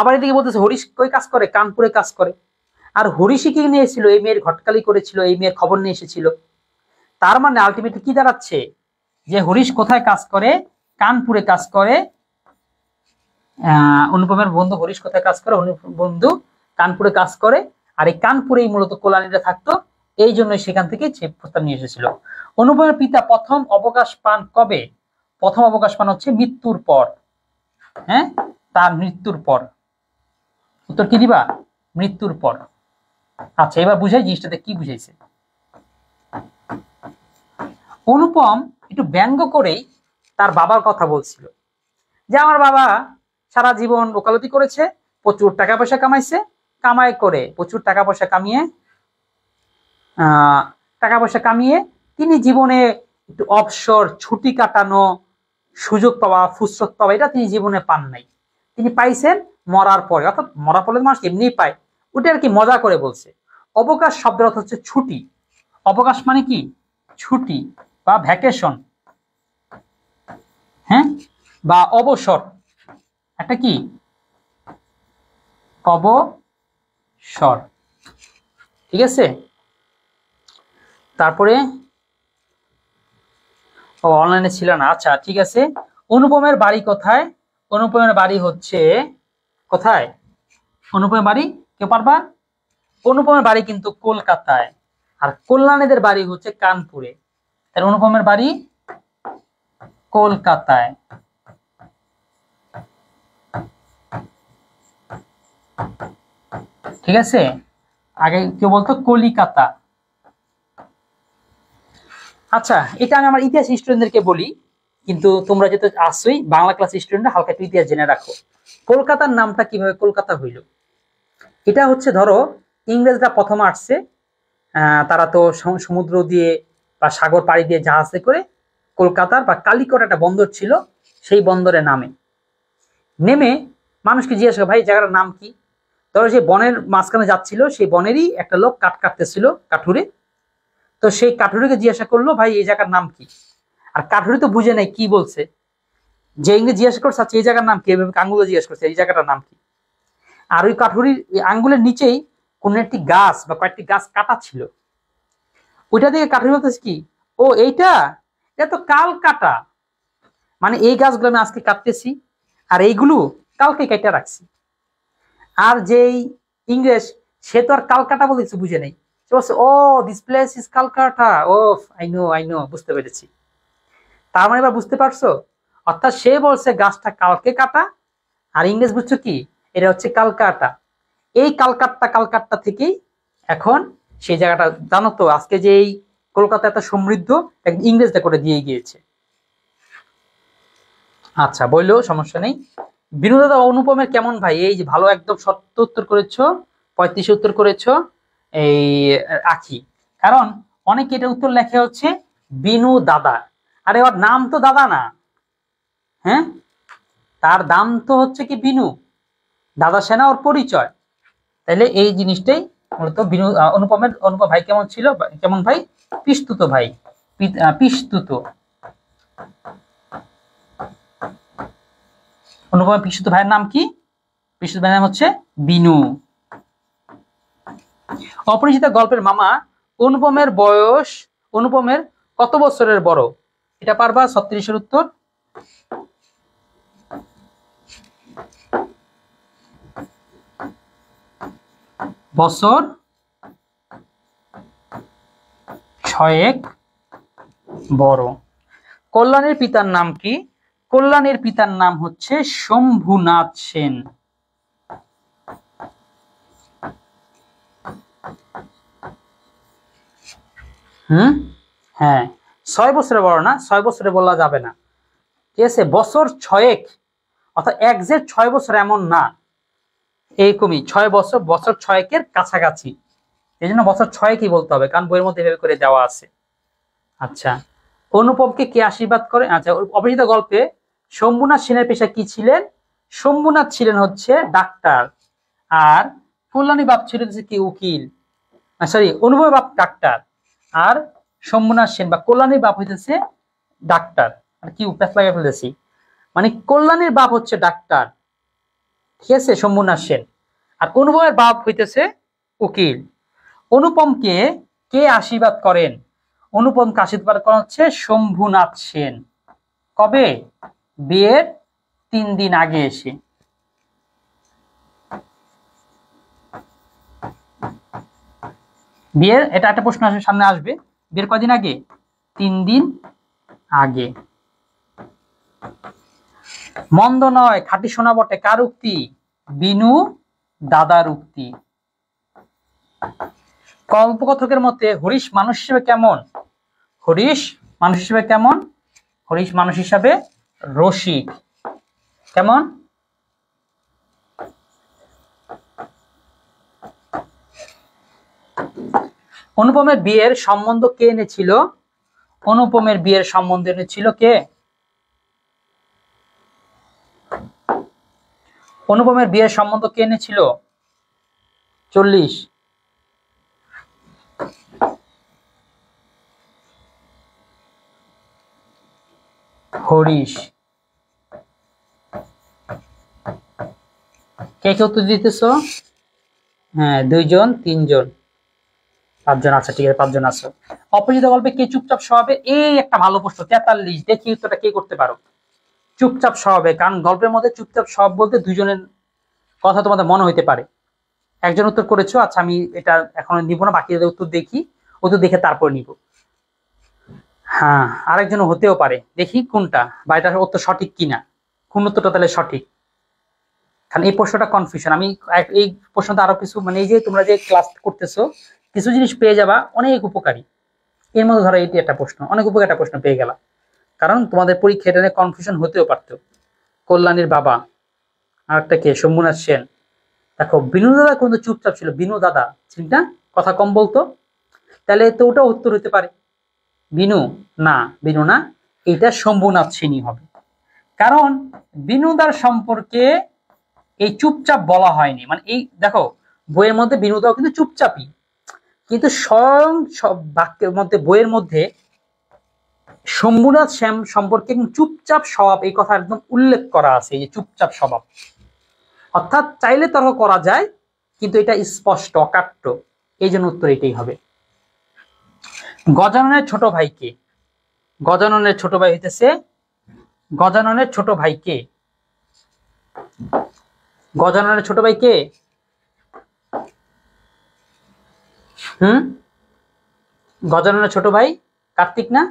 আবার এদিকে বলতেছে হরিশ কই কাজ করে? কানপুরে কাজ করে। আর হরিশই কি নিয়েছিল? এই মেয়ের ঘটকালি করেছিল, এই মেয়ের খবর নিয়ে এসেছিল। তার মানে আলটিমেটলি কি দাঁড়াচ্ছে? যে হরিশ কোথায় কাজ করে? কানপুরে কাজ করে। অনুপমের বন্ধু হরিশ কোথায় কাজ করে? অনুপম বন্ধু কানপুরে কাজ করে। আর এই কানপুরেই মূলত কল্যাণীরা থাকতো, এই জন্য সেখান থেকে সে প্রস্তাব নিয়ে এসেছিল। অনুপমের পিতা প্রথম অবকাশ পান কবে? প্রথম অবকাশ পান হচ্ছে মৃত্যুর পর। হ্যাঁ, তার মৃত্যুর পর। উত্তর কি দিবা? মৃত্যুর পর। আচ্ছা, এবার বুঝাই জিনিসটাতে কি বুঝাইছে। অনুপম একটু ব্যঙ্গ করেই তার বাবার কথা বলছিল, যে আমার বাবা সারা জীবন ওকালতি করেছে, প্রচুর টাকা পয়সা কামাইছে, কামাই করে প্রচুর টাকা পয়সা কামিয়ে তিনি জীবনে একটু অবসর ছুটি কাটানো, সুযোগ পাওয়া, ফুরসত পাওয়া, এটা তিনি জীবনে পান নাই। তিনি পাইছেন মরার পরে, অর্থাৎ মরার পরে মানুষ এমনিই পায়, ওটা আর কি মজা করে বলছে। অবকাশ শব্দের অর্থ হচ্ছে ছুটি। অবকাশ মানে কি? ছুটি বা ভ্যাকেশন, হ্যাঁ, বা অবসর, একটা কি অবসর, ঠিক আছে। তারপরে অনলাইনে ছিল না, আচ্ছা ঠিক আছে। অনুপমের বাড়ি কোথায়? অনুপমের বাড়ি হচ্ছে কোথায়? অনুপমের বাড়ি কেউ পারবা? অনুপমের বাড়ি কিন্তু কলকাতায়, আর কল্যাণীদের বাড়ি হচ্ছে কানপুরে। তাহলে অনুপমের বাড়ি কলকাতায়। ঠিক আছে, আগে কেউ বলতো কলিকাতা। আচ্ছা, এটা আমি আমার ইতিহাস স্টুডেন্টদেরকে বলি, কিন্তু তোমরা যেহেতু আসোই বাংলা ক্লাস স্টুডেন্ট, হালকা একটু ইতিহাস জেনে রাখো। কলকাতার নামটা কিভাবে কলকাতা হইল? এটা হচ্ছে ধরো ইংরেজরা প্রথম আসছে, তারা তো সমুদ্র দিয়ে বা সাগর পাড়ি দিয়ে জাহাজে করে কলকাতার বা কালিকট একটা বন্দর ছিল, সেই বন্দরে নেমে মানুষকে জিজ্ঞাসা করে, ভাই জায়গাটার নাম কি? ধরো যে বনের মাঝখানে যাচ্ছিল, সেই বনেরই একটা লোক কাঠ কাটতেছিল কাঠুরে, তো সেই কাঠুরিকে জিজ্ঞাসা করলো, ভাই এই জায়গার নাম কি? আর কাঠুরি তো বুঝে নাই কি বলছে, যে ইংরেজি জিজ্ঞাসা করছে আচ্ছা এই জায়গার নাম কি, এভাবে আঙ্গুলে জিজ্ঞাসা করছে এই জায়গাটার নাম কি। আর ওই কাঠুরির আঙ্গুলের নিচেই কোন একটি গাছ বা কয়েকটি গাছ কাটা ছিল, ওইটা থেকে কাঠুরি বলতেছে কি, ও এইটা, এটা তো কাল কাটা, মানে এই গাছগুলো আমি আজকে কাটতেছি আর এইগুলো কালকে কেটে রাখছি। আর যেই ইংরেজ, সে তো আর কালকাটা বলে কিছু বুঝে নেই, সে বলছে oh this place is Calcutta, oh I know, বুঝতে পেরেছি। তার মানে এবার বুঝতে পারছো, অর্থাৎ সে বলছে গাছটা কালকে কাটা, আর ইংরেজ বুঝছো কি, এটা হচ্ছে কালকাটা। এই কালকাট্টা থেকেই এখন সেই জায়গাটা, জানো তো আজকে যে এই কলকাতা এত সমৃদ্ধ, ইংরেজটা করে দিয়ে গিয়েছে। আচ্ছা বললেও সমস্যা নেই। বিনোদা অনুপমের কেমন ভাই? এই যে ভালো, একদম সত্য উত্তর করেছো, 35 উত্তর করেছো, এই আখি। কারণ অনেকে এটা উত্তর লেখে হচ্ছে বিনু দাদা, আরে ওর নাম তো দাদা না, হ্যাঁ, তার দাম তো হচ্ছে কি বিনু, দাদা সেনা ওর পরিচয়। তাহলে এই জিনিসটাই মূলত বিনু। অনুপম ভাই কেমন ছিল? কেমন ভাই? পিস্তুত ভাই, পিস্তুত। অনুপমের পিস্তুত ভাইয়ের নাম কি? পিস্তুত ভাইয়ের নাম হচ্ছে বিনু। অপরিচিতা গল্পের মামা অনুপমের কত বছরের বড়? এটা পারবা? 36-এর উত্তর। বছর 6 বড়। কল্যাণীর পিতার নাম কি? কল্যাণীর পিতার নাম হচ্ছে শম্ভুনাথ সেন। হ্যাঁ, 6 বছরে বড় না, 6 বছরে বলা যাবে না, ঠিক আছে, বছর 6, অর্থাৎ একজ্যাক্ট 6 বছর এমন না, এইরকমই 6 বছর, বছর 6-এর কাছাকাছি, এই জন্য বছর 6 কি বলতে হবে, কারণ বইয়ের মধ্যে এভাবে করে দেওয়া আছে। আচ্ছা, অনুপমকে কে আশীর্বাদ করে? আচ্ছা, অপরিচিতা গল্পে শম্ভুনাথ সেনের পেশা কি ছিলেন? শম্ভুনাথ ছিলেন হচ্ছে ডাক্তার, আর কল্যাণী বাপ ছিলেন কি উকিল, সরি অনুপমের বাপ ডাক্তার, আর শম্ভুনাথ সেন বা কল্যাণীর বাপ হইতেছে ডাক্তার। আর কি প্যাচ লাগিয়ে ফেলেছি, মানে কল্যাণীর বাপ হচ্ছে ডাক্তার, ঠিক আছে, শম্ভুনাথ সেন, আর অনুপমের বাপ হইতেছে উকিল। অনুপমকে কে আশীর্বাদ করেন? অনুপমকে আশীর্বাদ করা হচ্ছে শম্ভুনাথ সেন। কবে? বিয়ের 3 দিন আগে এসে। বিয়ের এটা একটা প্রশ্ন আসবে, সামনে আসবে। বিয়ের কয়দিন আগে? 3 দিন আগে। মন্দ নয় খাঁটি সোনা বটে, কার উক্তি? বিনু দাদার উক্তি। কল্পকথকের মতে হরিশ মানুষ হিসেবে কেমন? হরিশ মানুষ হিসেবে কেমন? হরিশ মানুষ হিসাবে রসিক। কেমন? অনুপমের বিয়ের সম্বন্ধ কে এনেছিল? অনুপমের বিয়ের সম্বন্ধ এনেছিল কে? অনুপমের বিয়ের সম্বন্ধ কে এনেছিল? 40। হরিশ। কে কে উত্তর দিতেছ? হ্যাঁ, 2 জন 3 জন 5 জন। আচ্ছা ঠিক আছে, 5 জন আছো। অপরিচিত গল্পে কে চুপচাপ স্বভাবে? এই একটা ভালো প্রশ্ন, 43। দেখি উত্তরটা কে করতে পারো। চুপচাপ স্বভাবে, কারণ গল্পের মধ্যে চুপচাপ স্বভাব বলতে 2 জনের কথা তোমাদের মনে হইতে পারে। একজন উত্তর করেছো, আচ্ছা আমি এটা এখন নিব না, বাকি উত্তর দেখি, উত্তর দেখে তারপর নিব। হ্যাঁ, আরেকজন হতেও পারে, দেখি কোনটা বা এটা উত্তর সঠিক কিনা, কোন উত্তরটা তাহলে সঠিক। কারণ এই প্রশ্নটা কনফিউশন। আমি এই প্রশ্নটা আরো কিছু, মানে এই যে তোমরা যে ক্লাস করতেছো কিছু জিনিস পেয়ে যাবা অনেক উপকারী। এর মধ্যে ধরো এটি একটা প্রশ্ন, অনেক উপকারী একটা প্রশ্ন পেয়ে গেলা, কারণ তোমাদের পরীক্ষা এটা নিয়ে কনফিউশন হতেও পারতো। কল্যাণীর বাবা আর একটা কে? শম্ভুনাথ সেন। দেখো বিনু দাদা কিন্তু চুপচাপ ছিল, বিনু দাদা চিন্তা, কথা কম বলতো, তাহলে তো ওটা উত্তর হতে পারে। বিনু না, বিনু না, এটা শম্ভুনাথ সেনই হবে। কারণ বিনুদার সম্পর্কে এই চুপচাপ বলা হয়নি, মানে এই দেখো বইয়ের মধ্যে বিনুদাও কিন্তু চুপচাপই, কিন্তু স্বয়ং সব বাক্যের মধ্যে বইয়ের মধ্যে শম্ভুনাথ শ্যাম সম্পর্কে চুপচাপ স্বভাব এই কথা একদম উল্লেখ করা আছে, এই যে চুপচাপ স্বভাব। অর্থাৎ চাইলে তর্ক করা যায়, কিন্তু এটা স্পষ্ট অকাট্য, এই জন্য উত্তর এটাই হবে। গজাননের ছোট ভাই কে? গজাননের ছোট ভাই হইতেছে, গজাননের ছোট ভাই কে? গজাননের ছোট ভাই কে? গজাননের ছোট ভাই কার্তিক না?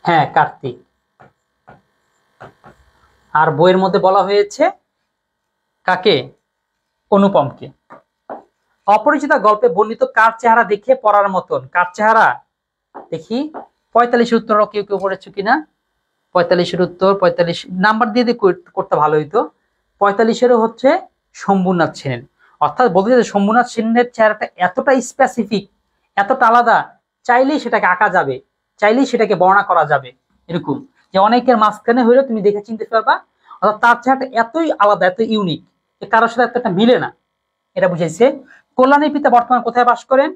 হ্যাঁ কার্তিক। আর বইয়ের মধ্যে বলা হয়েছে কাকে? অনুপমকে। অপরিচিতা গল্পে বর্ণিত কার চেহারা দেখে পড়ার মতন? কার চেহারা? দেখি 45 উত্তর কেউ কেউ পড়েছো কিনা। 45 উত্তর, 45 নাম্বার দিয়ে করতে ভালো হইতো। 45 হচ্ছে শম্ভুনাথ সেনের। অর্থাৎ বলতে চাই শম্ভুনাথ সেনের চেহারাটা এতটা স্পেসিফিক, এতটা আলাদা, চাইলেই সেটাকে আঁকা যাবে, চাইলেই সেটাকে বর্ণনা করা যাবে। এরকম যে অনেকের মাঝখানে হইলে তুমি দেখে চিনতে পারবা, অর্থাৎ তার চেহারাটা এতই আলাদা, এত ইউনিক, কারোর সাথে এতটা মিলে না, এটা বুঝাইছে। কল্যাণীর পিতা বর্তমানে কোথায় বাস করেন?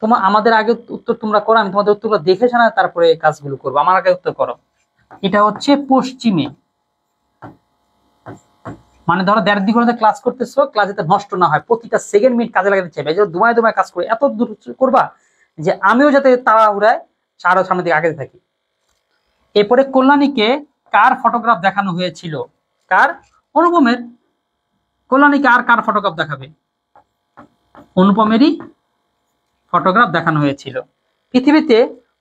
তোমার আমাদের আগে উত্তর তোমরা করো, আমি তোমাদের উত্তরগুলো দেখে শোনা তারপরে কাজগুলো করবো, আমার আগে উত্তর করো। এটা হচ্ছে পশ্চিমে, মানে ধরো 1.5 ঘন্টা ক্লাস করতেছো, ক্লাস যাতে নষ্ট না হয়, প্রতিটা সেকেন্ড মিনিট কাজে লাগাতে চাইবে, দুমায় দুমায় কাজ করে এত দূর করবা যে আমিও যাতে তাড়াহুড়ায় আরো সামনের দিকে আগে থাকি। এরপরে কল্যাণীকে কার ফটোগ্রাফ দেখানো হয়েছিল? কার? অনুপমের। কল্যাণীকে আর কার ফটোগ্রাফ দেখাবে? অনুপমেরই ফটোগ্রাফ দেখানো হয়েছিল। পৃথিবীতে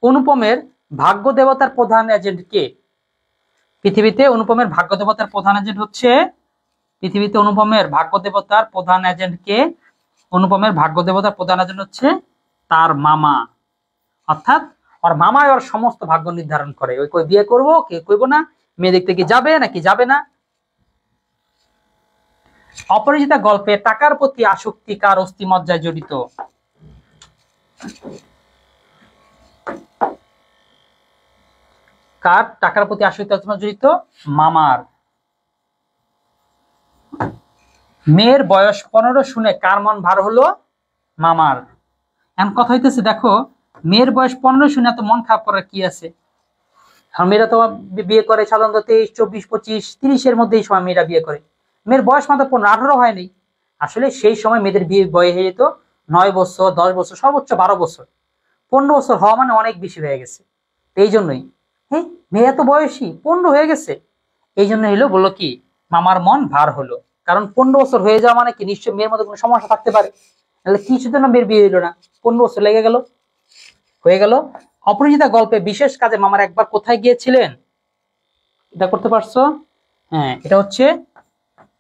অনুপমের ভাগ্য দেবতার প্রধান এজেন্ট কে? পৃথিবীতে অনুপমের ভাগ্য দেবতার প্রধান এজেন্ট হচ্ছে, পৃথিবীতে অনুপমের ভাগ্য দেবতার প্রধান এজেন্ট কে? অনুপমের ভাগ্য দেবতার প্রধান এজেন্ট হচ্ছে তার মামা। অর্থাৎ ওর মামাই ওর সমস্ত ভাগ্য নির্ধারণ করে, ওই কই বিয়ে করবো কে কইব না, মেয়ে দেখতে কি যাবে নাকি যাবে না। অপরিচিতা গল্পে টাকার প্রতি আসক্তি কার অস্থিমজ্জায় জড়িত? কার টাকার প্রতি আসক্তি জড়িত? মামার। মেয়ের বয়স 15 শুনে কার মন ভার হলো? মামার। এমন কথা হইতেছে, দেখো মেয়ের বয়স 15 শুনে এত মন খারাপ করার কি আছে? মেয়েরা তো বিয়ে করে সাধারণত 23, 24, 25, 30-এর মধ্যে এই সময় মেয়েরা বিয়ে করে। মেয়ের বয়স মাত্র 15, 18 হয়নি। আসলে সেই সময় মেয়েদের বিয়ে বয়স হয়ে যেত 9 বছর, 10 বছর, সর্বোচ্চ 12 বছর। 15 বছর হওয়া মানে অনেক বেশি হয়ে গেছে। এই জন্যই হ্যাঁ, মেয়ে এত বয়সী 15 হয়ে গেছে, এই জন্য হলো বললো কি মামার মন ভার হলো। কারণ 15 বছর হয়ে যাওয়া মানে কি নিশ্চয় মেয়ের মধ্যে কোনো সমস্যা থাকতে পারে, তাহলে কিছুর জন্য মেয়ের বিয়ে হইলো না, 15 বছর লেগে গেল, হয়ে গেল। অপরাজিতা গল্পে বিশেষ কাজে মামার একবার কোথায় গিয়েছিলেন, এটা করতে পারছো? হ্যাঁ, এটা হচ্ছে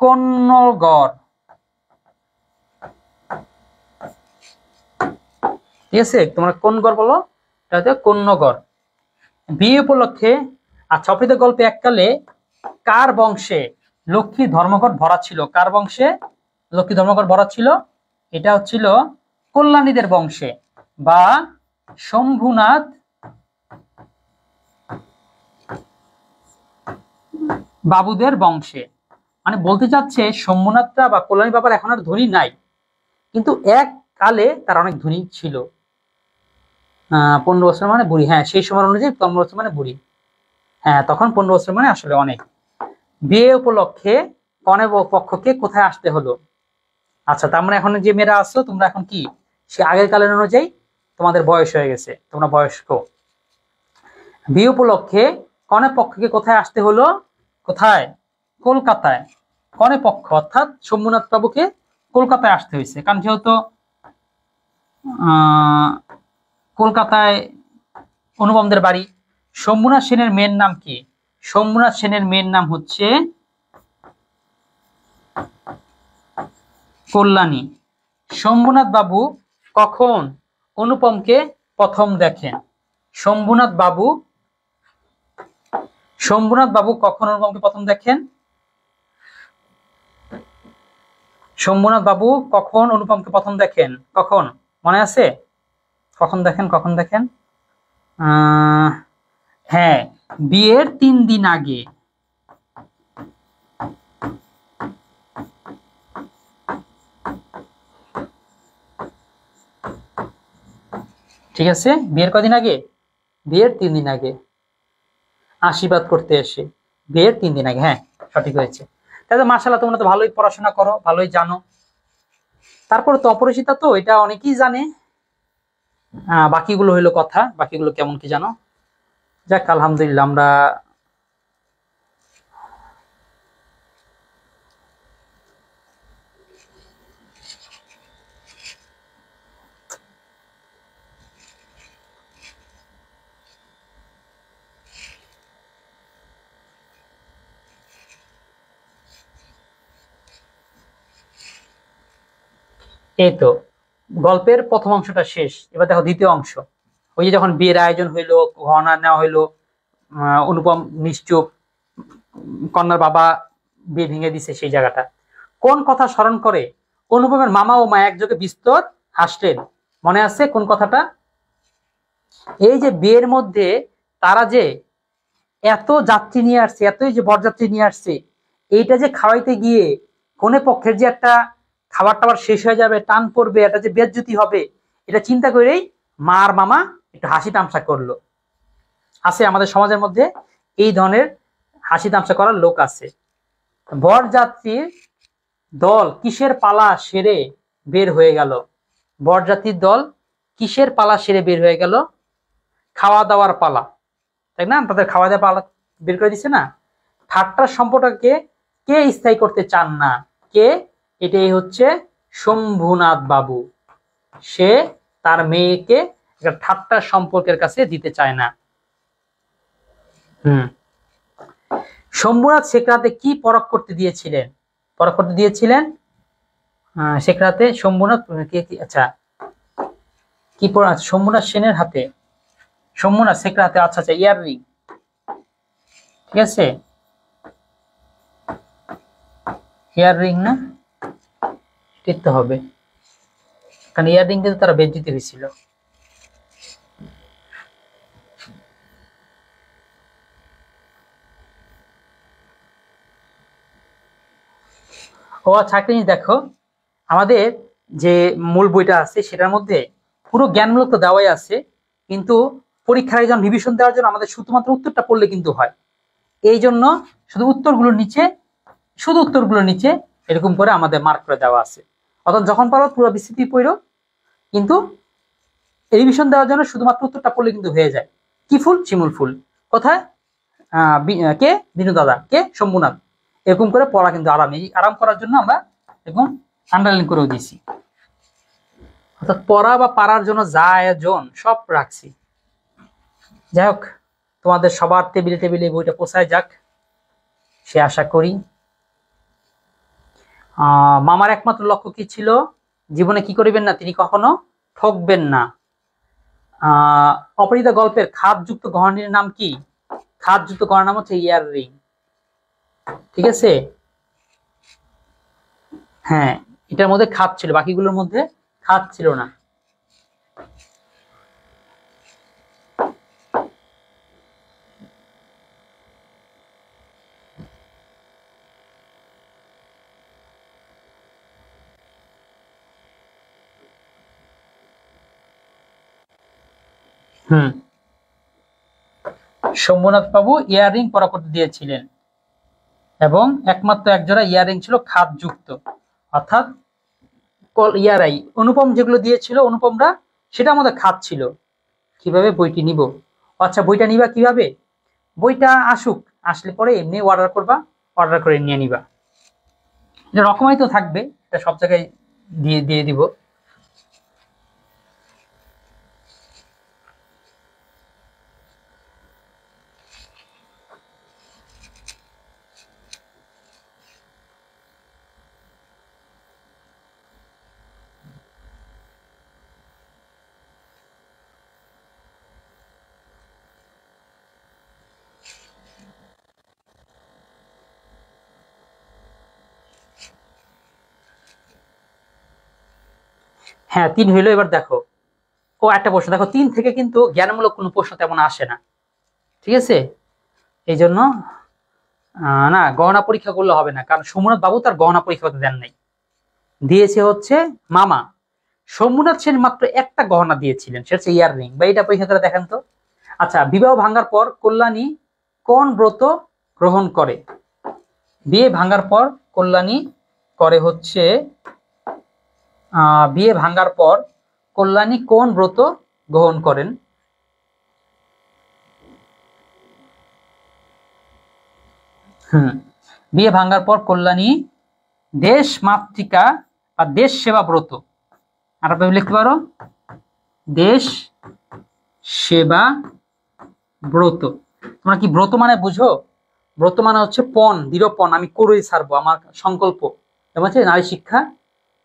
কন্যগড়, ঠিক আছে, তোমরা কোন গড় বলো, এটা হচ্ছে কন্যগড়। বিয়ে উপলক্ষে, আচ্ছা, অপরাজিতা গল্পে এককালে কার বংশে লক্ষ্মী ধর্মঘট ভরা ছিল, কার বংশে লক্ষ্মী ধর্মঘট ভরা ছিল, এটা হচ্ছিল কল্যাণীদের বংশে বা শম্ভুনাথ বাবুদের বংশে। মানে বলতে চাচ্ছে শম্ভুনাথরা বা কল্যাণী বাবার এখন আর ধনী নাই, কিন্তু এক কালে তার অনেক ধনী ছিল। 15 বছর মানে বুড়ি, হ্যাঁ সেই সময় অনুযায়ী 15 বছর মানে বুড়ি, হ্যাঁ তখন 15 বছর মানে আসলে অনেক। বিয়ে উপলক্ষে কনে পক্ষকে কোথায় আসতে হলো, আচ্ছা তার মানে এখন যে মেয়েরা আসছো তোমরা এখন কি সে আগের কালের অনুযায়ী তোমাদের বয়স হয়ে গেছে, তোমরা বয়স্ক। বিয়ে উপলক্ষে কনে পক্ষকে কোথায় আসতে হলো, কোথায়, কলকাতায়। কনে পক্ষ অর্থাৎ শম্ভুনাথ বাবুকে কলকাতায় আসতে হয়েছে, কারণ যেহেতু কলকাতায় অনুপমদের বাড়ি। শম্ভুনাথ সেনের মেয়ের নাম কি, শম্ভুনাথ সেনের মেয়ের নাম হচ্ছে কল্যাণী। শম্ভুনাথ বাবু কখন অনুপমকে প্রথম দেখেন, শম্ভুনাথ বাবু কখন অনুপমকে প্রথম দেখেন, শম্ভুনাথ বাবু কখন অনুপমকে প্রথম দেখেন, কখন মনে আছে, কখন দেখেন, কখন দেখেন, হ্যাঁ বিয়ের 3 দিন আগে, ঠিক আছে, বিয়ের কদিন আগে, বিয়ের 3 দিন আগে আশীর্বাদ করতে এসে, বিয়ের 3 দিন আগে, হ্যাঁ সঠিক হয়েছে। তাহলে মাশাআল্লাহ তোমরা তো ভালোই পড়াশোনা করো, ভালোই জানো। তারপরে তো অপরিচিতা, তো এটা অনেকেই জানে, বাকিগুলো হইলো কথা, বাকিগুলো কেমন কি জানো। যাক আলহামদুলিল্লাহ, আমরা এই তো গল্পের প্রথম অংশটা শেষ, এবার দেখো দ্বিতীয় অংশ। ওই যে যখন বিয়ের আয়োজন হইলো, গহনা নেওয়া হইলো, অনুপম নিশ্চুপ, কন্যার বাবা বিয়ে ভেঙে দিছে, সেই জায়গাটা কোন কথা স্মরণ করে অনুপমের মামা ও মা একযোগে বিস্তর হাসলেন, মনে আছে কোন কথাটা? এই যে বিয়ের মধ্যে তারা যে এত যাত্রী নিয়ে আসছে, এতই যে বরযাত্রী নিয়ে আসছে, এইটা যে খাওয়াইতে গিয়ে কোনে পক্ষের যে একটা খাবার টাবার শেষ হয়ে যাবে, টান পড়বে, এটা যে বেজ্জতি হবে, এটা চিন্তা করেই মা আর মামা একটু হাসি তামসা করলো। আছে আমাদের সমাজের মধ্যে এই ধরনের হাসি তামসা করার লোক আছে। বরযাত্রীর দল কিসের পালা সেরে বের হয়ে গেল, বরযাত্রীর দল কিসের পালা সেরে বের হয়ে গেল, খাওয়া দাওয়ার পালা, তাই না, তাদের খাওয়া দাওয়া পালা বের করে দিচ্ছে না। ঠাট্টার সম্পর্ককে কে স্থায়ী করতে চান না, কে, এটাই হচ্ছে শম্ভুনাথ বাবু, সে তার মেয়েকে একটা ঠাট্টার সম্পর্কের কাছে দিতে চায় না। শম্ভুনাথ শেখ রাতে কি পরখ করতে দিয়েছিলেন, পরখ করতে দিয়েছিলেন শেখ রাতে শম্ভুনাথ আচ্ছা কি শম্ভুনাথ সেনের হাতে, শম্ভুনাথ শেখ রাতে, আচ্ছা আচ্ছা ইয়াররিং, ঠিক আছে ইয়াররিং না, টিকতে হবে, কারণ ইয়াররিং কিন্তু তারা বেজ্জিত হয়েছিল। ও আচ্ছা, একটা জিনিস দেখো, আমাদের যে মূল বইটা আছে সেটার মধ্যে পুরো জ্ঞানমূলক তো দেওয়াই আছে, কিন্তু পরীক্ষার একজন রিভিশন দেওয়ার জন্য আমাদের শুধুমাত্র উত্তরটা পড়লে কিন্তু হয়, এই জন্য শুধু উত্তরগুলোর নিচে এরকম করে আমাদের মার্ক করে দেওয়া আছে। অর্থাৎ যখন পারো পুরো বিস্তৃতি পড়ো, কিন্তু রিভিশন দেওয়ার জন্য শুধুমাত্র উত্তরটা পড়লে কিন্তু হয়ে যায়। কি ফুল, শিমুল ফুল, কোথায়, কে, বিনু দাদা, কে, শম্ভুনাথ, এরকম করে পড়া কিন্তু আরাম, এই আরাম করার জন্য আমরা এরকম আন্ডারলাইন করেও দিছি। অর্থাৎ পড়া বা পারার জন্য যা আয়োজন সব রাখছি। যাই হোক, তোমাদের সবার টেবিলে টেবিলে বইটা পৌঁছায় যাক সে আশা করি। মামার একমাত্র লক্ষ্য কি ছিল? জীবনে কি করিবেন না, তিনি কখনো ঠকবেন না। অপরাজিতা গল্পের খাদযুক্ত গহনাটির নাম কি? খাদযুক্ত গহনার নাম হচ্ছে ইয়ার রিং। ঠিক আছে, হ্যাঁ, এটার মধ্যে খাদ ছিল, বাকিগুলোর মধ্যে খাদ ছিল না। শম্ভুনাথ বাবু ইয়াররিং পরা করতে দিয়েছিলেন এবং একমাত্র একজোড়া ইয়াররিং ছিল খাদযুক্ত, অর্থাৎ ইয়ারাই অনুপম যেগুলো দিয়েছিল অনুপমরা সেটা আমাদের খাদ ছিল। কিভাবে বইটি নিব? আচ্ছা, বইটা নিবা কিভাবে? বইটা আসুক, আসলে পরে এমনি অর্ডার করবা, অর্ডার করে নিয়ে নিবা। এটা রকমাই তো থাকবে, এটা সব জায়গায় দিয়ে দিয়ে দিব। হ্যাঁ, 3 হইলো। এবার দেখো, একটা প্রশ্ন দেখো, 3 থেকে কিন্তু জ্ঞানমূলক কোনো প্রশ্ন তেমন আসে না। ঠিক আছে, এই জন্য না, গহনা পরীক্ষা করলে হবে না, কারণ সোমনাথ বাবু তার গহনা পরীক্ষা করতে দেন নাই, দিয়েছে হচ্ছে মামা। সোমনাথ সেন মাত্র একটা গহনা দিয়েছিলেন, সেটা হচ্ছে ইয়ার রিং। বা এটা পরীক্ষা করে দেখেন তো। আচ্ছা, বিবাহ ভাঙার পর কল্যাণী কোন ব্রত গ্রহণ করে? বিয়ে ভাঙার পর কল্যাণী করে হচ্ছে বিয়ে ভাঙার পর কল্যাণী কোন ব্রত গ্রহণ করেন? বিয়ে ভাঙার পর কল্যাণী দেশ মাতৃকা বা দেশ সেবা ব্রত, আর লিখতে পারো দেশ সেবা ব্রত। তোমরা কি ব্রত মানে বুঝো? ব্রত মানে হচ্ছে পণ, দৃঢ়পণ, আমি করেই ছাড়বো, আমার সংকল্প। যেমন হচ্ছে নারী শিক্ষা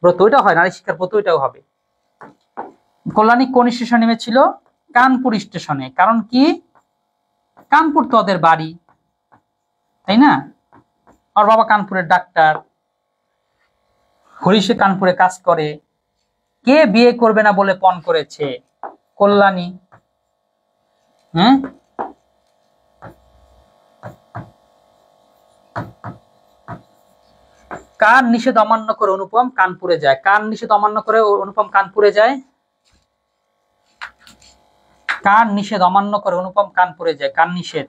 ব্রত, ওইটা হয়, নারী শিক্ষার ব্রত ওইটাও হবে। কল্যাণী কোন স্টেশনে নেমেছিল? কানপুর স্টেশনে। কারণ কি? কানপুর তো ওদের বাড়ি, তাই না? আর বাবা কানপুরের ডাক্তার, হরিষে কানপুরে কাজ করে। কে বিয়ে করবে না বলে পণ করেছে? কল্যাণী। হ্যাঁ, কার নিষেধ অমান্য করে অনুপম কানপুরে যায়? কার নিষেধ অমান্য করে অনুপম কানপুরে যায়? কার নিষেধ অমান্য করে অনুপম কানপুরে যায়? কার নিষেধ?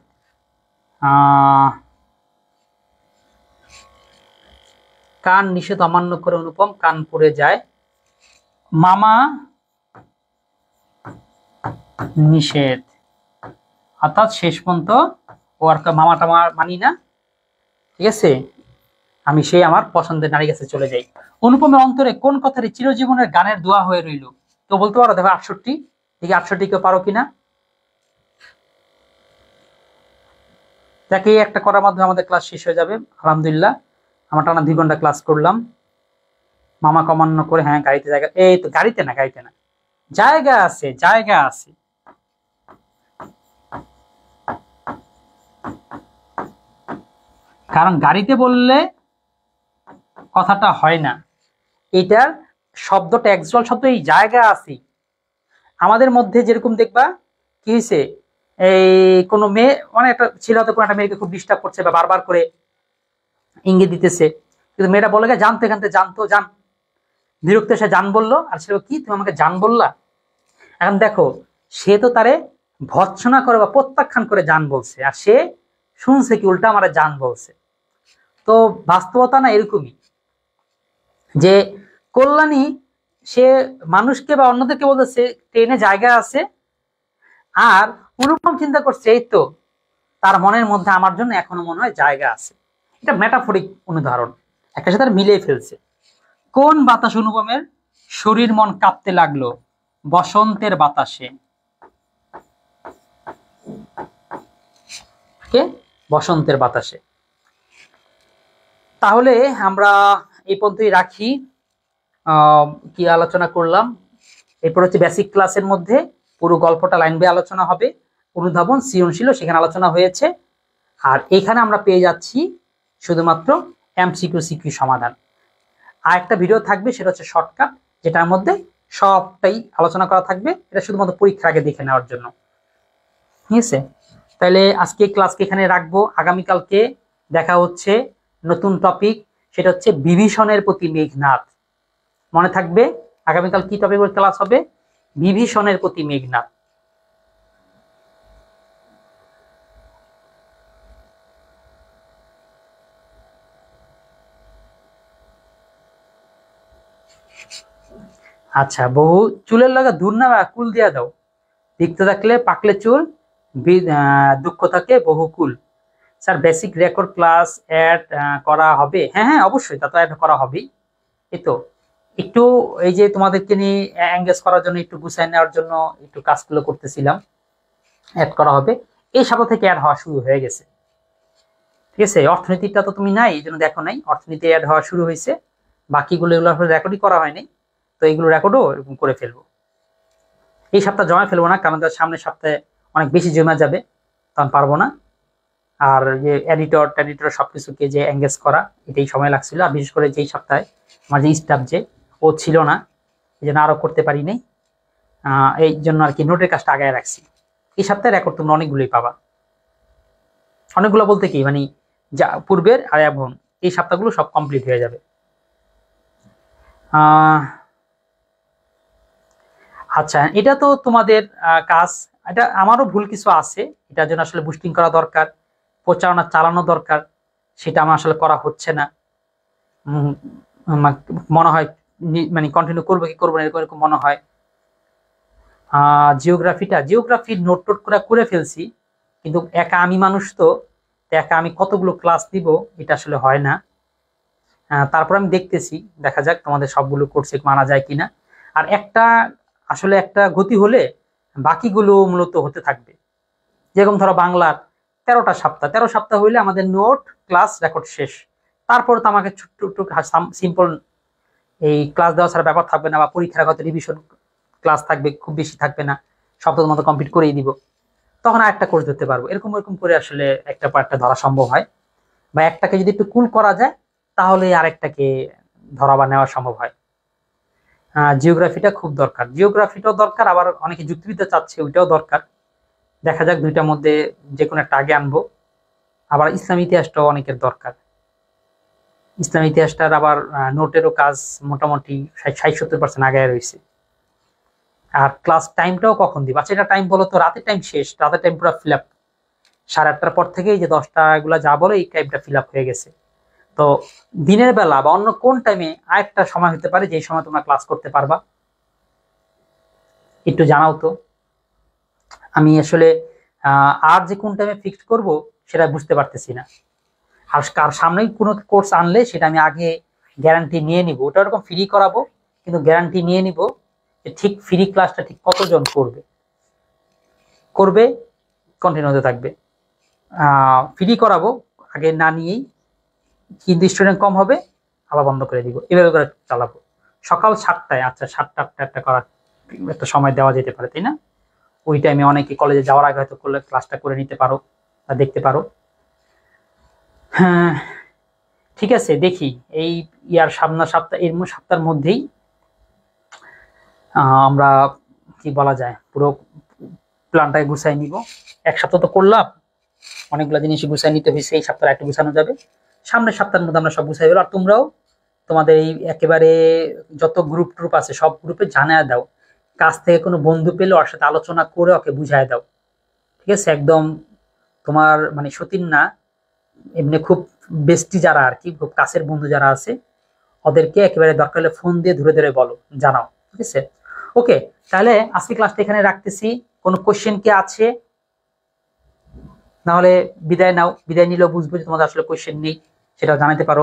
কার নিষেধ অমান্য করে অনুপম কানপুরে যায়? মামা নিষেধ, অর্থাৎ শেষ পর্যন্ত ও আর মামাটা মানি না। ঠিক আছে, আমি সেই আমার পছন্দের নারী কাছে চলে যাই। অনুপমের অন্তরে কোন কথাটি চিরজীবনের গানের দোয়া হয়ে রইল? তো বলতে পারো? দেখো 68, দেখি 68 কেউ পারো কিনা। দেখে একটা করার মাধ্যমে আমাদের ক্লাস শেষ হয়ে যাবে আলহামদুলিল্লাহ। আমরা টানা 2 ঘন্টা ক্লাস করলাম। মামা কমান্য করে, হ্যাঁ গাড়িতে জায়গা, এই তো গাড়িতে না, গাড়িতে না, জায়গা আছে, জায়গা আছে। কারণ গাড়িতে বললে কথাটা হয় না, এটার শব্দটা একজল শব্দ, এই জায়গা আছে। আমাদের মধ্যে যেরকম দেখবা কি হয়েছে, এই কোনো মেয়ে, মানে একটা ছেলে হয়তো কোনো একটা মেয়েকে খুব ডিস্টার্ব করছে বা বারবার করে ইঙ্গিত দিতেছে, কিন্তু মেয়েটা বলে গেছে জানতো, এখান থেকে জানতো, জান, বিরক্ত এসে জান বললো, আর ছেলে কি তুমি আমাকে জান বললা? এখন দেখো, সে তো তারে ভৎসনা করে বা প্রত্যাখ্যান করে জান বলছে, আর সে শুনছে কি উল্টা আমারে জান বলছে। তো বাস্তবতা না এরকমই, যে কল্যাণী সে মানুষকে বা অন্যদেরকে বলতেছে ট্রেনে জায়গা আছে, আর অনুপম চিন্তা করছে এই তো তার মনের মধ্যে আমার জন্য এখনো মনে হয় জায়গা আছে। এটা মেটাফরিক উদাহরণ, একটা সাথে মিলিয়ে ফেলছে। কোন বাতাস অনুপমের শরীর মন কাঁপতে লাগলো বসন্তের বাতাসে? বসন্তের বাতাসে। তাহলে আমরা এই পর্যন্তই রাখি। কি আলোচনা করলাম? এরপর হচ্ছে বেসিক ক্লাসের মধ্যে পুরো গল্পটা লাইন বাই আলোচনা হবে, অনুধাবন সৃজনশীল সেখানে আলোচনা হয়েছে। আর এখানে আমরা পেয়ে যাচ্ছি শুধুমাত্র এমসিকিউ সিকিউ সমাধান। আর একটা ভিডিও থাকবে, সেটা হচ্ছে শর্টকাট, যেটার মধ্যে সবটাই আলোচনা করা থাকবে। এটা শুধুমাত্র পরীক্ষার আগে দেখে নেওয়ার জন্য। ঠিক আছে, তাহলে আজকে ক্লাসকে এখানে রাখবো। আগামীকালকে দেখা হচ্ছে নতুন টপিক, সেটা হচ্ছে বিভীষণের প্রতি মেঘনাদ। মনে থাকবে আগামীকাল কি টপিক ক্লাস হবে? বিভীষণের প্রতি মেঘনাদ। আচ্ছা, বহু চুলের লাগা দূর না কুল দিয়া দাও, দেখতে থাকলে পাকলে চুল, দুঃখ থাকে বহুকুল। Sir basic record class add করা হবে? হ্যাঁ হ্যাঁ, অবশ্যই, তা তো অ্যাড করা হবেই। এই তো একটু এই যে তোমাদেরকে নিয়ে এঙ্গেজ করার জন্য, একটু গুছাই নেওয়ার জন্য একটু কাজগুলো করতেছিলাম। অ্যাড করা হবে, এই সপ্তাহ থেকে অ্যাড হওয়া শুরু হয়ে গেছে। ঠিক আছে, অর্থনীতিটা তো তুমি নাই, এই জন্য দেখো নাই। অর্থনীতি অ্যাড হওয়া শুরু হয়েছে, বাকিগুলো এগুলো রেকর্ডই করা হয়নি, তো এইগুলো রেকর্ডও এরকম করে ফেলবো। এই সপ্তাহ জমা ফেলবো না, কারণ সামনের সপ্তাহে অনেক বেশি জমা যাবে, তখন পারবো না। আর যে এডিটর সবকিছুকে যে এঙ্গেজ করা, এটাই সময় লাগছিল। আর বিশেষ করে যেই সপ্তাহে আমার যে স্টাফ যে ও ছিল না, এই জন্য আরো করতে পারি নাই। এই জন্য আর কি নোটের কাজটা আগায় রাখছি। এই সপ্তাহে রেকর্ড তোমরা অনেকগুলোই পাবা। অনেকগুলো বলতে কি, মানে যা পূর্বের আর এবং এই সপ্তাহগুলো সব কমপ্লিট হয়ে যাবে। আচ্ছা, এটা তো তোমাদের কাজ। এটা আমারও ভুল কিছু আছে, এটার জন্য আসলে বুস্টিং করা দরকার, প্রচারণা চালানো দরকার, সেটা আমার আসলে করা হচ্ছে না। মনে হয় মানে কন্টিনিউ করবো কি করবো না এরকম মনে হয়। জিওগ্রাফির নোট টোট করে ফেলছি, কিন্তু একা আমি মানুষ তো, একা আমি কতগুলো ক্লাস দিব এটা আসলে হয় না। তারপর আমি দেখতেছি, দেখা যাক তোমাদের সবগুলো কোর্সে মানা যায় কিনা। আর আসলে একটা গতি হলে বাকিগুলো মূলত হতে থাকবে। যেরকম ধরো বাংলার 13 সপ্তাহ হইলে আমাদের নোট ক্লাস রেকর্ড শেষ। তারপর তো আমাকে ছোট্ট সিম্পল এই ক্লাস দেওয়া ছাড়া ব্যাপার থাকবে না, বা পরীক্ষার হয়তো রিভিশন ক্লাস থাকবে, খুব বেশি থাকবে না, সপ্তাহ মতো কমপ্লিট করেই দিব। তখন আর একটা কোর্স ধরতে পারবো। এরকম করে আসলে একটা পার্টটা ধরা সম্ভব হয়, বা একটাকে যদি একটু কুল করা যায় তাহলে আরেকটাকে ধরা বা নেওয়া সম্ভব হয়। জিওগ্রাফিটা খুব দরকার, জিওগ্রাফিটাও দরকার, আবার অনেকে যুক্তিবিদ্যা চাচ্ছে, ওইটাও দরকার। দেখা যাক দুইটার মধ্যে যে কোনো একটা আগে আনবো। আবার ইসলাম ইতিহাসটাও অনেকের দরকার। ইসলাম ইতিহাসটার আবার নোটেরও কাজ মোটামুটি 60-70% আগে রয়েছে। আর ক্লাস টাইমটাও কখন দিব? আচ্ছা, এটা টাইম বলো তো। রাতের টাইম শেষ, রাতের টাইম পুরো ফিল আপ। 8:30টার পর থেকে এই যে 10টা এগুলা যা বলে, এই টাইমটা ফিল আপ হয়ে গেছে। তো দিনের বেলা বা অন্য কোন টাইমে আরেকটা সময় হতে পারে যে সময় তোমরা ক্লাস করতে পারবা? একটু জানাও তো। আমি আসলে আর যে কোন টাইমে ফিক্সড করব সেটা বুঝতে পারতেছি না। আর কার সামনেই কোনো কোর্স আনলে সেটা আমি আগে গ্যারান্টি নিয়ে নিব। ওটা ওরকম ফ্রি করাবো, কিন্তু গ্যারান্টি নিয়ে নিব যে ঠিক ফ্রি ক্লাসটা ঠিক কতজন করবে কন্টিনিউ হতে থাকবে। ফ্রি করাবো আগে না নিয়েই, কিন্তু স্টুডেন্ট কম হবে, আবার বন্ধ করে দিব, এভাবে করে চালাবো। সকাল 7টায়, আচ্ছা 7টা করার একটা সময় দেওয়া যেতে পারে, তাই না? ওই টাইমে অনেকে কলেজে যাওয়ার আগে হয়তো করলে ক্লাসটা করে নিতে পারো বা দেখতে পারো। হ্যাঁ, ঠিক আছে, দেখি এই সামনের সপ্তাহ, এর সপ্তাহের মধ্যেই আমরা কি বলা যায় পুরো প্ল্যানটাকে গুছাই নিব। এক সপ্তাহ তো করলাম, অনেকগুলো জিনিস গুছাই নিতে হয়েছে, এই সপ্তাহে একটু গুছানো যাবে। সামনের সপ্তাহের মধ্যে আমরা সব গুছাই ফেলবো। আর তোমরাও তোমাদের এই একেবারে যত গ্রুপ আছে সব গ্রুপে জানায় দাও, কাছ থেকে কোনো বন্ধু পেলে ওর সাথে আলোচনা করে ওকে বুঝায় দাও। ঠিক আছে, একদম তোমার মানে সতীন না, এমনি খুব বেস্টি যারা আর কি, খুব কাছের বন্ধু যারা আছে, ওদেরকে একেবারে দরকার হলে ফোন দিয়ে ধরে বলো, জানাও। ঠিক আছে, ওকে। তাহলে আজকে ক্লাসটা এখানে রাখতেছি। কোনো কোশ্চেন কি আছে? নাহলে বিদায় নাও। বিদায় নিলেও বুঝবো যে তোমাদের আসলে কোশ্চেন নেই। সেটা জানাতে পারো।